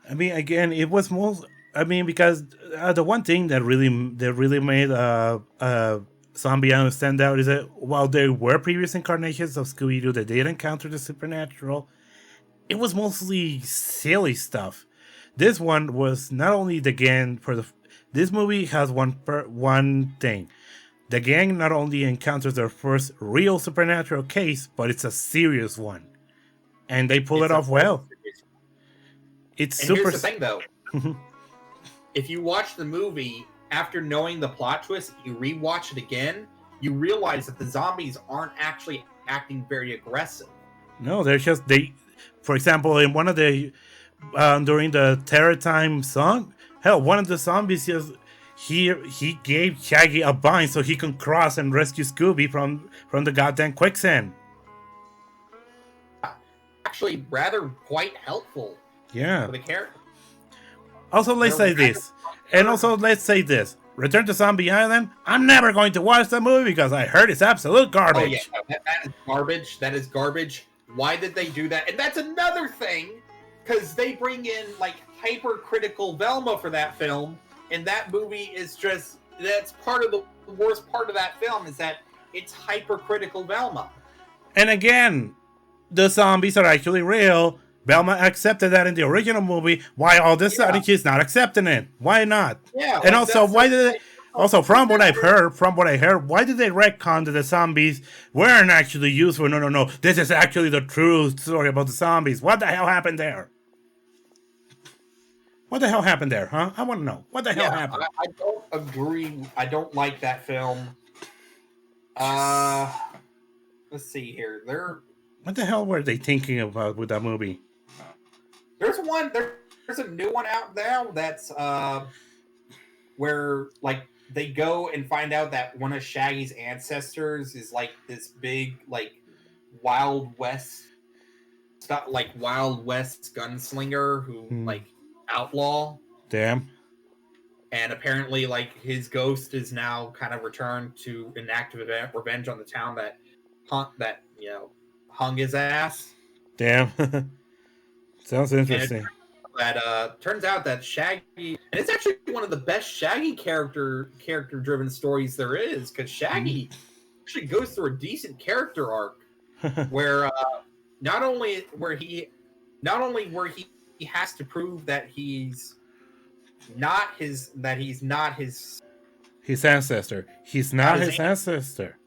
I mean, again, it was most. I mean, because the one thing that really made Zombie Island stand out is that while there were previous incarnations of Scooby Doo that did encounter the supernatural, it was mostly silly stuff. This one was not only the gang for the. This movie has one thing. The gang not only encounters their first real supernatural case, but it's a serious one, and they pull it off well. It's and super. Here's the thing, though. If you watch the movie after knowing the plot twist, you rewatch it again, you realize that the zombies aren't actually acting very aggressive. No, they're just they. For example, in one of the during the Terror Time song, hell, one of the zombies just he gave Shaggy a bind so he can cross and rescue Scooby from the goddamn quicksand. Actually, rather quite helpful. Yeah. For the character. Also, let's say this. And also, let's say this. Return to Zombie Island. I'm never going to watch the movie because I heard it's absolute garbage. Oh, yeah. That is garbage. That is garbage. Why did they do that? And that's another thing, because they bring in, like, hypercritical Velma for that film, and that movie is just... That's part of the worst part of that film, is that it's hypercritical Velma. And again, the zombies are actually real. Velma accepted that in the original movie. Why all of a sudden she's not accepting it? Why not? Yeah. And also, why did they? Also, from what I heard, why did they retcon that the zombies weren't actually useful? No. This is actually the true story about the zombies. What the hell happened there? What the hell happened there, huh? I want to know. What the hell happened? I don't agree. I don't like that film. Let's see here. What the hell were they thinking about with that movie? There's a new one out there that's where like they go and find out that one of Shaggy's ancestors is like this big like Wild West gunslinger who like outlaw. Damn. And apparently like his ghost is now kind of returned to enact revenge on the town that hung his ass. Damn. Sounds interesting. That turns out that Shaggy, and it's actually one of the best Shaggy character driven stories there is, because Shaggy actually goes through a decent character arc where not only where he has to prove that he's not his ancestor. He's not his ancestor.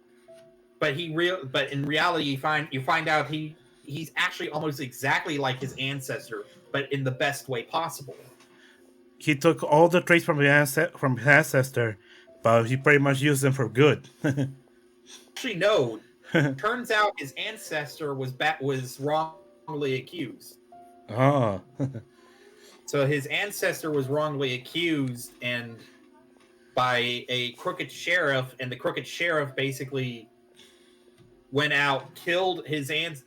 But in reality you find out he's actually almost exactly like his ancestor, but in the best way possible. He took all the traits from his ancestor, but he pretty much used them for good. Actually, no. Turns out his ancestor was wrongly accused. Oh. So his ancestor was wrongly accused and by a crooked sheriff, and the crooked sheriff basically went out, killed his and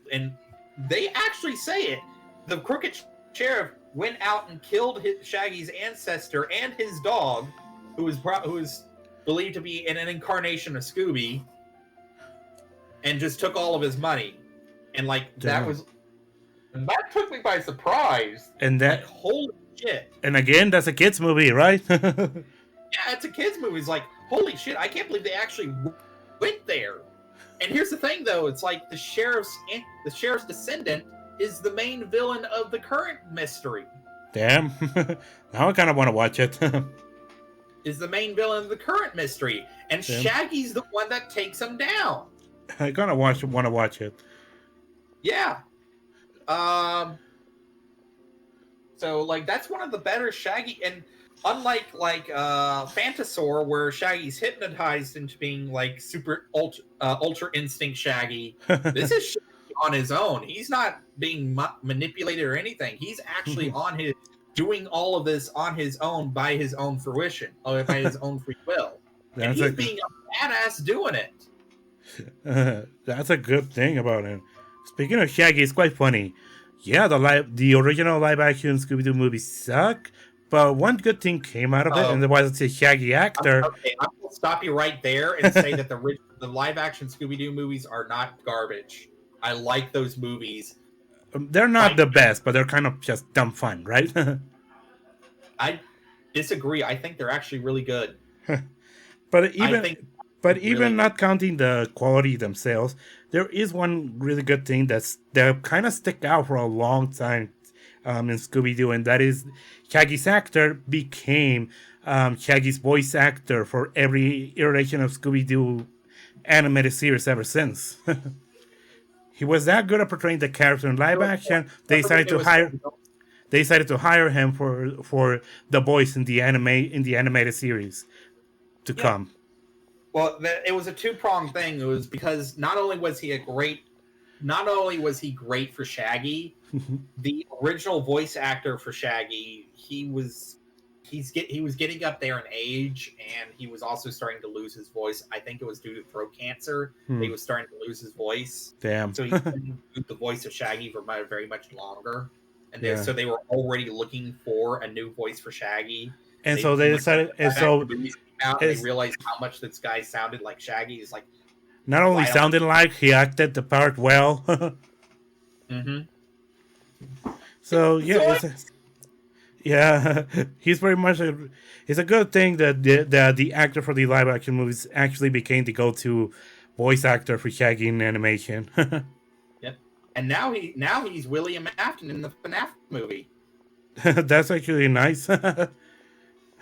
they actually say it. The crooked sheriff went out and killed Shaggy's ancestor and his dog, who was believed to be an incarnation of Scooby, and just took all of his money. And like that took me by surprise. And that holy shit. And again, that's a kids movie, right? Yeah, it's a kids movie. It's like, holy shit, I can't believe they actually went there. And here's the thing, though. It's like the sheriff's descendant is the main villain of the current mystery. Damn. Now I kind of want to watch it. is the main villain of the current mystery, and Yeah. Shaggy's the one that takes him down. I kind of want to watch it. Yeah. So like that's one of the better Shaggy, and unlike like Phantasaur, where Shaggy's hypnotized into being like super ultra instinct Shaggy, this is Shaggy on his own. He's not being manipulated or anything. He's actually on his doing all of this on his own by his own fruition, or by his own free will. And he's being a badass doing it. That's a good thing about him. Speaking of Shaggy, it's quite funny. Yeah, the original live action Scooby Doo movies suck, but one good thing came out of it, and it was a Shaggy actor. Okay, I will stop you right there and say that the live action Scooby Doo movies are not garbage. I like those movies. They're not the best, but they're kind of just dumb fun, right? I disagree. I think they're actually really good. But even not counting the quality themselves, there is one really good thing that kind of stick out for a long time in Scooby-Doo, and that is Shaggy's actor became Shaggy's voice actor for every iteration of Scooby-Doo animated series ever since. He was that good at portraying the character in live action. They decided to hire him for the voice in the animated series to come. Well, it was a two-pronged thing. It was because not only was he great for Shaggy, the original voice actor for Shaggy, he was getting up there in age, and he was also starting to lose his voice. I think it was due to throat cancer. He was starting to lose his voice. Damn. So he couldn't do the voice of Shaggy for very much longer. And so they were already looking for a new voice for Shaggy. And so they decided, they realized how much this guy sounded like Shaggy. Is like not only sounded like, he acted the part well. So yeah, he's very much it's a good thing that the actor for the live action movies actually became the go-to voice actor for Shaggy in animation. Yep. And now he's William Afton in the FNAF movie. That's actually nice.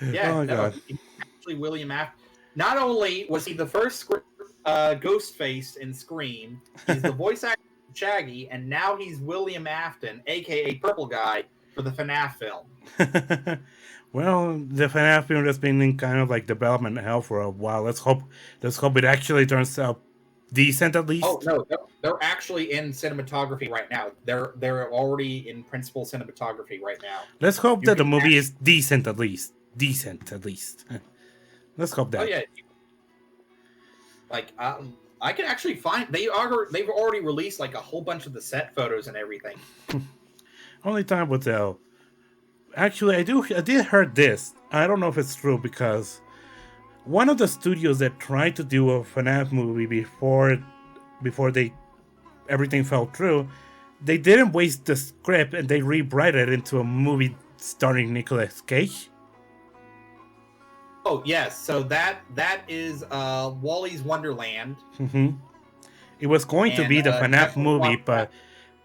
Yeah, oh my God. Actually, William Afton. Not only was he the first Ghostface in Scream, he's the voice actor for Shaggy, and now he's William Afton, aka Purple Guy, for the FNAF film. Well, the FNAF film has been in kind of like development hell for a while. Let's hope it actually turns out decent at least. Oh no, they're actually in cinematography right now. They're already in principal cinematography right now. Let's hope that the movie is decent at least. Let's hope that. Oh yeah. Like I can actually find they've already released like a whole bunch of the set photos and everything. Only time will tell. Actually, I did heard this. I don't know if it's true because one of the studios that tried to do a FNAF movie before everything fell through, they didn't waste the script and they rewrite it into a movie starring Nicolas Cage. Oh yes, so that is Wally's Wonderland. Mm-hmm. It was going to be the FNAF movie, but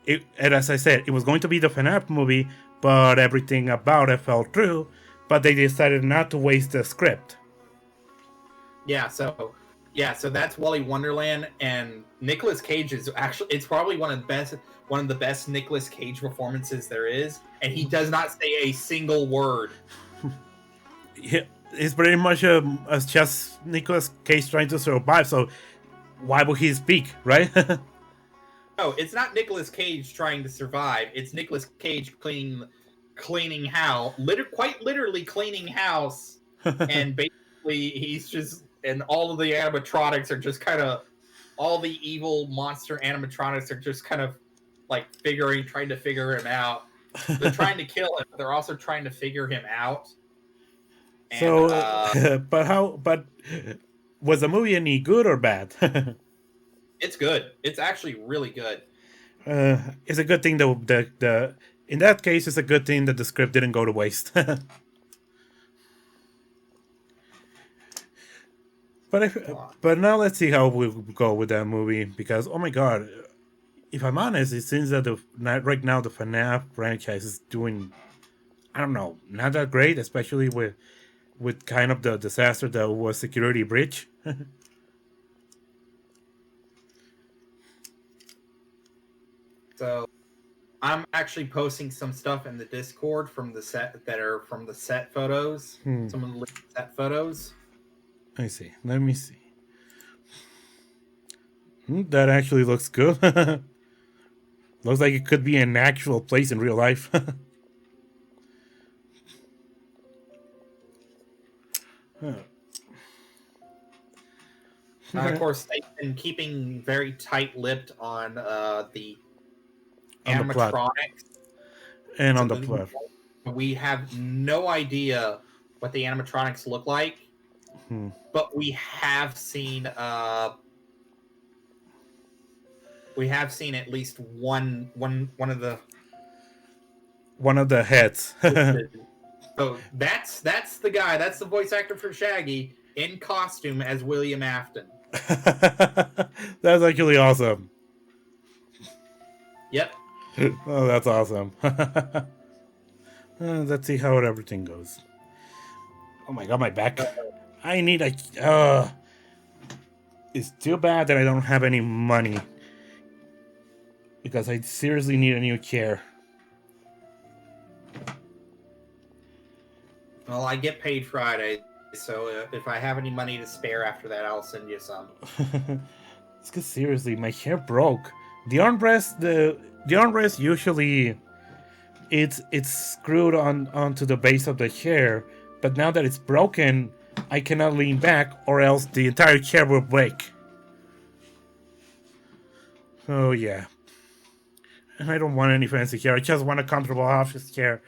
and as I said, it was going to be the FNAF movie, but everything about it fell through. But they decided not to waste the script. Yeah, so that's Wally Wonderland, and Nicolas Cage is actually it's probably one of the best Nicolas Cage performances there is, and he does not say a single word. Yeah, it's pretty much just Nicolas Cage trying to survive. So why would he speak, right? No, it's not Nicolas Cage trying to survive. It's Nicolas Cage cleaning house, quite literally cleaning house, and basically he's just, and all of the animatronics are just kind of, all the evil monster animatronics are just kind of like trying to figure him out. They're trying to kill him, but they're also trying to figure him out. And, so, but was the movie any good or bad? It's good. It's actually really good. It's a good thing that in that case, it's a good thing that the script didn't go to waste. But now let's see how we go with that movie, because oh my God, if I'm honest, it seems that right now the FNAF franchise is doing, I don't know, not that great, especially with with kind of the disaster that was Security Breach. So I'm actually posting some stuff in the Discord from the set that are from the set photos. Some of the set photos. I see. Let me see. That actually looks good. Looks like it could be an actual place in real life. Of course, they've been keeping very tight-lipped on the On the plot. animatronics. And on the plot. We have no idea what the animatronics look like, but we have seen at least one of the heads. So that's the guy. That's the voice actor for Shaggy in costume as William Afton. That's actually awesome. Yep. Oh, that's awesome. Let's see how everything goes. Oh my god, my back. I need a... It's too bad that I don't have any money. Because I seriously need a new chair. Well, I get paid Friday, so if I have any money to spare after that, I'll send you some. It's because seriously, my chair broke. The armrest usually it's screwed onto the base of the chair, but now that it's broken, I cannot lean back or else the entire chair will break. Oh yeah. And I don't want any fancy chair, I just want a comfortable office chair.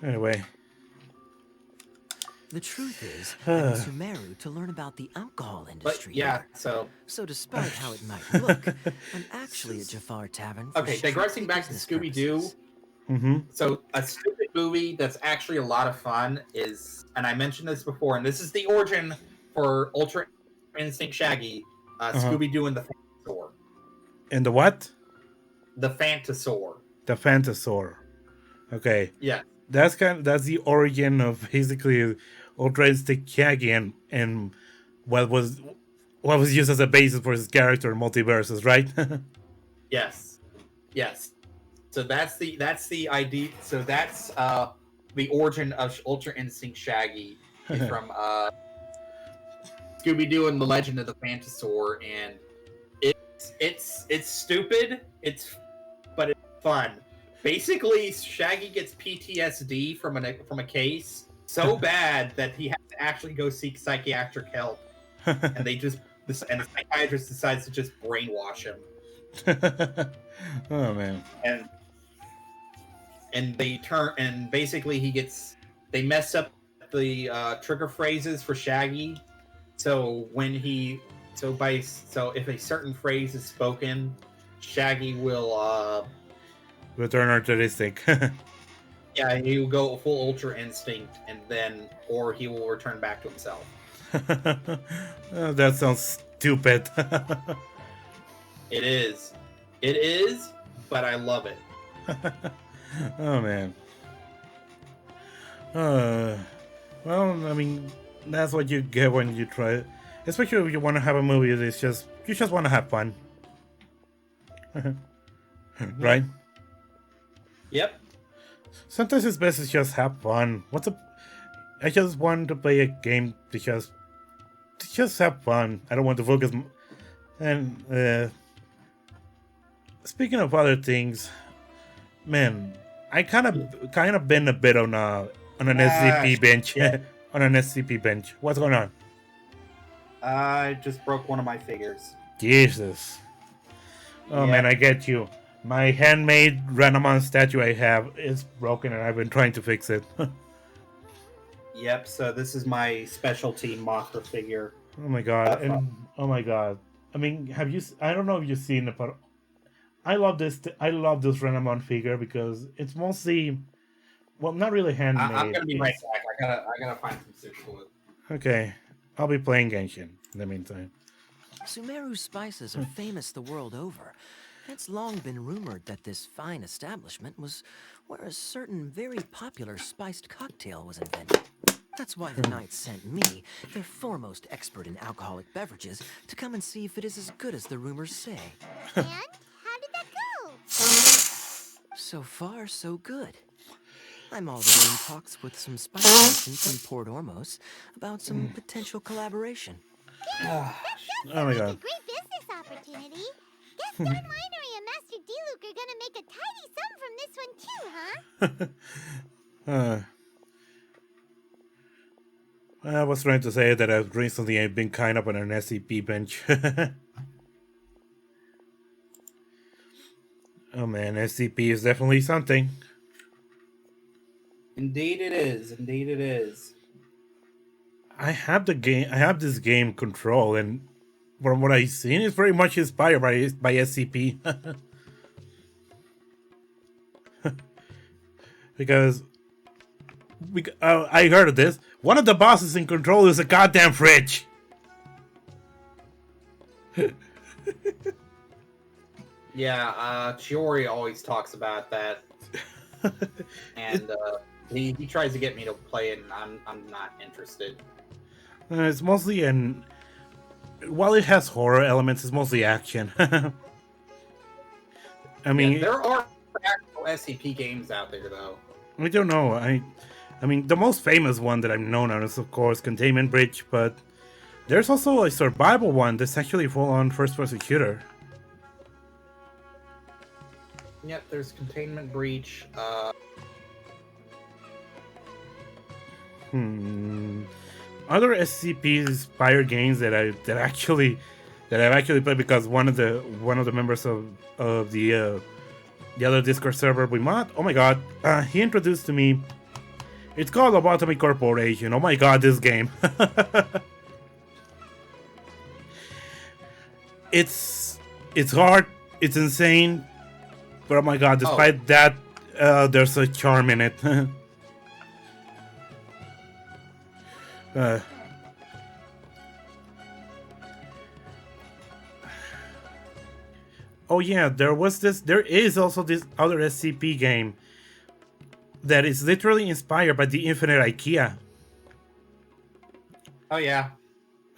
Anyway. The truth is, I'm in Sumeru to learn about the alcohol industry. But yeah, here. So despite how it might look, I'm actually at Jafar Tavern. For okay, digressing back to Scooby-Doo. So a stupid movie that's actually a lot of fun is, and I mentioned this before, and this is the origin for Ultra Instinct Shaggy, Scooby-Doo and the Phantasaur. And the what? The Phantasaur. The Phantasaur. Okay. Yeah. That's the origin of basically Ultra Instinct Shaggy and what was used as a basis for his character in Multiverses, right? Yes. So that's the idea. So that's the origin of Ultra Instinct Shaggy is from Scooby-Doo and the Legend of the Phantasaur, and it's stupid. But it's fun. Basically, Shaggy gets PTSD from a case so bad that he has to actually go seek psychiatric help, and the psychiatrist decides to just brainwash him. Oh man! And basically they mess up the trigger phrases for Shaggy. So if a certain phrase is spoken, Shaggy will return to instinct. Yeah, he will go full Ultra Instinct, or he will return back to himself. That sounds stupid. It is, but I love it. Oh man. Well, I mean, that's what you get when you try it. Especially if you want to have a movie that's you just want to have fun. Right? Yep. Sometimes it's best to just have fun. I just want to play a game to just have fun. I don't want to focus. And speaking of other things, man, I kind of been a bit on an SCP bench. Yeah. On an SCP bench. What's going on? I just broke one of my figures. Jesus. Oh man, I get you. My handmade Renamon statue I have is broken and I've been trying to fix it. Yep, so this is my specialty Mothra figure. Oh my god. Oh my god. I mean, I don't know if you've seen it, but I love this Renamon figure because it's mostly, well, not really handmade. I'm gonna be right back. I gotta find some soup for it. Okay. I'll be playing Genshin in the meantime. Sumeru spices are famous the world over. It's long been rumored that this fine establishment was where a certain very popular spiced cocktail was invented. That's why the Knights sent me, their foremost expert in alcoholic beverages, to come and see if it is as good as the rumors say. And how did that go? So far, so good. I'm already in talks with some spice merchants in Port Ormos about some potential collaboration. That does Oh sound my like a god. great business opportunity. Guess Don Winery and Master D-Luke are gonna make a tidy sum from this one too, huh? I was trying to say that I've recently been kind of on an SCP bench. Oh man, SCP is definitely something. Indeed it is. Indeed it is. I have this game Control, and from what I've seen, it's very much inspired by SCP. Because I heard of this. One of the bosses in Control is a goddamn fridge. Yeah, Chiori always talks about that. And he tries to get me to play it, and I'm not interested. It's mostly while it has horror elements, it's mostly action. I mean, Yeah, there are actual SCP games out there, though. I don't know. I mean, the most famous one that I'm known on is, of course, Containment Breach, but there's also a survival one that's actually full-on first-person shooter. Yep, there's Containment Breach. Other SCP-inspired games that I've actually played, because one of the members of the other Discord server we mod. Oh my god, he introduced to me. It's called Lobotomy Corporation. Oh my god, this game. It's hard. It's insane. But oh my god, despite that, there's a charm in it. Oh yeah, there is also this other SCP game that is literally inspired by the Infinite IKEA. Oh yeah.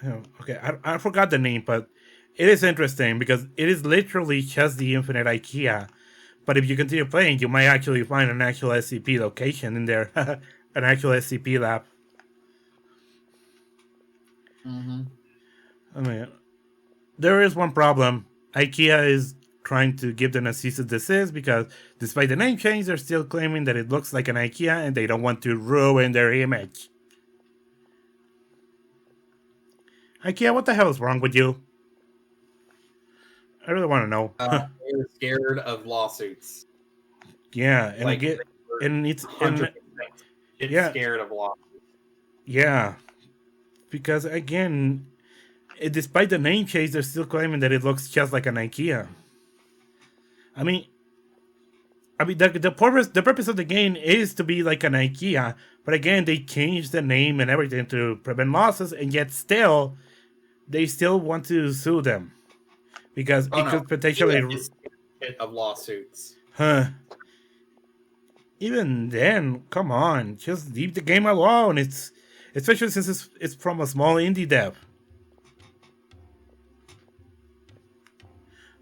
Oh, okay, I forgot the name, but it is interesting because it is literally just the Infinite IKEA. But if you continue playing, you might actually find an actual SCP location in there, an actual SCP lab. Mm-hmm. I mean, there is one problem. IKEA is trying to give them a cease and desist because, despite the name change, they're still claiming that it looks like an IKEA and they don't want to ruin their image. IKEA, what the hell is wrong with you? I really want to know. They're scared of lawsuits. Yeah, and Like, it's 100% scared of lawsuits. Yeah, because again, despite the name change, they're still claiming that it looks just like an IKEA. I mean, the purpose of the game is to be like an IKEA, but again, they changed the name and everything to prevent losses, and yet still, they still want to sue them because could potentially of lawsuits. Huh? Even then, come on, just leave the game alone. It's especially since it's from a small indie dev.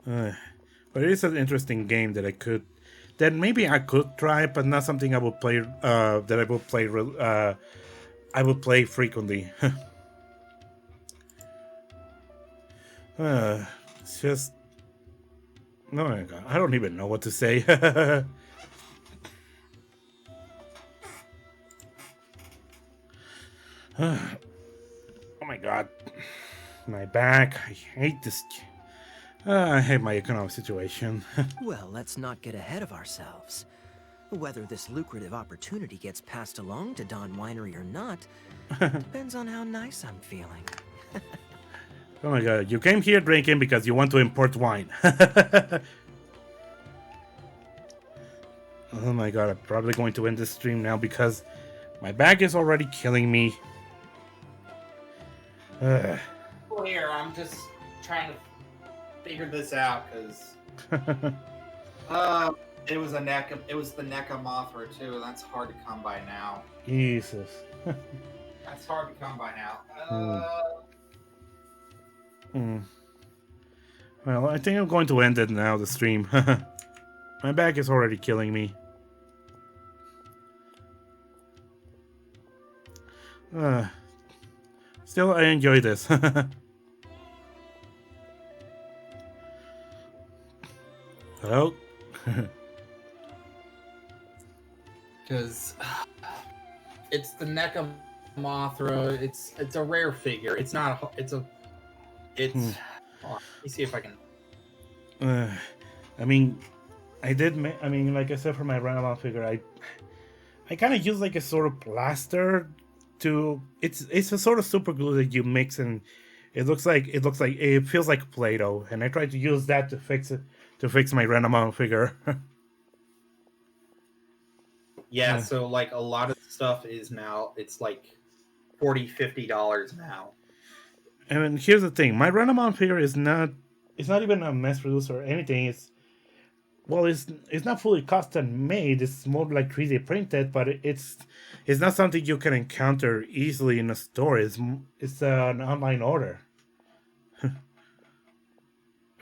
But it is an interesting game that maybe I could try, but not something I would play. I would play frequently. It's just no. I don't even know what to say. Oh my god, my back. I hate this. I hate my economic situation. Well, let's not get ahead of ourselves. Whether this lucrative opportunity gets passed along to Don Winery or not depends on how nice I'm feeling. Oh my god, you came here drinking because you want to import wine. Oh my god, I'm probably going to end this stream now because my back is already killing me. Well, here, I'm just trying to figured this out because it was the NECA Mothra too, and that's hard to come by now. Jesus. That's hard to come by now. Well, I think I'm going to end it now, the stream. My back is already killing me. Still, I enjoy this. Hello? Because it's the NECA Mothra. It's a rare figure. It's not. Hold on, let me see if I can. I mean, I mean, like I said, for my Randomon figure, I kind of use like a sort of plaster to. It's a sort of super glue that you mix, and it feels like Play-Doh, and I try to use that to fix my Randomon figure. Yeah, so like a lot of stuff is now it's like $40-$50 now. And here's the thing: my Randomon figure is not even a mass produced or anything. It's not fully custom made. It's more like 3D printed, but it's not something you can encounter easily in a store. It's an online order. I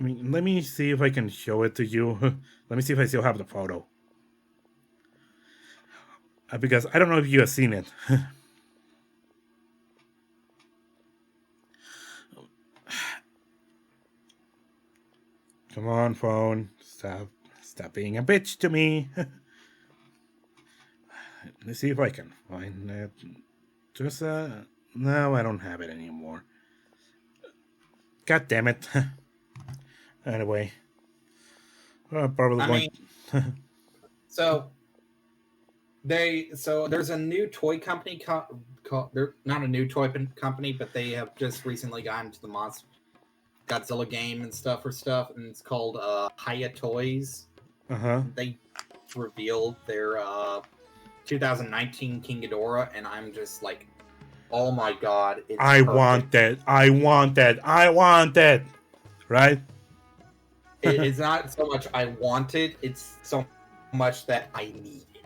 mean, let me see if I can show it to you. Let me see if I still have the photo. Because I don't know if you have seen it. Come on, phone. Stop being a bitch to me. Let's see if I can find it. Just, no, I don't have it anymore. God damn it. Anyway. Probably So there's a new toy company they're not a new toy company, but they have just recently gotten to the Godzilla game and stuff, and it's called Hiya Toys. They revealed their 2019 King Ghidorah, and I'm just like, oh my god, it's I want that. Right? It's not so much I want it, it's so much that I need it.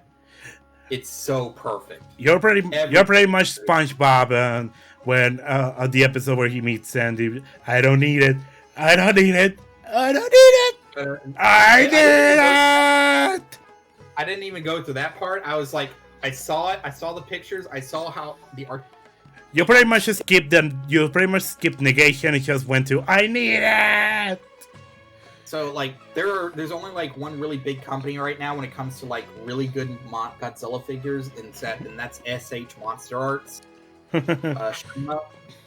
It's so perfect. You're pretty much SpongeBob when the episode where he meets Sandy. I don't need it. I need it. I didn't even go through that part. I was like, I saw it. I saw the pictures. I saw how the art. You pretty much skipped them. You pretty much skipped negation and just went to I need it. So like there's only like one really big company right now when it comes to like really good Godzilla figures, and that's SH Monster Arts,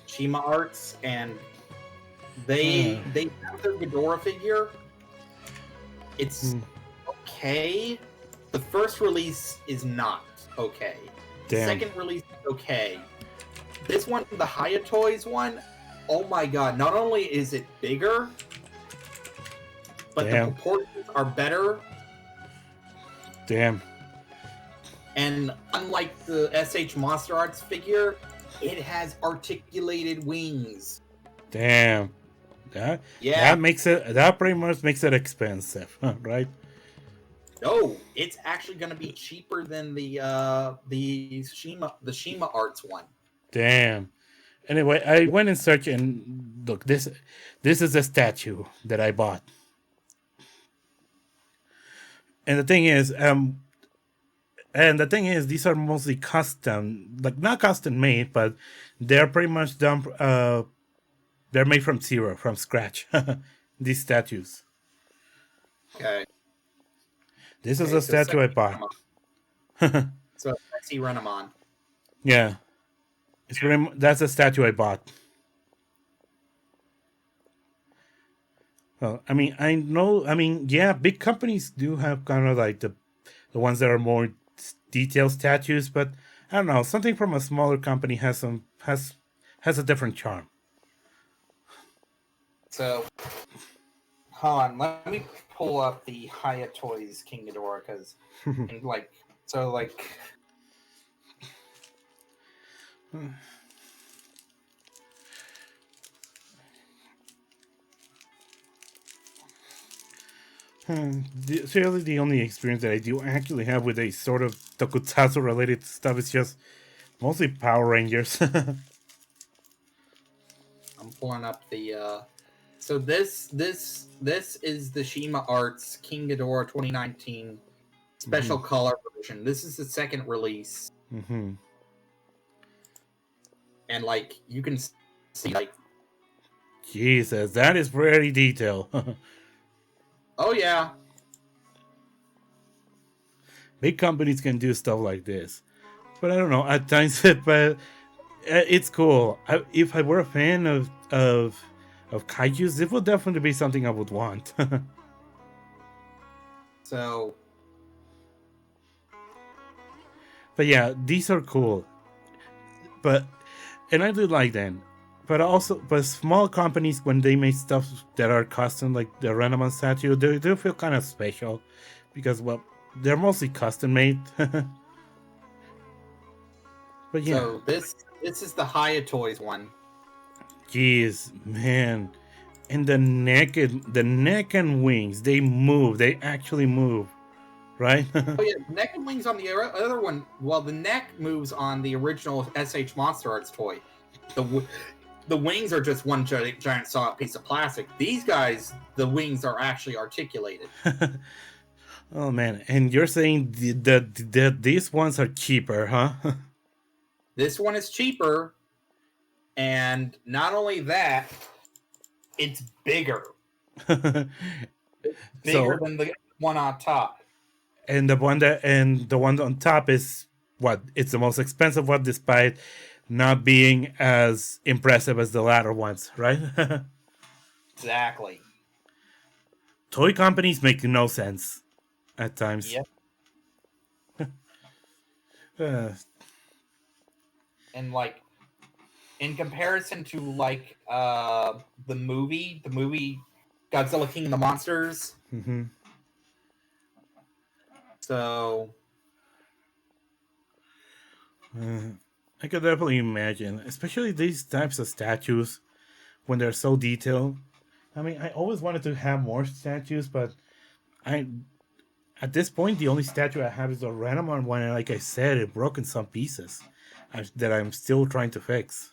Shima Arts, and they have their Ghidorah figure. It's okay. The first release is not okay. The second release is okay. This one, the Hiya Toys one, oh my god! Not only is it bigger, but the proportions are better. Damn. And unlike the SH Monster Arts figure, it has articulated wings. Damn. That pretty much makes it expensive, right? No, it's actually going to be cheaper than the Shima Arts one. Damn. Anyway, I went and searched, and look, this is a statue that I bought. And the thing is, these are mostly custom, like not custom made, but they're pretty much done. They're made from zero, from scratch. These statues. Okay. This is a statue I bought. So Sexy Renamon. Yeah, that's a statue I bought. Well, I mean, big companies do have kind of like the ones that are more detailed statues, but I don't know, something from a smaller company has a different charm. So, hold on, let me pull up the Hiya Toys King Ghidorah, because, Seriously, the only experience that I do actually have with a sort of tokusatsu related stuff is just mostly Power Rangers. I'm pulling up the. So this is the Shima Arts King Ghidorah 2019 special color version. This is the second release, Mm-hmm. and like you can see, like, Jesus, that is pretty detailed. oh yeah, Big companies can do stuff like this, but I don't know. At times, but it's cool. If I were a fan of kaiju's, it would definitely be something I would want. so But yeah, these are cool. But and I do like them. But also, but small companies when they make stuff that are custom, like the Renaman statue, they do feel kind of special because well, they're mostly custom made. But yeah, so this is the Haya Toys one. jeez, man, and the neck and wings, they move. They actually move, right? Oh yeah, neck and wings on the other one. Well, the neck moves on the original SH Monster Arts toy. The wings are just one giant solid piece of plastic. These guys, the wings are actually articulated. Oh man, and you're saying that these ones are cheaper, huh? This one is cheaper, and not only that, it's bigger. Bigger So, than the one on top. and the one on top is what? It's the most expensive one, despite not being as impressive as the latter ones, right? Exactly. Toy companies make no sense at times. Yep. Uh, And like, in comparison to like the movie Godzilla King of the Monsters. mm-hmm. So I could definitely imagine, especially these types of statues when they're so detailed. I mean, I always wanted to have more statues, but I at this point the only statue I have is the Renamon one, and like I said, it broke in some pieces that I'm still trying to fix.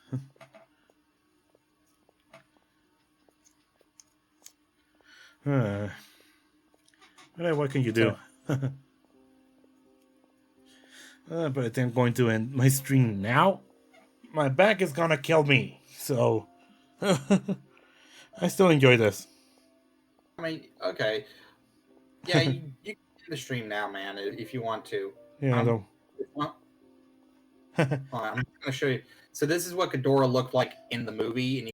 But what can you do? But I think I'm going to end my stream now. My back is gonna kill me, so I still enjoy this. I mean, okay, yeah, you can end the stream now, man, if you want to. Yeah, though. I'm gonna show you. So this is what Ghidorah looked like in the movie, and